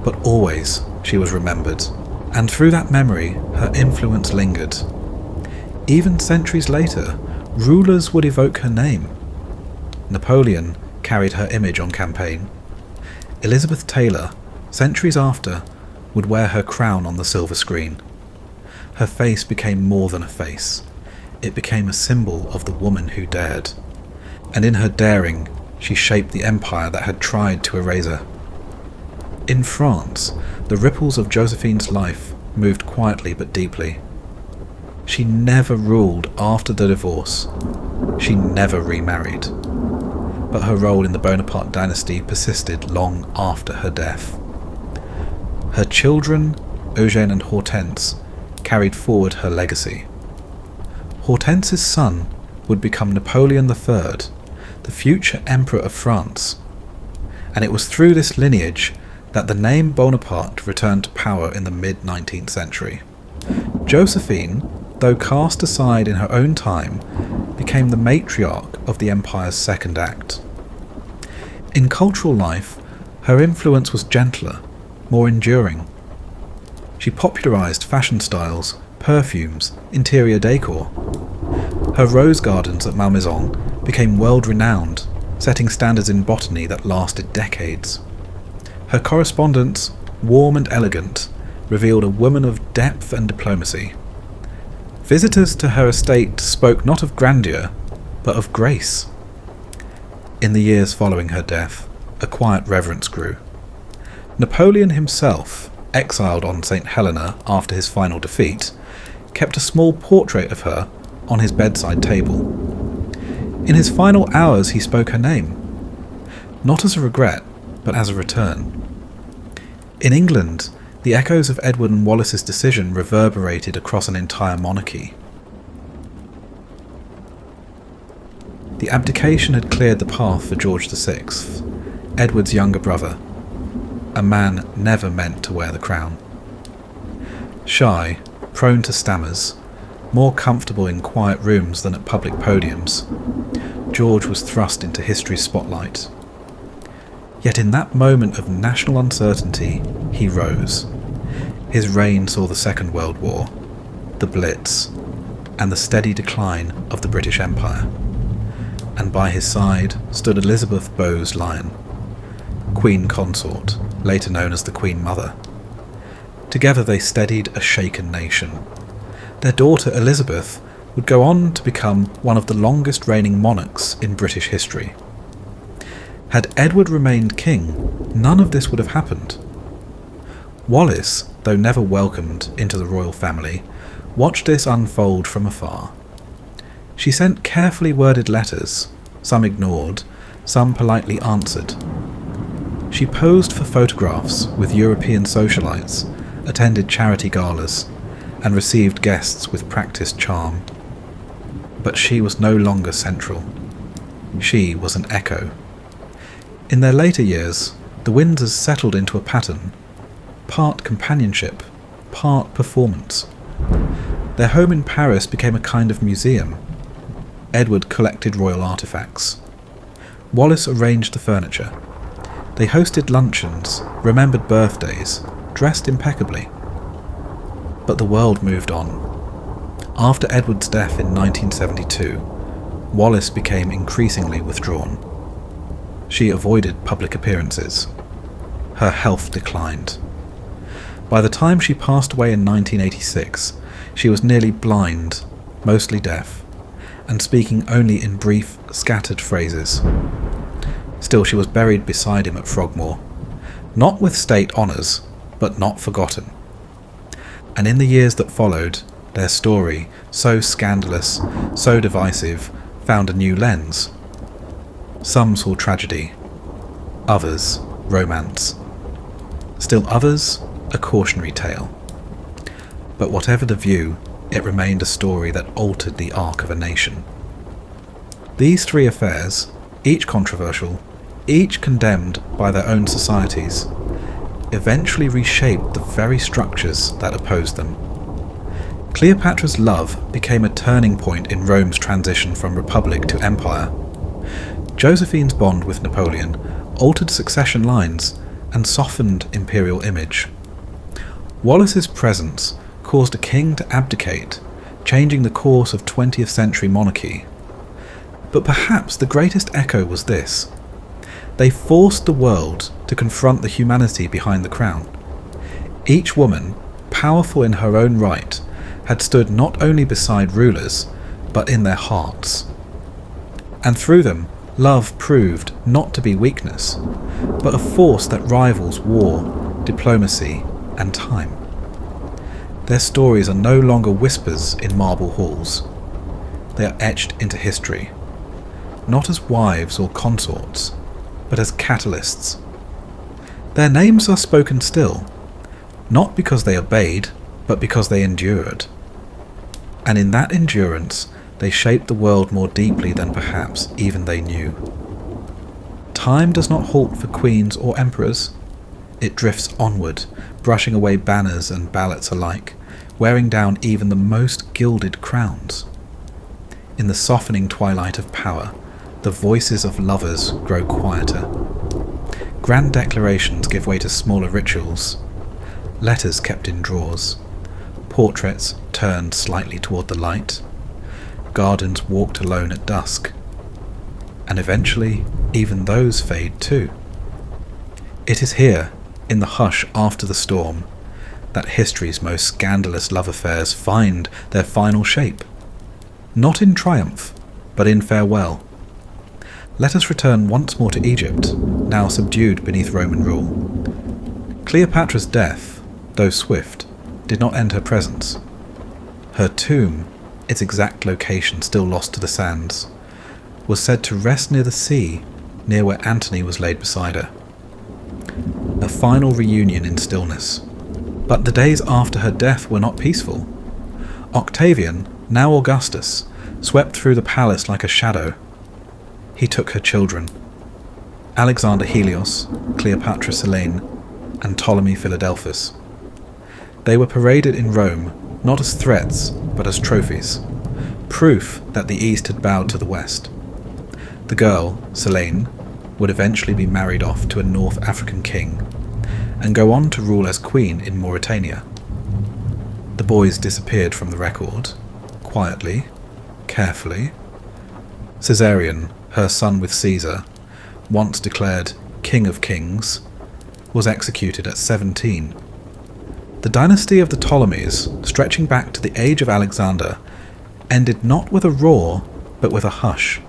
But always she was remembered, and through that memory her influence lingered. Even centuries later, rulers would evoke her name. Napoleon carried her image on campaign. Elizabeth Taylor, centuries after, would wear her crown on the silver screen. Her face became more than a face. It became a symbol of the woman who dared. And in her daring, she shaped the empire that had tried to erase her. In France, the ripples of Josephine's life moved quietly but deeply. She never ruled after the divorce. She never remarried. But her role in the Bonaparte dynasty persisted long after her death. Her children, Eugène and Hortense, carried forward her legacy. Hortense's son would become Napoleon III, the future Emperor of France. And it was through this lineage that the name Bonaparte returned to power in the mid-19th century. Josephine, though cast aside in her own time, became the matriarch of the empire's second act. In cultural life, her influence was gentler, more enduring. She popularized fashion styles, perfumes, interior decor. Her rose gardens at Malmaison became world-renowned, setting standards in botany that lasted decades. Her correspondence, warm and elegant, revealed a woman of depth and diplomacy. Visitors to her estate spoke not of grandeur, but of grace. In the years following her death, a quiet reverence grew. Napoleon himself, exiled on St. Helena after his final defeat, kept a small portrait of her on his bedside table. In his final hours he spoke her name, not as a regret, but as a return. In England, the echoes of Edward and Wallis's decision reverberated across an entire monarchy. The abdication had cleared the path for George VI, Edward's younger brother, a man never meant to wear the crown. Shy, prone to stammers, more comfortable in quiet rooms than at public podiums, George was thrust into history's spotlight. Yet in that moment of national uncertainty, he rose. His reign saw the Second World War, the Blitz, and the steady decline of the British Empire. And by his side stood Elizabeth Bowes-Lyon, Queen Consort, later known as the Queen Mother. Together they steadied a shaken nation. Their daughter Elizabeth would go on to become one of the longest reigning monarchs in British history. Had Edward remained king, none of this would have happened. Wallis, though never welcomed into the royal family, watched this unfold from afar. She sent carefully worded letters, some ignored, some politely answered. She posed for photographs with European socialites, attended charity galas, and received guests with practiced charm. But she was no longer central. She was an echo. In their later years, the Windsors settled into a pattern, part companionship, part performance. Their home in Paris became a kind of museum. Edward collected royal artefacts. Wallis arranged the furniture. They hosted luncheons, remembered birthdays, dressed impeccably. But the world moved on. After Edward's death in 1972, Wallis became increasingly withdrawn. She avoided public appearances. Her health declined. By the time she passed away in 1986, she was nearly blind, mostly deaf, and speaking only in brief, scattered phrases. Still, she was buried beside him at Frogmore, not with state honours, but not forgotten. And in the years that followed, their story, so scandalous, so divisive, found a new lens. Some saw tragedy, others romance. Still others, a cautionary tale. But whatever the view, it remained a story that altered the arc of a nation. These three affairs, each controversial, each condemned by their own societies, eventually reshaped the very structures that opposed them. Cleopatra's love became a turning point in Rome's transition from republic to empire. Josephine's bond with Napoleon altered succession lines and softened imperial image. Wallis's presence caused a king to abdicate, changing the course of 20th century monarchy. But perhaps the greatest echo was this: they forced the world to confront the humanity behind the crown. Each woman, powerful in her own right, had stood not only beside rulers, but in their hearts. And through them, love proved not to be weakness, but a force that rivals war, diplomacy, and time. Their stories are no longer whispers in marble halls. They are etched into history, not as wives or consorts, but as catalysts. Their names are spoken still, not because they obeyed, but because they endured. And in that endurance, they shaped the world more deeply than perhaps even they knew. Time does not halt for queens or emperors. It drifts onward, brushing away banners and ballots alike, wearing down even the most gilded crowns. In the softening twilight of power, the voices of lovers grow quieter. Grand declarations give way to smaller rituals. Letters kept in drawers. Portraits turned slightly toward the light. Gardens walked alone at dusk. And eventually, even those fade too. It is here, in the hush after the storm, that history's most scandalous love affairs find their final shape. Not in triumph, but in farewell. Let us return once more to Egypt, now subdued beneath Roman rule. Cleopatra's death, though swift, did not end her presence. Her tomb, its exact location still lost to the sands, was said to rest near the sea, near where Antony was laid beside her. A final reunion in stillness. But the days after her death were not peaceful. Octavian, now Augustus, swept through the palace like a shadow. He took her children, Alexander Helios, Cleopatra Selene, and Ptolemy Philadelphus. They were paraded in Rome, not as threats, but as trophies, proof that the East had bowed to the West. The girl, Selene, would eventually be married off to a North African king, and go on to rule as queen in Mauritania. The boys disappeared from the record, quietly, carefully. Caesarion, her son with Caesar, once declared King of Kings, was executed at 17. The dynasty of the Ptolemies, stretching back to the age of Alexander, ended not with a roar, but with a hush.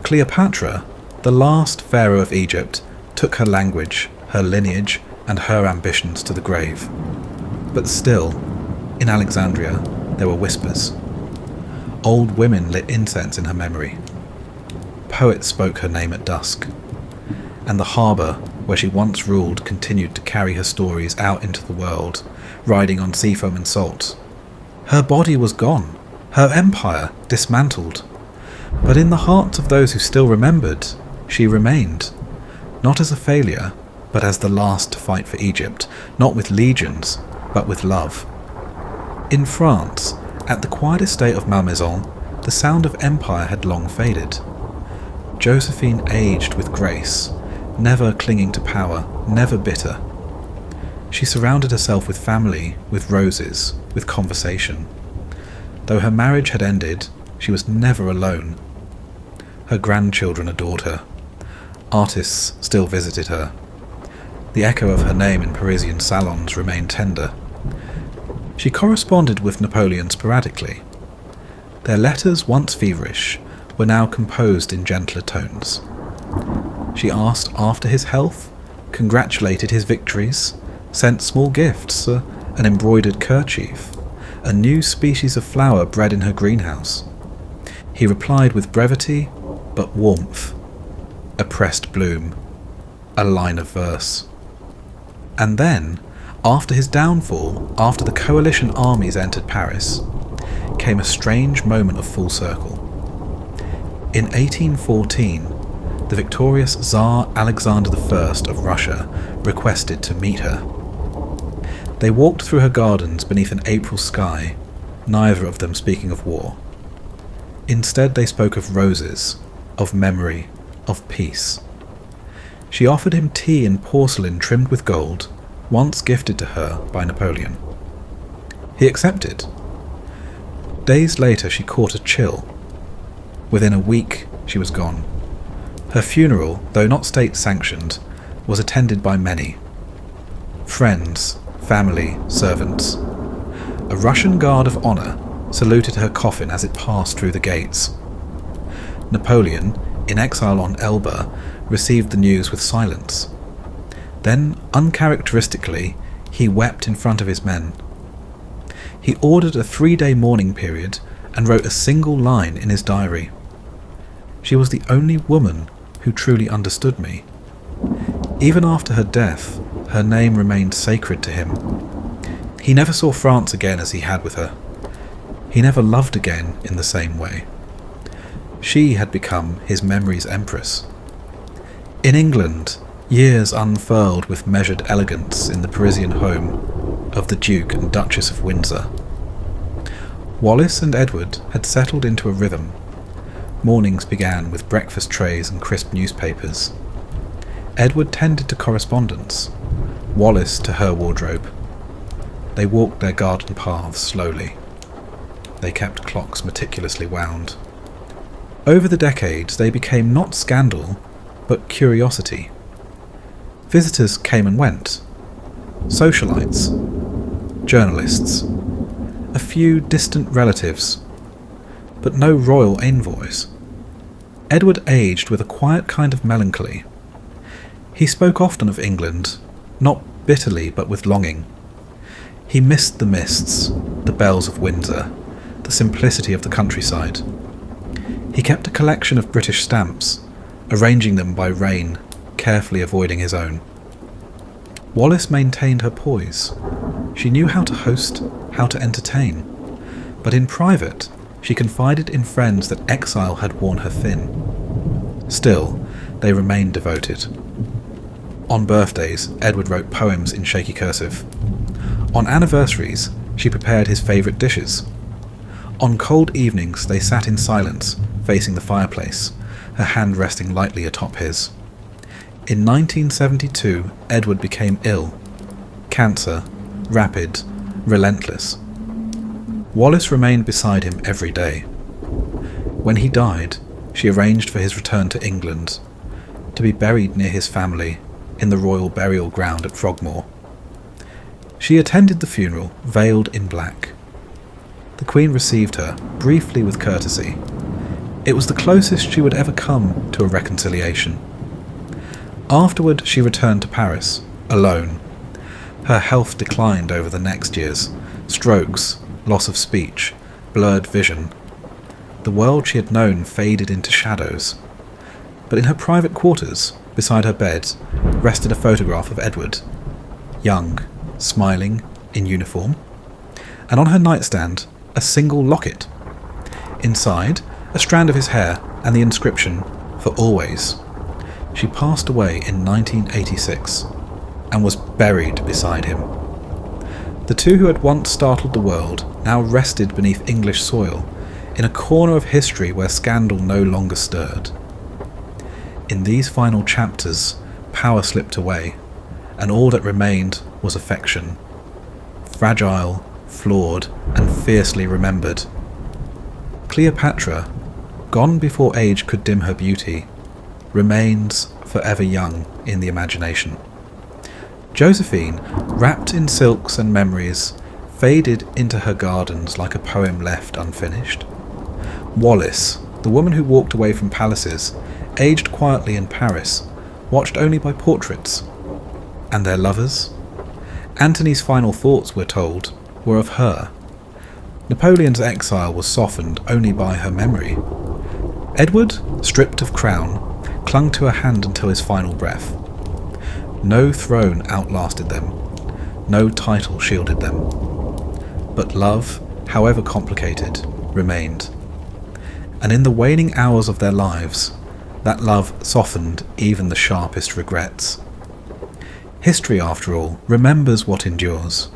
Cleopatra, the last pharaoh of Egypt, took her language, her lineage, and her ambitions to the grave. But still, in Alexandria, there were whispers. Old women lit incense in her memory. Poets spoke her name at dusk. And the harbour where she once ruled continued to carry her stories out into the world, riding on sea foam and salt. Her body was gone, her empire dismantled. But in the hearts of those who still remembered, she remained, not as a failure, but as the last to fight for Egypt, not with legions, but with love. In France, at the quiet estate of Malmaison, the sound of empire had long faded. Josephine aged with grace, never clinging to power, never bitter. She surrounded herself with family, with roses, with conversation. Though her marriage had ended, she was never alone. Her grandchildren adored her. Artists still visited her. The echo of her name in Parisian salons remained tender. She corresponded with Napoleon sporadically. Their letters, once feverish, were now composed in gentler tones. She asked after his health, congratulated his victories, sent small gifts, an embroidered kerchief, a new species of flower bred in her greenhouse. He replied with brevity, but warmth, a pressed bloom, a line of verse. And then, after his downfall, after the coalition armies entered Paris, came a strange moment of full circle. In 1814, the victorious Tsar Alexander I of Russia requested to meet her. They walked through her gardens beneath an April sky, neither of them speaking of war. Instead they spoke of roses, of memory, of peace. She offered him tea in porcelain trimmed with gold, once gifted to her by Napoleon. He accepted. Days later she caught a chill. Within a week she was gone. Her funeral, though not state-sanctioned, was attended by many. Friends, family, servants. A Russian guard of honour saluted her coffin as it passed through the gates. Napoleon, in exile on Elba, received the news with silence. Then, uncharacteristically, he wept in front of his men. He ordered a 3-day mourning period and wrote a single line in his diary. She was the only woman who truly understood me. Even after her death, her name remained sacred to him. He never saw France again as he had with her. He never loved again in the same way. She had become his memory's empress. In England, years unfurled with measured elegance in the Parisian home of the Duke and Duchess of Windsor. Wallis and Edward had settled into a rhythm. Mornings began with breakfast trays and crisp newspapers. Edward tended to correspondence, Wallis to her wardrobe. They walked their garden paths slowly. They kept clocks meticulously wound. Over the decades they became not scandal, but curiosity. Visitors came and went. Socialites, journalists, a few distant relatives, but no royal envoys. Edward aged with a quiet kind of melancholy. He spoke often of England, not bitterly but with longing. He missed the mists, the bells of Windsor, the simplicity of the countryside. He kept a collection of British stamps, arranging them by reign, carefully avoiding his own. Wallis maintained her poise. She knew how to host, how to entertain, but in private she confided in friends that exile had worn her thin. Still, they remained devoted. On birthdays, Edward wrote poems in shaky cursive. On anniversaries, she prepared his favourite dishes. On cold evenings, they sat in silence, facing the fireplace, her hand resting lightly atop his. In 1972, Edward became ill. Cancer, rapid, relentless. Wallis remained beside him every day. When he died, she arranged for his return to England, to be buried near his family in the royal burial ground at Frogmore. She attended the funeral, veiled in black. The Queen received her, briefly with courtesy. It was the closest she would ever come to a reconciliation. Afterward, she returned to Paris, alone. Her health declined over the next years. Strokes, loss of speech, blurred vision. The world she had known faded into shadows. But in her private quarters, beside her bed, rested a photograph of Edward. Young, smiling, in uniform. And on her nightstand, a single locket. Inside, a strand of his hair and the inscription, "For always." She passed away in 1986 and was buried beside him. The two who had once startled the world now rested beneath English soil, in a corner of history where scandal no longer stirred. In these final chapters, power slipped away, and all that remained was affection. Fragile, flawed, and fiercely remembered. Cleopatra, gone before age could dim her beauty, remains forever young in the imagination. Josephine, wrapped in silks and memories, faded into her gardens like a poem left unfinished. Wallis, the woman who walked away from palaces, aged quietly in Paris, watched only by portraits. And their lovers? Antony's final thoughts, we're told, were of her. Napoleon's exile was softened only by her memory. Edward, stripped of crown, clung to her hand until his final breath. No throne outlasted them, no title shielded them. But love, however complicated, remained. And in the waning hours of their lives, that love softened even the sharpest regrets. History, after all, remembers what endures.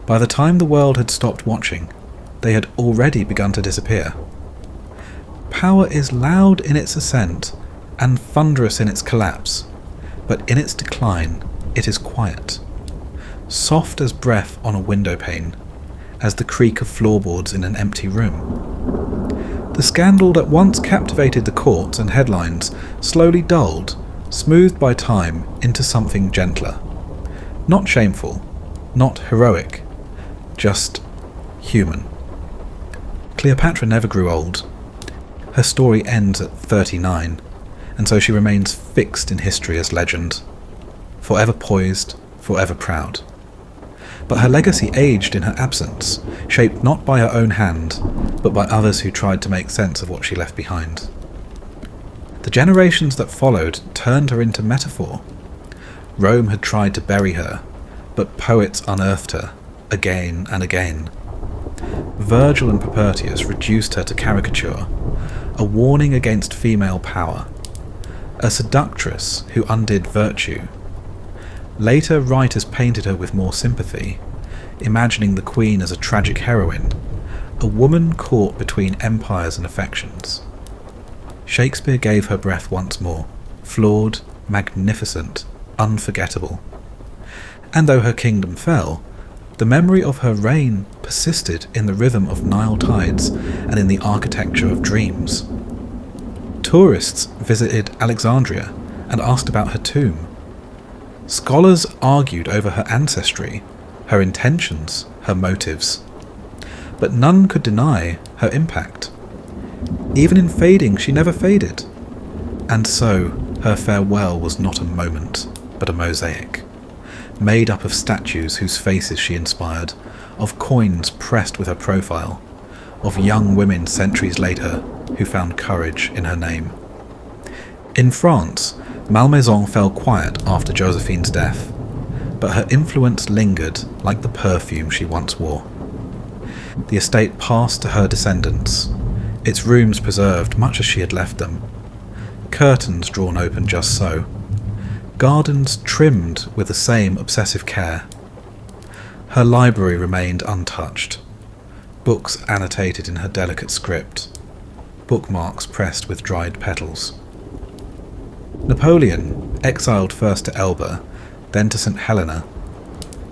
By the time the world had stopped watching, they had already begun to disappear. Power is loud in its ascent and thunderous in its collapse, but in its decline it is quiet, soft as breath on a window pane, as the creak of floorboards in an empty room. The scandal that once captivated the courts and headlines slowly dulled, smoothed by time into something gentler. Not shameful, not heroic, just human. Cleopatra never grew old. Her story ends at 39, and so she remains fixed in history as legend, forever poised, forever proud. But her legacy aged in her absence, shaped not by her own hand, but by others who tried to make sense of what she left behind. The generations that followed turned her into metaphor. Rome had tried to bury her, but poets unearthed her, again and again. Virgil and Propertius reduced her to caricature, a warning against female power, a seductress who undid virtue. Later writers painted her with more sympathy, imagining the Queen as a tragic heroine, a woman caught between empires and affections. Shakespeare gave her breath once more, flawed, magnificent, unforgettable. And though her kingdom fell, the memory of her reign persisted in the rhythm of Nile tides and in the architecture of dreams. Tourists visited Alexandria and asked about her tomb. Scholars argued over her ancestry, her intentions, her motives. But none could deny her impact. Even in fading, she never faded. And so, her farewell was not a moment, but a mosaic, made up of statues whose faces she inspired, of coins pressed with her profile, of young women centuries later who found courage in her name. In France, Malmaison fell quiet after Josephine's death, but her influence lingered like the perfume she once wore. The estate passed to her descendants, its rooms preserved much as she had left them, curtains drawn open just so, gardens trimmed with the same obsessive care. Her library remained untouched, books annotated in her delicate script, bookmarks pressed with dried petals. Napoleon, exiled first to Elba, then to St. Helena,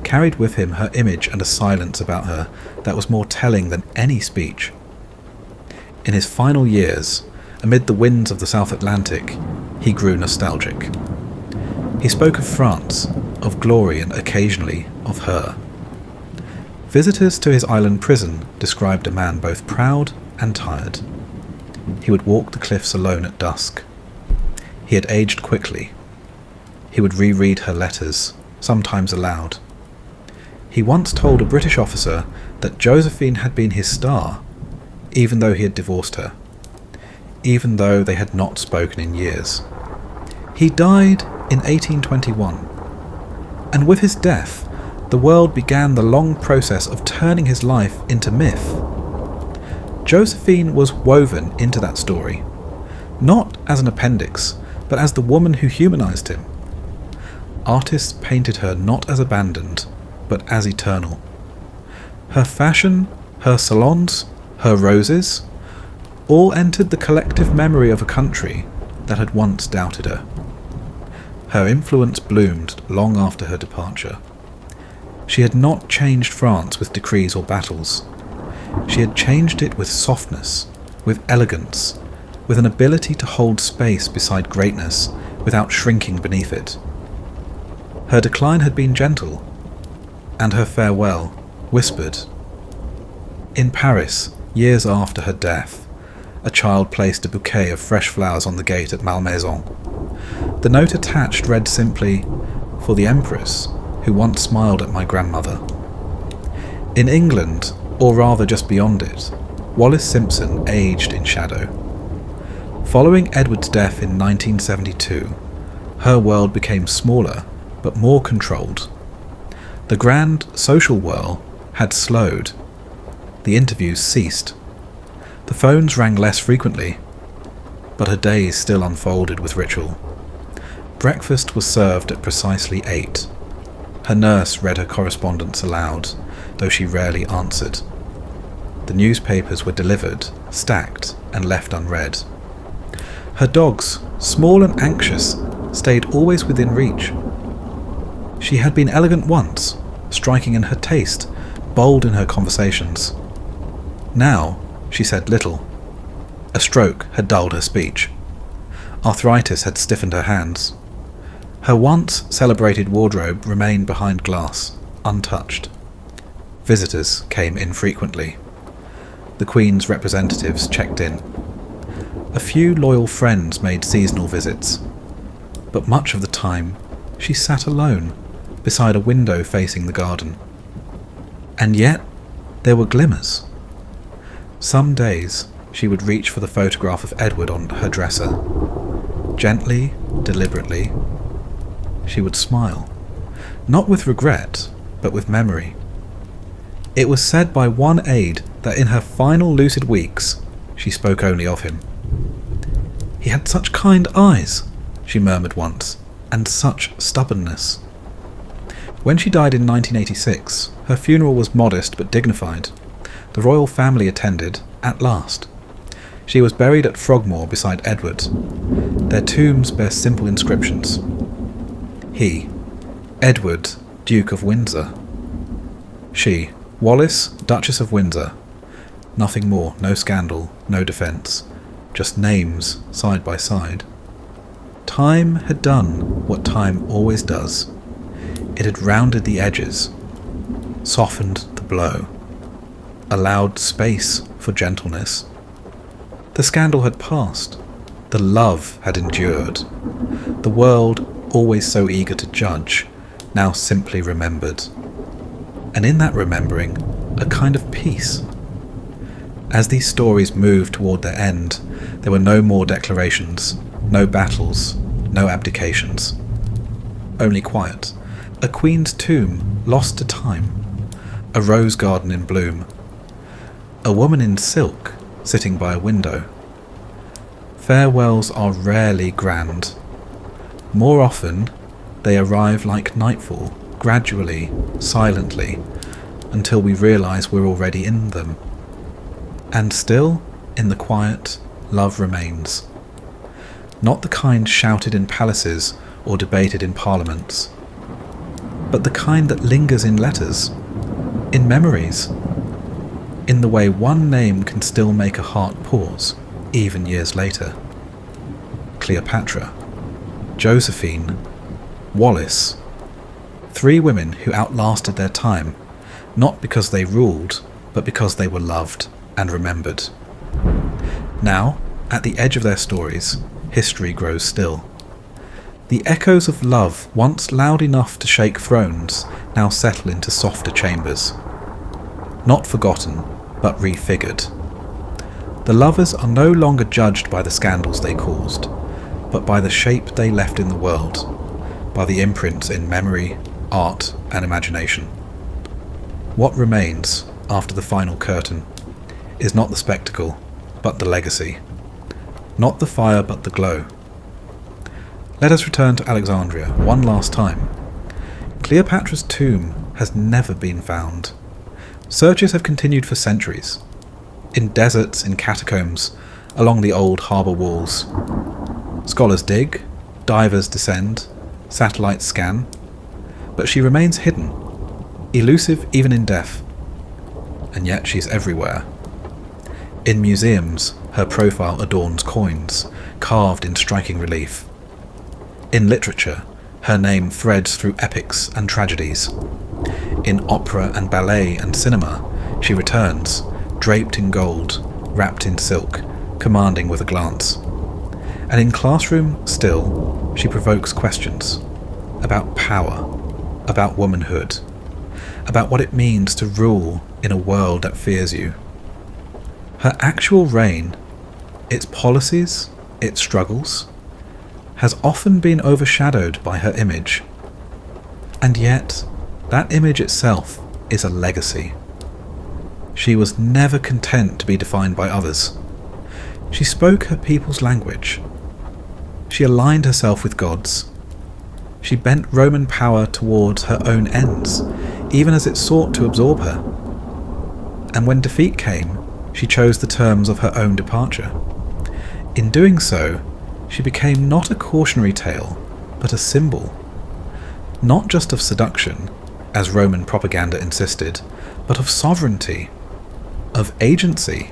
carried with him her image and a silence about her that was more telling than any speech. In his final years, amid the winds of the South Atlantic, he grew nostalgic. He spoke of France, of glory, and occasionally of her. Visitors to his island prison described a man both proud and tired. He would walk the cliffs alone at dusk. He had aged quickly. He would reread her letters, sometimes aloud. He once told a British officer that Josephine had been his star, even though he had divorced her, even though they had not spoken in years. He died in 1821, and with his death, the world began the long process of turning his life into myth. Josephine was woven into that story, not as an appendix, but as the woman who humanized him. Artists painted her not as abandoned, but as eternal. Her fashion, her salons, her roses, all entered the collective memory of a country that had once doubted her. Her influence bloomed long after her departure. She had not changed France with decrees or battles. She had changed it with softness, with elegance, with an ability to hold space beside greatness without shrinking beneath it. Her decline had been gentle, and her farewell whispered. In Paris, years after her death, a child placed a bouquet of fresh flowers on the gate at Malmaison. The note attached read simply, "For the Empress, who once smiled at my grandmother." In England, or rather just beyond it, Wallis Simpson aged in shadow. Following Edward's death in 1972, her world became smaller but more controlled. The grand social whirl had slowed. The interviews ceased. The phones rang less frequently, but her days still unfolded with ritual. Breakfast was served at precisely 8. Her nurse read her correspondence aloud, though she rarely answered. The newspapers were delivered, stacked, and left unread. Her dogs, small and anxious, stayed always within reach. She had been elegant once, striking in her taste, bold in her conversations. Now, she said little. A stroke had dulled her speech. Arthritis had stiffened her hands. Her once celebrated wardrobe remained behind glass, untouched. Visitors came infrequently. The Queen's representatives checked in. A few loyal friends made seasonal visits, but much of the time she sat alone beside a window facing the garden. And yet there were glimmers. Some days she would reach for the photograph of Edward on her dresser. Gently, deliberately, she would smile, not with regret, but with memory. It was said by one aide that in her final lucid weeks she spoke only of him. "He had such kind eyes," she murmured once, "and such stubbornness." When she died in 1986, her funeral was modest but dignified. The royal family attended, at last. She was buried at Frogmore beside Edward. Their tombs bear simple inscriptions. He, Edward, Duke of Windsor. She, Wallis, Duchess of Windsor. Nothing more, no scandal, no defence. Just names, side by side. Time had done what time always does. It had rounded the edges, softened the blow, allowed space for gentleness. The scandal had passed. The love had endured. The world, always so eager to judge, now simply remembered. And in that remembering, a kind of peace. As these stories moved toward their end, there were no more declarations, no battles, no abdications. Only quiet. A queen's tomb lost to time. A rose garden in bloom. A woman in silk sitting by a window. Farewells are rarely grand. More often, they arrive like nightfall, gradually, silently, until we realise we're already in them. And still, in the quiet, love remains. Not the kind shouted in palaces or debated in parliaments, but the kind that lingers in letters, in memories, in the way one name can still make a heart pause, even years later. Cleopatra, Josephine, Wallis. 3 women who outlasted their time, not because they ruled, but because they were loved and remembered. Now, at the edge of their stories, history grows still. The echoes of love, once loud enough to shake thrones, now settle into softer chambers. Not forgotten, but refigured. The lovers are no longer judged by the scandals they caused, but by the shape they left in the world, by the imprints in memory, art, and imagination. What remains after the final curtain is not the spectacle, but the legacy. Not the fire, but the glow. Let us return to Alexandria one last time. Cleopatra's tomb has never been found. Searches have continued for centuries. In deserts, in catacombs, along the old harbour walls. Scholars dig, divers descend, satellites scan, but she remains hidden, elusive even in death. And yet she's everywhere. In museums, her profile adorns coins, carved in striking relief. In literature, her name threads through epics and tragedies. In opera and ballet and cinema, she returns, draped in gold, wrapped in silk, commanding with a glance. And in classroom, still, she provokes questions about power, about womanhood, about what it means to rule in a world that fears you. Her actual reign, its policies, its struggles, has often been overshadowed by her image. And yet, that image itself is a legacy. She was never content to be defined by others. She spoke her people's language. She aligned herself with gods. She bent Roman power towards her own ends, even as it sought to absorb her. And when defeat came, she chose the terms of her own departure. In doing so, she became not a cautionary tale, but a symbol. Not just of seduction, as Roman propaganda insisted, but of sovereignty, of agency,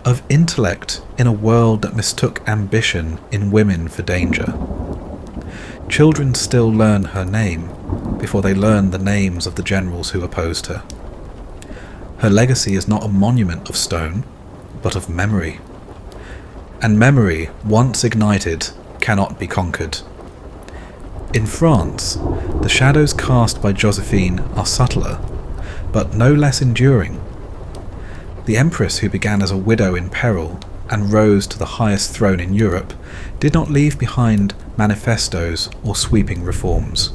of intellect in a world that mistook ambition in women for danger. Children still learn her name before they learn the names of the generals who opposed her. Her legacy is not a monument of stone, but of memory. And memory, once ignited, cannot be conquered. In France, the shadows cast by Josephine are subtler, but no less enduring. The empress who began as a widow in peril and rose to the highest throne in Europe did not leave behind manifestos or sweeping reforms.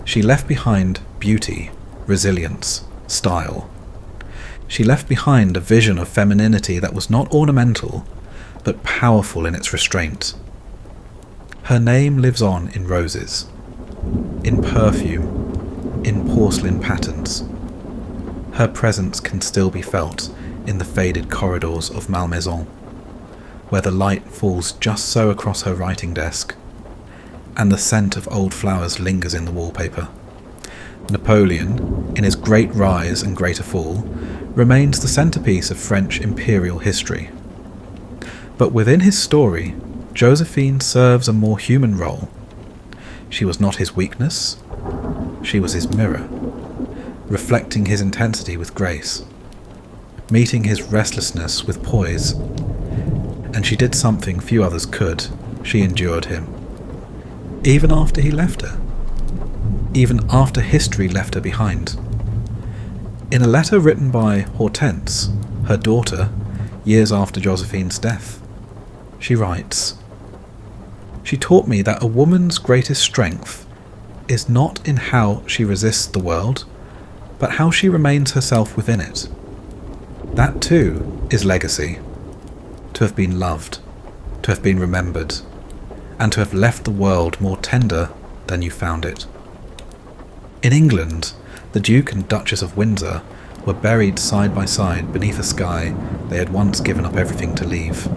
She left behind beauty, resilience, style. She left behind a vision of femininity that was not ornamental, but powerful in its restraint. Her name lives on in roses, in perfume, in porcelain patterns. Her presence can still be felt in the faded corridors of Malmaison, where the light falls just so across her writing desk, and the scent of old flowers lingers in the wallpaper. Napoleon, in his great rise and greater fall, remains the centerpiece of French imperial history. But within his story, Josephine serves a more human role. She was not his weakness, She was his mirror, reflecting his intensity with grace, meeting his restlessness with poise. And she did something few others could. She endured him. Even after he left her. Even after history left her behind. In a letter written by Hortense, her daughter, years after Josephine's death, she writes, "She taught me that a woman's greatest strength is not in how she resists the world, but how she remains herself within it. That too is legacy. To have been loved, to have been remembered, and to have left the world more tender than you found it." In England, the Duke and Duchess of Windsor were buried side by side beneath a sky they had once given up everything to leave.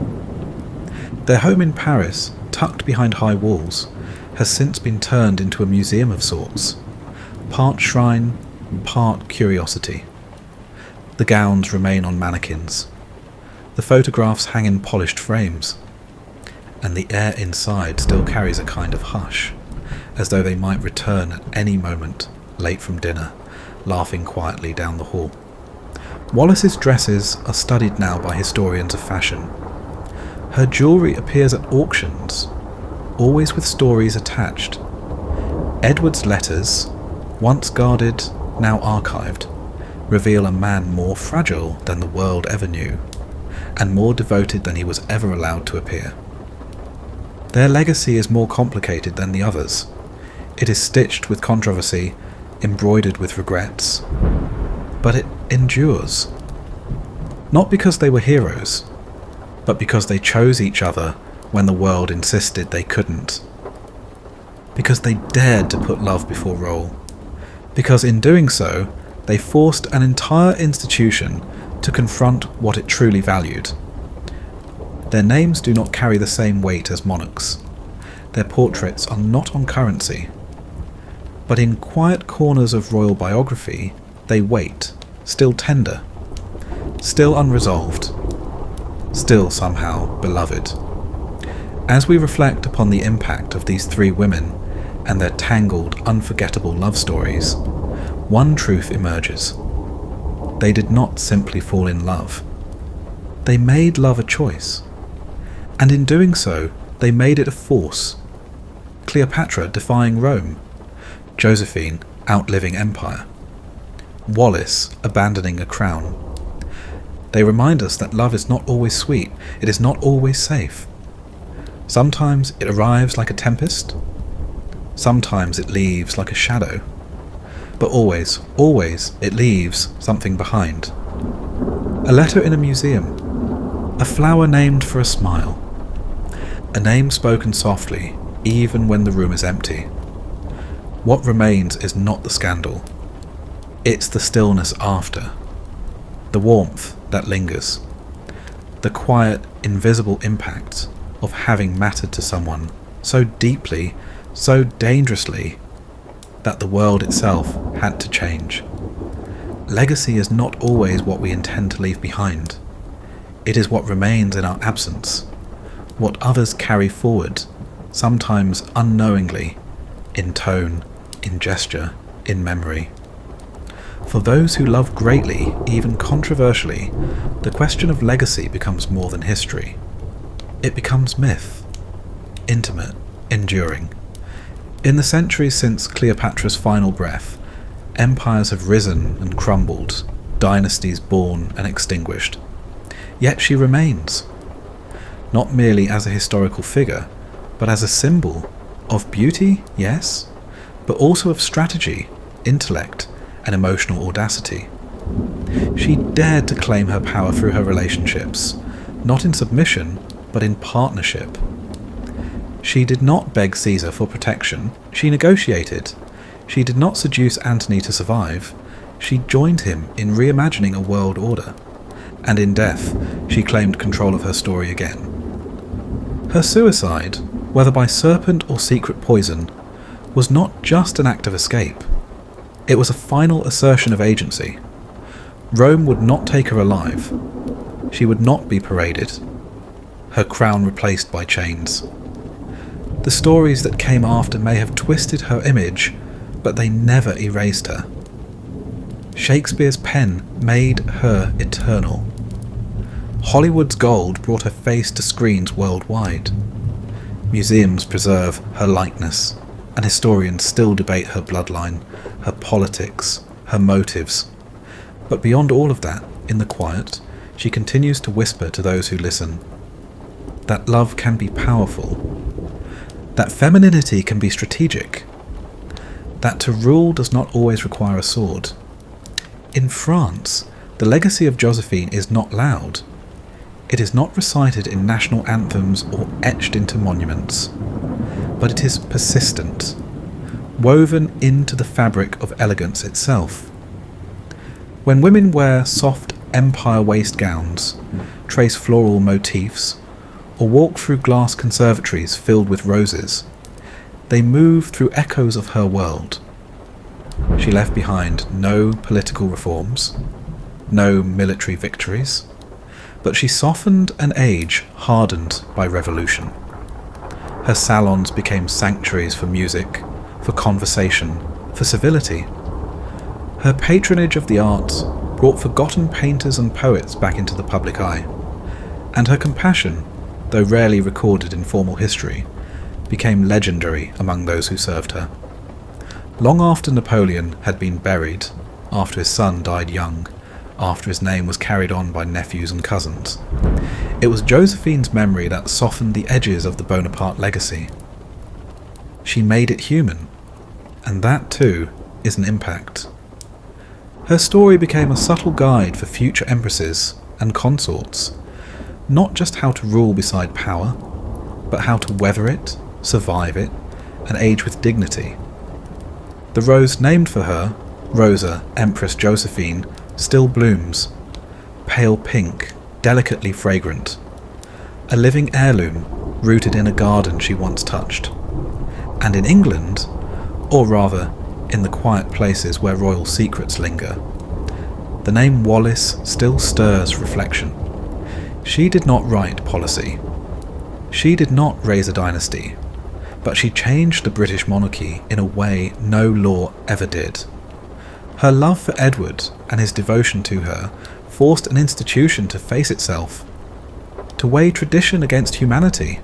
Their home in Paris, tucked behind high walls, has since been turned into a museum of sorts, part shrine, part curiosity. The gowns remain on mannequins. The photographs hang in polished frames, and the air inside still carries a kind of hush, as though they might return at any moment, late from dinner, laughing quietly down the hall. Wallis's dresses are studied now by historians of fashion. Her jewellery appears at auctions, always with stories attached. Edward's letters, once guarded, now archived, reveal a man more fragile than the world ever knew, and more devoted than he was ever allowed to appear. Their legacy is more complicated than the others. It is stitched with controversy, embroidered with regrets, but it endures. Not because they were heroes, but because they chose each other when the world insisted they couldn't. Because they dared to put love before role. Because in doing so, they forced an entire institution to confront what it truly valued. Their names do not carry the same weight as monarchs. Their portraits are not on currency. But in quiet corners of royal biography, they wait, still tender, still unresolved, still somehow beloved. As we reflect upon the impact of these three women and their tangled, unforgettable love stories, one truth emerges. They did not simply fall in love. They made love a choice. And in doing so, they made it a force. Cleopatra defying Rome, Josephine outliving empire, Wallis abandoning a crown. They remind us that love is not always sweet, it is not always safe. Sometimes it arrives like a tempest, sometimes it leaves like a shadow, but always, always it leaves something behind. A letter in a museum, a flower named for a smile, a name spoken softly even when the room is empty. What remains is not the scandal, it's the stillness after, the warmth that lingers, the quiet, invisible impact of having mattered to someone so deeply, so dangerously, that the world itself had to change. Legacy is not always what we intend to leave behind. It is what remains in our absence, what others carry forward, sometimes unknowingly, in tone, in gesture, in memory. For those who love greatly, even controversially, the question of legacy becomes more than history. It becomes myth, intimate, enduring. In the centuries since Cleopatra's final breath, empires have risen and crumbled, dynasties born and extinguished. Yet she remains, not merely as a historical figure, but as a symbol of beauty, yes, but also of strategy, intellect, and emotional audacity. She dared to claim her power through her relationships, not in submission, but in partnership. She did not beg Caesar for protection, she negotiated. She did not seduce Antony to survive, she joined him in reimagining a world order. And in death, she claimed control of her story again. Her suicide, whether by serpent or secret poison, was not just an act of escape. It was a final assertion of agency. Rome would not take her alive. She would not be paraded, her crown replaced by chains. The stories that came after may have twisted her image, but they never erased her. Shakespeare's pen made her eternal. Hollywood's gold brought her face to screens worldwide. Museums preserve her likeness, and historians still debate her bloodline, her politics, her motives. But beyond all of that, in the quiet, she continues to whisper to those who listen that love can be powerful, that femininity can be strategic, that to rule does not always require a sword. In France, the legacy of Josephine is not loud. It is not recited in national anthems or etched into monuments, but it is persistent, woven into the fabric of elegance itself. When women wear soft empire waist gowns, trace floral motifs, or walk through glass conservatories filled with roses, they move through echoes of her world. She left behind no political reforms, no military victories, but she softened an age hardened by revolution. Her salons became sanctuaries for music, for conversation, for civility. Her patronage of the arts brought forgotten painters and poets back into the public eye, and her compassion, though rarely recorded in formal history, became legendary among those who served her. Long after Napoleon had been buried, after his son died young, after his name was carried on by nephews and cousins, it was Josephine's memory that softened the edges of the Bonaparte legacy. She made it human, and that too is an impact. Her story became a subtle guide for future empresses and consorts, not just how to rule beside power, but how to weather it, survive it, and age with dignity. The rose named for her, Rosa Empress Josephine, still blooms, pale pink, delicately fragrant, a living heirloom rooted in a garden she once touched. And in England, or rather in the quiet places where royal secrets linger, the name Wallis still stirs reflection. She did not write policy. She did not raise a dynasty, but she changed the British monarchy in a way no law ever did. Her love for Edward and his devotion to her forced an institution to face itself, to weigh tradition against humanity,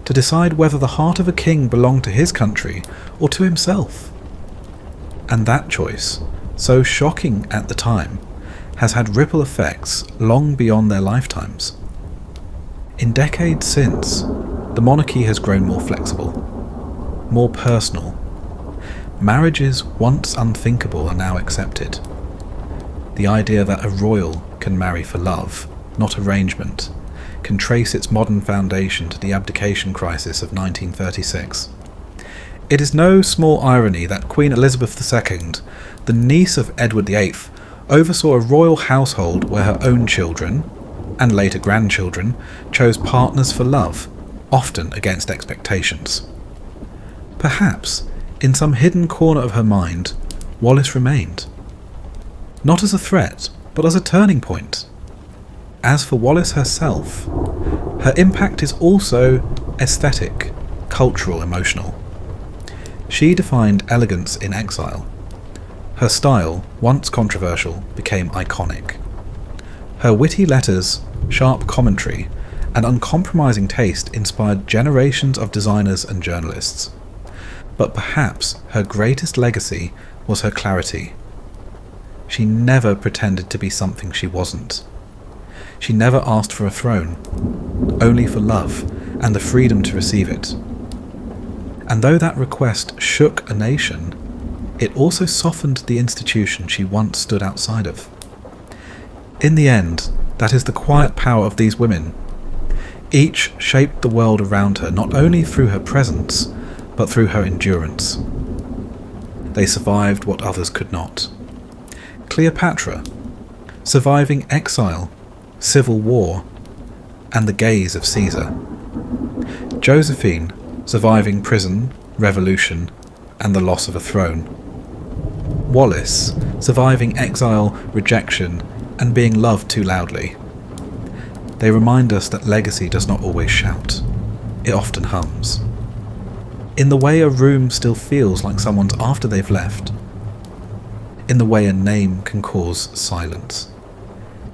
to decide whether the heart of a king belonged to his country or to himself. And that choice, so shocking at the time, has had ripple effects long beyond their lifetimes. In decades since, the monarchy has grown more flexible, more personal. Marriages once unthinkable are now accepted. The idea that a royal can marry for love, not arrangement, can trace its modern foundation to the abdication crisis of 1936. It is no small irony that Queen Elizabeth II, the niece of Edward VIII, oversaw a royal household where her own children, and later grandchildren, chose partners for love, often against expectations. Perhaps, in some hidden corner of her mind, Wallis remained. Not as a threat, but as a turning point. As for Wallis herself, her impact is also aesthetic, cultural, emotional. She defined elegance in exile. Her style, once controversial, became iconic. Her witty letters, sharp commentary, and uncompromising taste inspired generations of designers and journalists. But perhaps her greatest legacy was her clarity. She never pretended to be something she wasn't. She never asked for a throne, only for love and the freedom to receive it. And though that request shook a nation, it also softened the institution she once stood outside of. In the end, that is the quiet power of these women. Each shaped the world around her not only through her presence, but through her endurance. They survived what others could not. Cleopatra, surviving exile, civil war, and the gaze of Caesar. Josephine, surviving prison, revolution, and the loss of a throne. Wallis, surviving exile, rejection, and being loved too loudly. They remind us that legacy does not always shout. It often hums. in the way a room still feels like someone's after they've left, in the way a name can cause silence,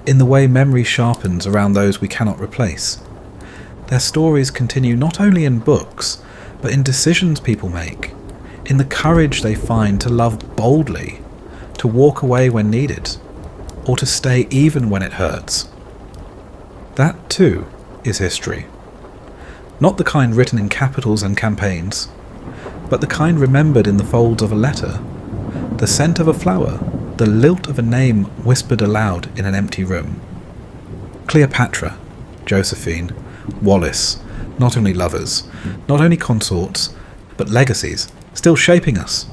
in the way memory sharpens around those we cannot replace. Their stories continue not only in books, but in decisions people make, in the courage they find to love boldly, to walk away when needed, or to stay even when it hurts. That too is history. Not the kind written in capitals and campaigns, but the kind remembered in the folds of a letter, the scent of a flower, the lilt of a name whispered aloud in an empty room. Cleopatra, Josephine, Wallace, not only lovers, not only consorts, but legacies, still shaping us.